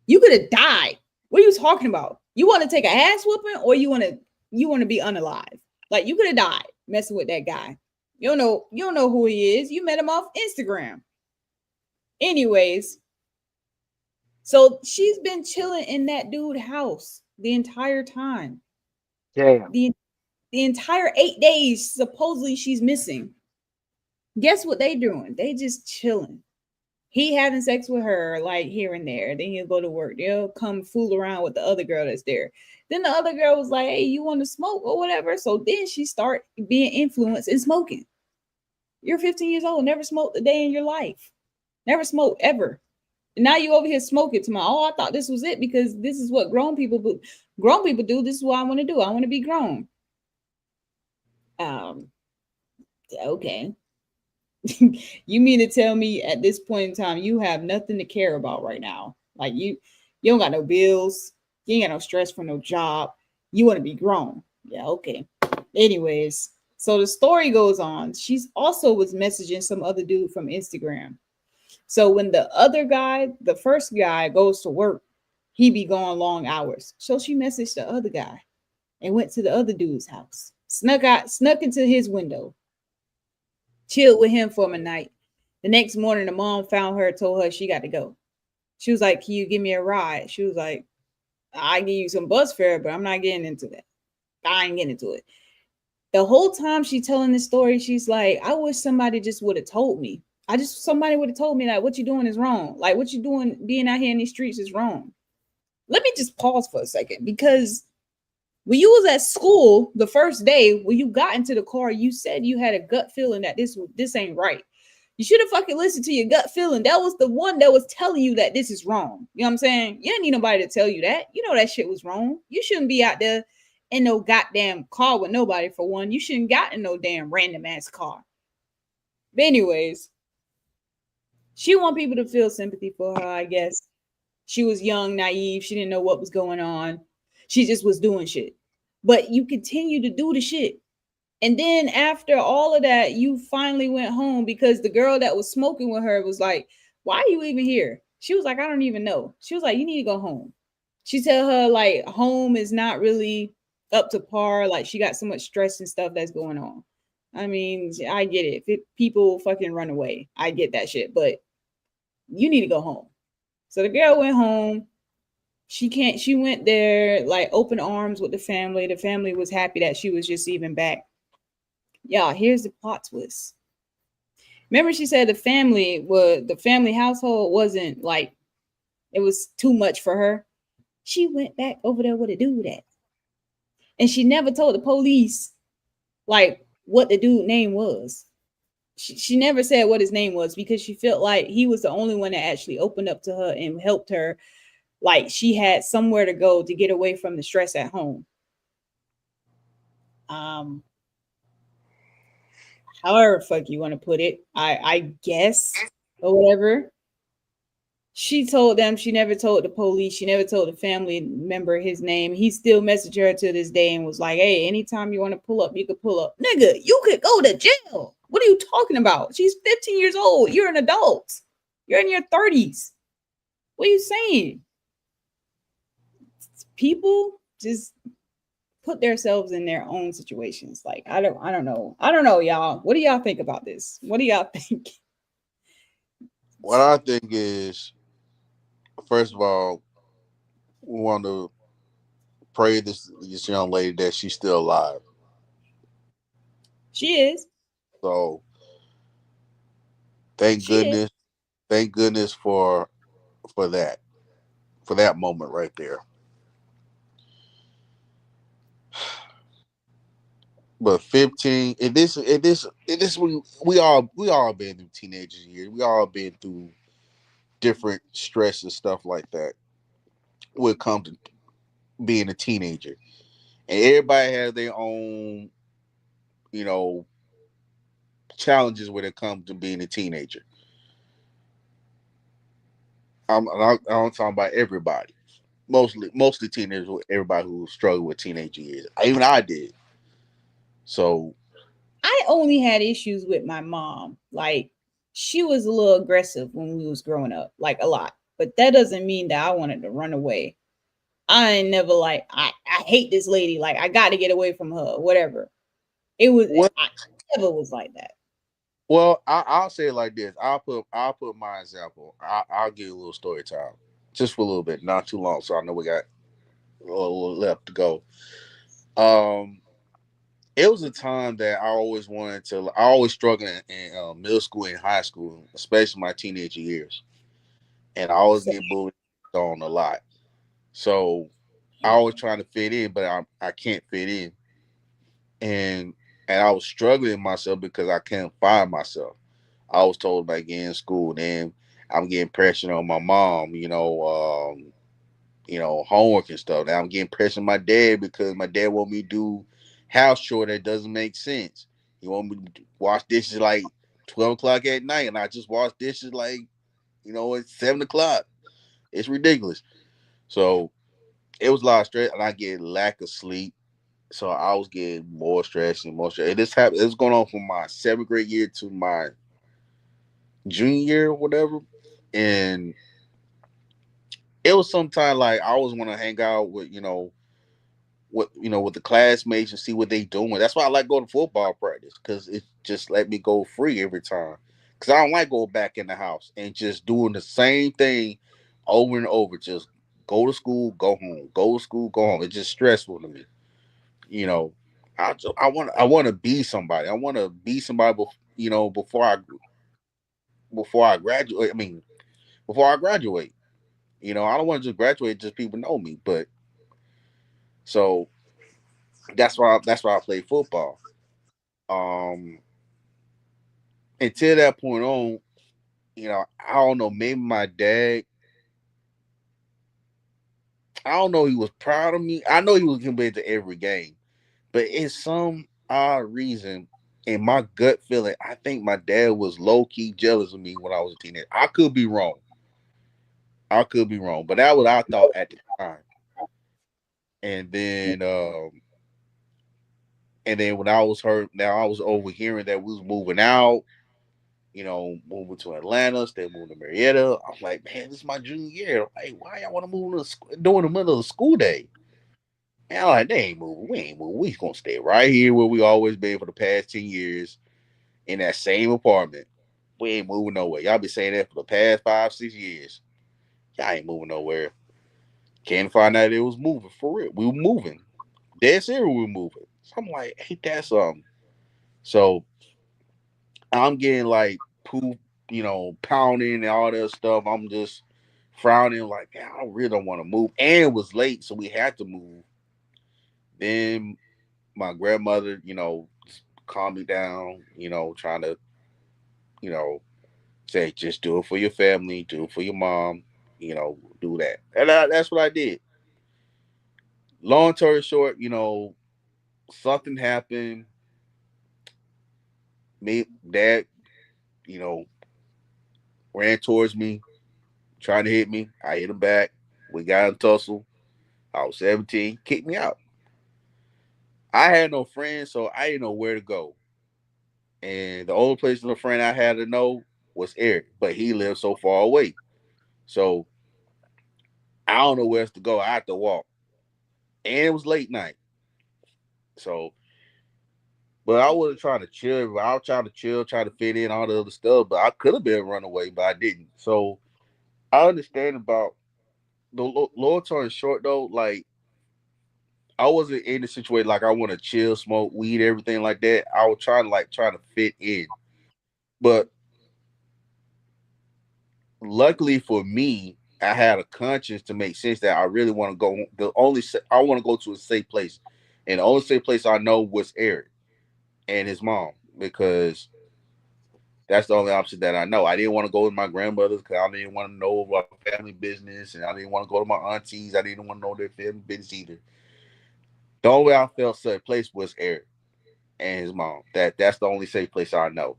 You could have died. What are you talking about? You want to take a ass whooping or you want to be unalive? Like you could have died messing with that guy. You don't know who he is. You met him off Instagram. Anyways, so she's been chilling in that dude's house the entire time. Damn. The entire 8 days supposedly she's missing. Guess what they doing? They just chilling. He having sex with her like here and there. Then he'll go to work. They'll come fool around with the other girl that's there. Then the other girl was like, hey, you want to smoke or whatever? So then she start being influenced in smoking. You're 15 years old, never smoked a day in your life. Never smoked ever. And now you over here smoking to my, oh, I thought this was it because this is what grown people do. Grown people do. This is what I want to do. I want to be grown. Um, okay. You mean to tell me at this point in time you have nothing to care about right now? Like you don't got no bills, you ain't got no stress for no job. You want to be grown. Yeah, okay. Anyways, so the story goes on. She's also was messaging some other dude from Instagram. So when the other guy, the first guy goes to work, he be going long hours. So she messaged the other guy and went to the other dude's house. Snuck into his window, chilled with him for a night. The next morning, the mom found her, told her she got to go. She was like, can you give me a ride? She was like, I give you some bus fare, but I'm not getting into that. I ain't getting into it. The whole time she telling this story, she's like, I wish somebody just would have told me. Somebody would have told me that what you doing is wrong. Like what you doing being out here in these streets is wrong. Let me just pause for a second because when you was at school the first day, when you got into the car, you said you had a gut feeling that this ain't right. You should have fucking listened to your gut feeling. That was the one that was telling you that this is wrong. You know what I'm saying? You didn't need nobody to tell you that. You know that shit was wrong. You shouldn't be out there in no goddamn car with nobody for one. You shouldn't got in no damn random ass car. But anyways, she want people to feel sympathy for her, I guess. She was young, naive. She didn't know what was going on. She just was doing shit. But you continue to do the shit. And then after all of that, you finally went home because the girl that was smoking with her was like, why are you even here? She was like, I don't even know. She was like, you need to go home. She tell her like home is not really up to par. Like she got so much stress and stuff that's going on. I mean, I get it. If people fucking run away, I get that shit. But you need to go home. So the girl went home. She went there like open arms with the family. The family was happy that she was just even back. Y'all, here's the plot twist. Remember, she said the family household wasn't like it was too much for her. She went back over there with a dude at, and she never told the police like what the dude name was. She never said what his name was because she felt like he was the only one that actually opened up to her and helped her. Like she had somewhere to go to get away from the stress at home. Um, However fuck you want to put it, I guess or whatever. She told them she never told the police, she never told the family member his name. He still messaged her to this day and was like, hey, anytime you want to pull up, you could pull up. Nigga, you could go to jail. What are you talking about? She's 15 years old. You're an adult. You're in your 30s. What are you saying? People just put themselves in their own situations. Like I don't know, y'all. What do y'all think about this? What do y'all think? What I think is, first of all, we want to pray this young lady that she's still alive. She is. So thank She is. goodness, thank goodness for that for that moment right there. But 15, we all been through teenager years. We all been through different stress and stuff like that. When it comes to being a teenager, and everybody has their own, you know, challenges when it comes to being a teenager. I'm talking about everybody. Mostly teenagers, everybody who struggled with teenage years. Even I did. So I only had issues with my mom. Like she was a little aggressive when we was growing up, like a lot. But that doesn't mean that I wanted to run away. I ain't never like I hate this lady. Like I got to get away from her. Whatever. It was well, I never was like that. I'll say it like this. I'll put my example. I'll give you a little story time, just for a little bit, not too long. So I know we got a little left to go. Um, it was a time that I always wanted to. I always struggled in middle school and high school, especially my teenage years, and I always So get bullied on a lot. So I always trying to fit in, but I can't fit in, and I was struggling myself because I can't find myself. I was told about getting in school, then I'm getting pressure on my mom, homework and stuff. Now I'm getting pressure on my dad because my dad want me to do house chore that doesn't make sense. He want me to wash dishes like 12 o'clock at night, and I just wash dishes like it's 7 o'clock. It's ridiculous. So it was a lot of stress, and I get lack of sleep. So I was getting more stress and more stress. And this happened. It was going on from my seventh grade year to my junior year or whatever, and it was sometime like I always want to hang out with with the classmates and see what they doing. That's why I like going to football practice because it just let me go free every time. Because I don't like going back in the house and just doing the same thing over and over. Just go to school, go home, go to school, go home. It's just stressful to me. You know, I want to be somebody. I want to be somebody. Before I graduate. I mean, before I graduate. I don't want to just graduate just people know me. But so that's why I play football. Um, until that point on, I don't know. Maybe my dad. I don't know. He was proud of me. I know he was committed to every game, but it's some odd reason. In my gut feeling, I think my dad was low key jealous of me when I was a teenager. I could be wrong. I could be wrong, but that was what I thought at the time. And then, when I was hurt, now I was overhearing that we was moving out. Moving to Atlanta, stay moving to Marietta. I'm like, man, this is my junior year. Like, why y'all want to move to during the middle of the school day? And I'm like, they ain't moving. We ain't moving. We gonna stay right here where we always been for the past 10 years in that same apartment. We ain't moving nowhere. Y'all been saying that for the past 5, 6 years. Y'all ain't moving nowhere. Can't find out it was moving for real. We were moving. Dead serious, we were moving. So I'm like, ain't that something? So I'm getting like poop, pounding and all that stuff. I'm just frowning, like, man, I really don't want to move. And it was late, so we had to move. Then my grandmother, calmed me down, trying to, you know, say, just do it for your family, do it for your mom, do that. And that's what I did. Long story short, something happened. Me, dad, you know, ran towards me, trying to hit me. I hit him back. We got in a tussle. I was 17, kicked me out. I had no friends, so I didn't know where to go. And the only place the friend I had to know was Eric, but he lived so far away. So I don't know where else to go. I had to walk. And it was late night. So, but I wasn't trying to chill. I was trying to chill, trying to fit in all the other stuff, but I could have been run away, but I didn't. So I understand about the Lord turn short though, like I wasn't in the situation like I want to chill, smoke weed, everything like that. I was trying to fit in. But luckily for me, I had a conscience to make sense that I really want to go. I want to go to a safe place, and the only safe place I know was Eric and his mom because that's the only option that I know. I didn't want to go with my grandmother's because I didn't want to know about family business, and I didn't want to go to my aunties. I didn't want to know their family business either. The only way I felt safe place was Eric and his mom. That's the only safe place I know.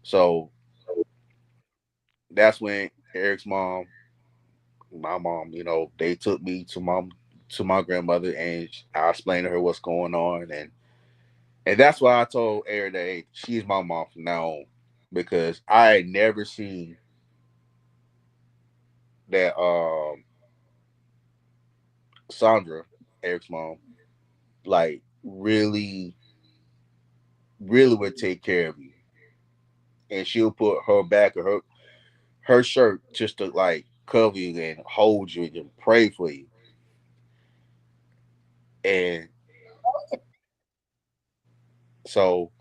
So that's when Eric's mom, my mom, they took me to my grandmother, and I explained to her what's going on, and that's why I told Eric that hey, she's my mom from now on because I had never seen that Sandra, Eric's mom, like really would take care of you, and she'll put her back of her shirt just to like cover you and hold you and pray for you. And so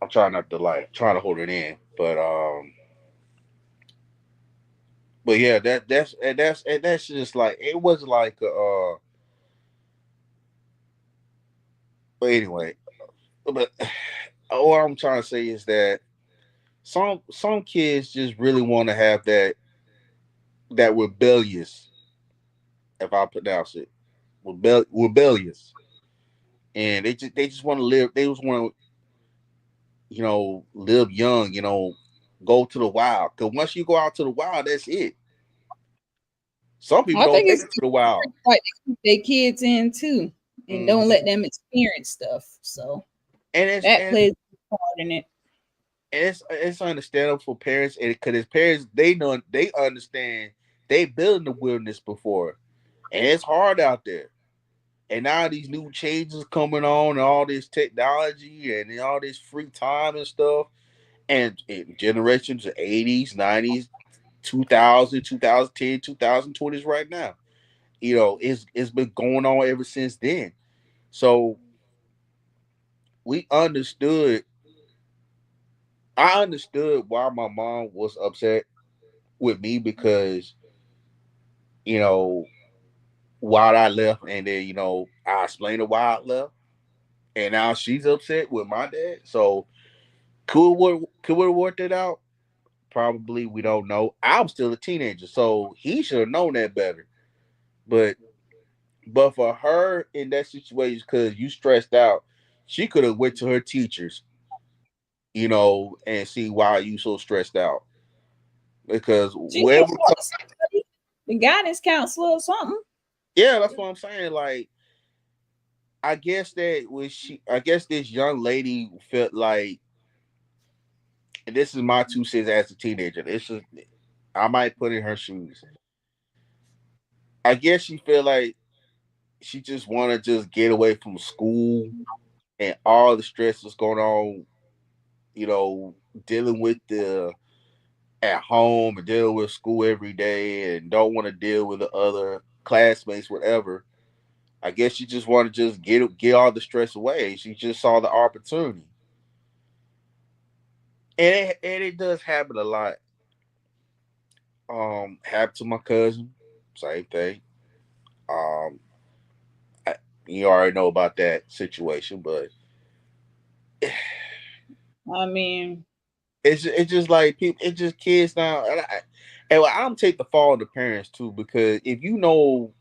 I'm trying not to like trying to hold it in, but yeah, that's just like it was like but anyway, but what I'm trying to say is that some kids just really want to have that rebellious, if I pronounce it, rebellious, and they just want to live. They just want to live young. Go to the wild. Because once you go out to the wild, that's it. Some people I don't think make it's it to the wild. like they keep their kids in too, and don't Hmm. let them experience stuff. So And it's that and plays a part in it. it's understandable for parents, and because his parents they understand they built in the wilderness before, and it's hard out there. And now these new changes coming on, and all this technology, and all this free time and stuff, and generations of 80s, 90s, 2000, 2010, 2020s right now. It's been going on ever since then. So we understood. I understood why my mom was upset with me because you know why I left, and then I explained to why I left, and now she's upset with my dad. So could we work it out? Probably we don't know. I'm still a teenager, so he should have known that better. But for her in that situation, because you stressed out, she could have went to her teachers, and see why you so stressed out. Because She can wherever, talk to somebody, the guidance counselor or something. yeah, that's what I'm saying. Like, I guess this young lady felt like, and this is my 2 cents as a teenager. This is, I might put in her shoes. I guess she felt like she just want to just get away from school and all the stress that's going on, you know, dealing with the at home and dealing with school every day and don't want to deal with the other classmates, whatever. I guess she just want to just get all the stress away. She just saw the opportunity, and it does happen a lot. Happened to my cousin, same thing. Um, I, you already know about that situation, but I mean, it's just like people, it's just kids now, and I'm take the fall of the parents too because if you know,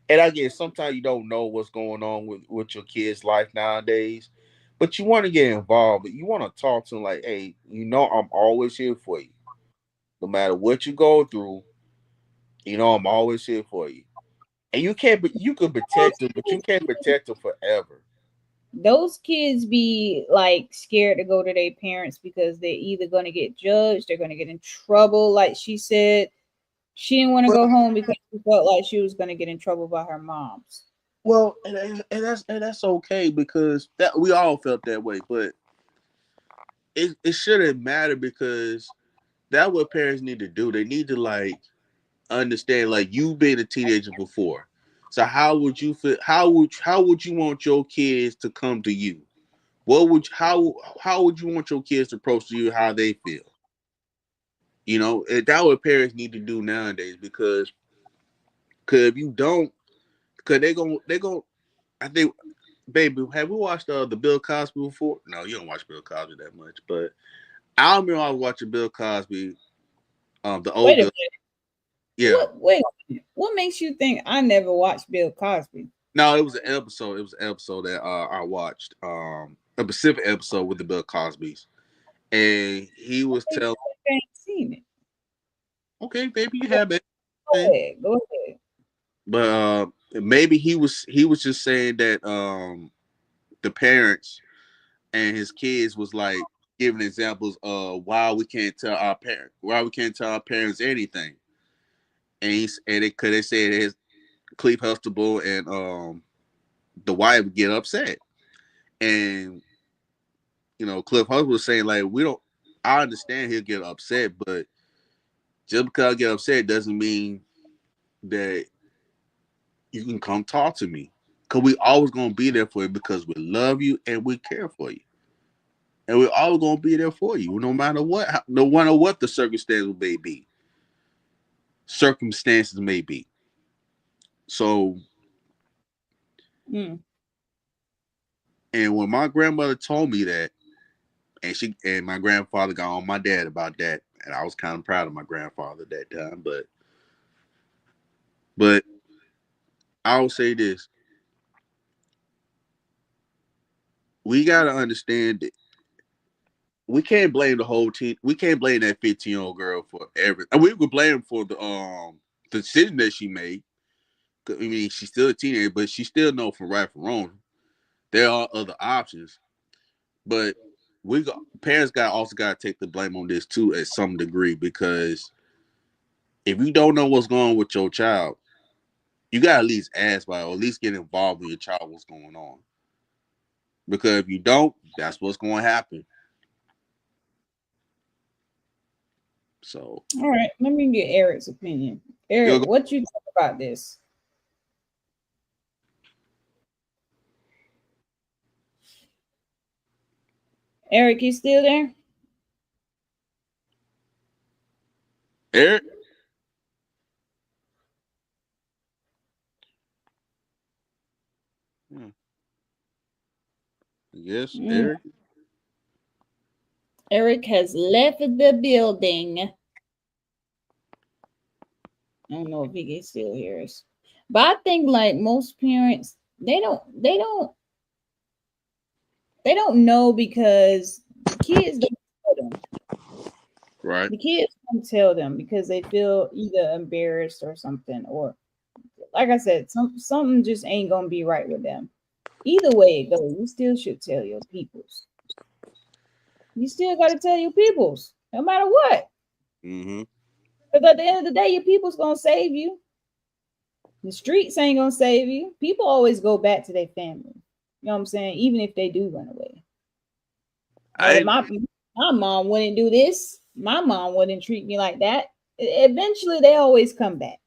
and I guess sometimes you don't know what's going on with your kid's life nowadays, but you want to get involved, but you want to talk to them like, hey, I'm always here for you, no matter what you go through. I'm always here for you, and you can't, but you can protect them, but you can't protect them forever. those kids be like scared to go to their parents because they're either going to get judged, they're going to get in trouble. Like she said, she didn't want to Well, go home because she felt like she was going to get in trouble by her moms. and that's okay because that we all felt that way, but it shouldn't matter because that's what parents need to do. They need to like understand like you've been a teenager before. So how would you feel? How would you want your kids to come to you? What would how would you want your kids to approach you? How they feel? You know, and that what parents need to do nowadays because if you don't, because they gon' I think, baby, have we watched the Bill Cosby before? No, you don't watch Bill Cosby that much, but I remember I was watching Bill Cosby, the old Wait a Bill. minute. Yeah, Wait a minute. What makes you think I never watched Bill Cosby? no, it was an episode. It was an episode that I watched, a specific episode with the Bill Cosbys, and he was I telling, ain't seen it. okay, baby, you have it, Go ahead. Go ahead. but maybe he was just saying that the parents and his kids was like giving examples of why we can't tell our parents anything, and because they said his Cleve Huxtable and the wife get upset, and Cliff Huxtable was saying like we don't. I understand he'll get upset, but just because I get upset doesn't mean that you can come talk to me. Cause we always gonna be there for you because we love you and we care for you, and we're always gonna be there for you, no matter what, no matter what the circumstances may be. So, Mm. and when my grandmother told me that, and my grandfather got on my dad about that, and I was kind of proud of my grandfather at that time, but I will say this: we gotta understand that we can't blame the whole team. We can't blame that 15-year-old girl for everything. And we could blame her for the decision that she made. I mean, she's still a teenager, but she still know from right from wrong. There are other options, but parents got to take the blame on this too at some degree, because if you don't know what's going on with your child, you got to at least ask about it, or at least get involved with your child, what's going on. Because if you don't, that's what's going to happen. So, All right. Let me get Eric's opinion. you'll Eric, go, what you think about this? Eric, you still there? Eric. Hmm, yes, Mm. Eric. Eric has left the building. I don't know if he can still hear us. But I think like most parents, they don't know because the kids don't tell them. Right. The kids don't tell them because they feel either embarrassed or something, or like I said, something just ain't gonna be right with them. Either way it goes, you still should tell your peoples. You still gotta tell your peoples, no matter what. Mm-hmm. Because at the end of the day, your people's gonna save you. The streets ain't gonna save you. People always go back to their family. You know what I'm saying? Even if they do run away. Oh, I my mom wouldn't do this. My mom wouldn't treat me like that. Eventually, they always come back.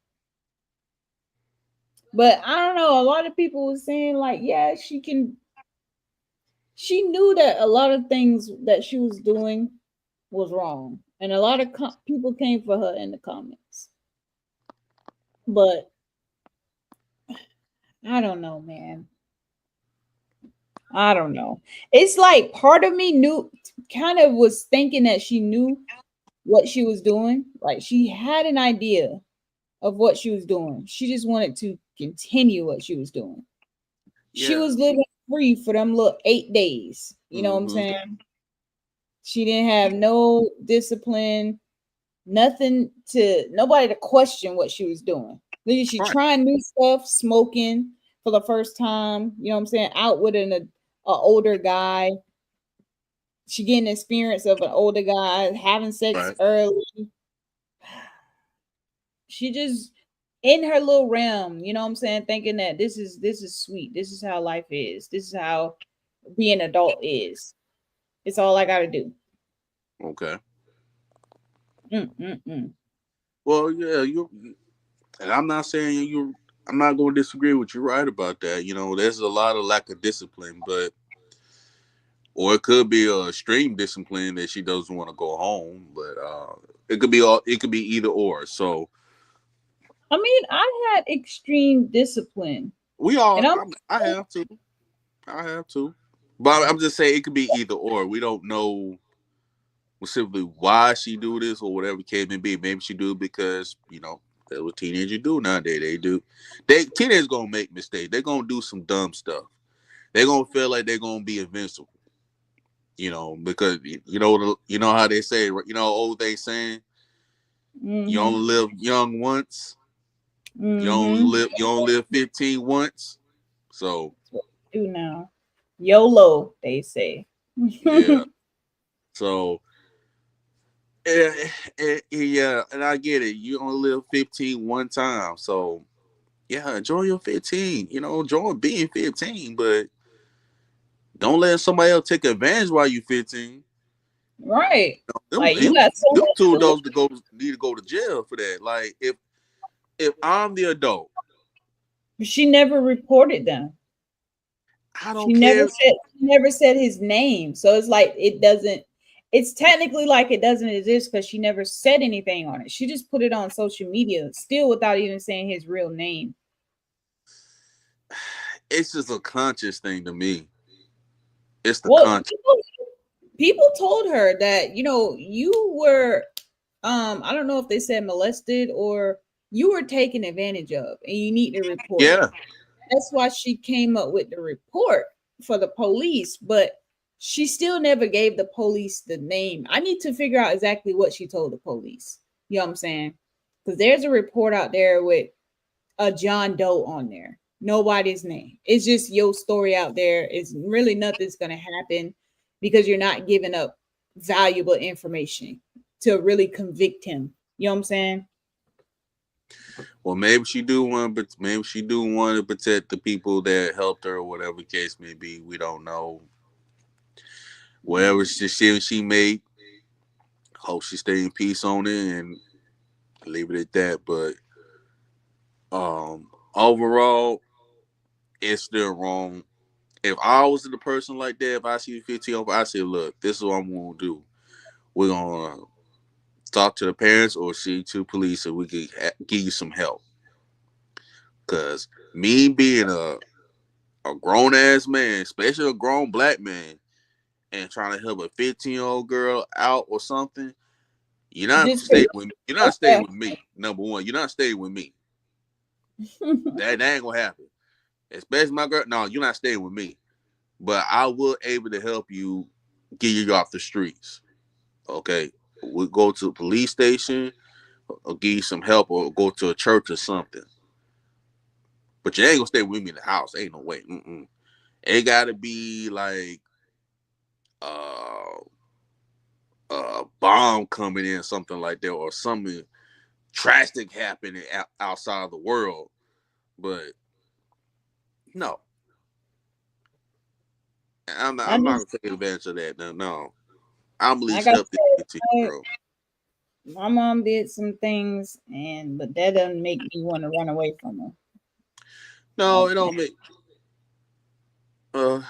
But I don't know. A lot of people were saying like, yeah, she can. She knew that a lot of things that she was doing was wrong, and a lot of people came for her in the comments. But I don't know, man. I don't know. It's like part of me knew, kind of was thinking that she knew what she was doing. Like she had an idea of what she was doing. She just wanted to continue what she was doing. She yeah. was living free for them little 8 days. You know what I'm Mm-hmm. saying? She didn't have no discipline, nobody to question what she was doing. Look, she Right. trying new stuff, smoking for the first time. You know what I'm saying? Out with a older guy. She getting experience of an older guy, having sex Right. early. She just in her little realm, you know what I'm saying, thinking that this is sweet. This is how life is. This is how being an adult is. It's all I gotta do. Okay. Mm-mm-mm. Well, yeah, and I'm not saying you. I'm not going to disagree with you right about that. You know, there's a lot of lack of discipline, but or it could be a extreme discipline that she doesn't want to go home, but it could be all. It could be either or. So I mean, I had extreme discipline, we and all. I'm I have to. I have to. But I'm just saying it could be either or. We don't know specifically why she do this or whatever the case may be. Maybe she do because that's what teenagers do nowadays. They do. Teenagers gonna make mistakes. They're gonna do some dumb stuff. They're gonna feel like they're gonna be invincible. Because you know how they say, old they saying, you mm-hmm, only live young once. mm-hmm. You only live 15 once. So Do now, YOLO, they say. yeah. So yeah, and I get it. You only live 15 one time. So yeah, enjoy your 15. Enjoy being 15, but don't let somebody else take advantage while you 15. Right. Them, Like you them, got so them much two to of live. those need to go to jail for that. Like if I'm the adult, She never reported them. I She don't never care. said she never said his name. So it's like it doesn't it's technically like it doesn't exist because she never said anything on it. She just put it on social media, still without even saying his real name. It's just a conscious thing to me. It's the Well, conscious. people told her that, you were I don't know if they said molested or you were taken advantage of and you need to report it. Yeah. That's why she came up with the report for the police, but she still never gave the police the name. I need to figure out exactly what she told the police. You know what I'm saying? Because there's a report out there with a John Doe on there. Nobody's name. It's just your story out there. It's really nothing's gonna happen because you're not giving up valuable information to really convict him. You know what I'm saying? Well, maybe she do one, but maybe she do want to protect the people that helped her, or whatever the case may be. We don't know. Whatever she made, hope she stay in peace on it and leave it at that. But overall, it's still wrong. If I was the person like that, if I see 15 over, I say, look, this is what I'm gonna do. We're gonna talk to the parents or see to police so we can give you some help. Cause me being a grown ass man, especially a grown black man, and trying to help a 15-year-old girl out or something, Just for you're not staying with me. Number one, you're not staying with me. That ain't gonna happen. Especially my girl. No, you're not staying with me. But I will able to help you get you off the streets. Okay. We'll go to the police station or give you some help or go to a church or something. But you ain't gonna stay with me in the house. Ain't no way. Mm-mm. It gotta be like uh a bomb coming in, something like that, or something drastic happening outside of the world. But no, I I'm not just gonna take advantage of that. No, no. I'm at like least I help this said, 15 girl. my mom did some things, but that doesn't make me want to run away from her. No, Like, it don't make uh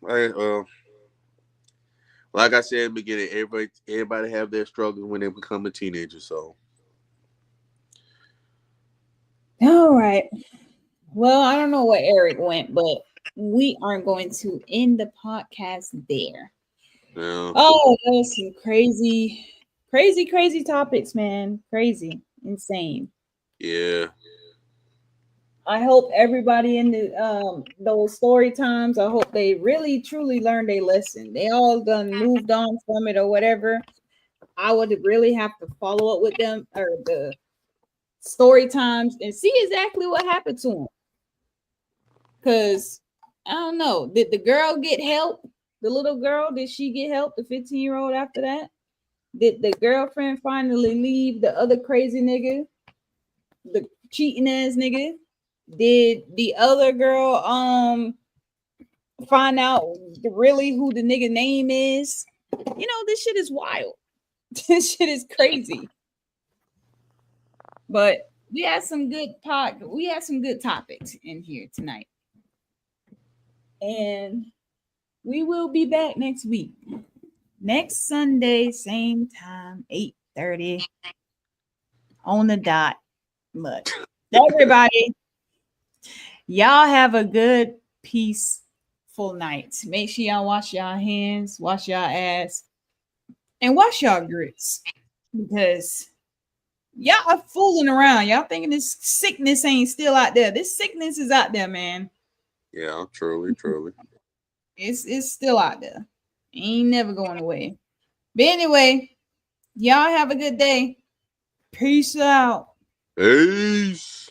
I, like I said in the beginning, everybody have their struggles when they become a teenager. So all right. Well, I don't know where Eric went, but we are going to end the podcast there. yeah, Oh, that was some crazy, crazy, crazy topics, man. Crazy, insane. yeah, I hope everybody in the those story times, I hope they really truly learned a lesson. They all done moved on from it or whatever. I would really have to follow up with them or the story times and see exactly what happened to them. Cause I don't know. Did the girl get help? The little girl, did she get help? The 15-year-old after that? Did the girlfriend finally leave the other crazy nigga? The cheating ass nigga? Did the other girl find out really who the nigga name is? This shit is wild. This shit is crazy. But we had some good topics in here tonight. And we will be back next week. Next Sunday, same time, 8:30 on the dot. But everybody, y'all have a good, peaceful night. Make sure y'all wash y'all hands, wash y'all ass, and wash y'all grits. Because y'all are fooling around. Y'all thinking this sickness ain't still out there. This sickness is out there, man. Yeah, truly, truly. It's still out there. Ain't never going away. But anyway, y'all have a good day. Peace out. Peace.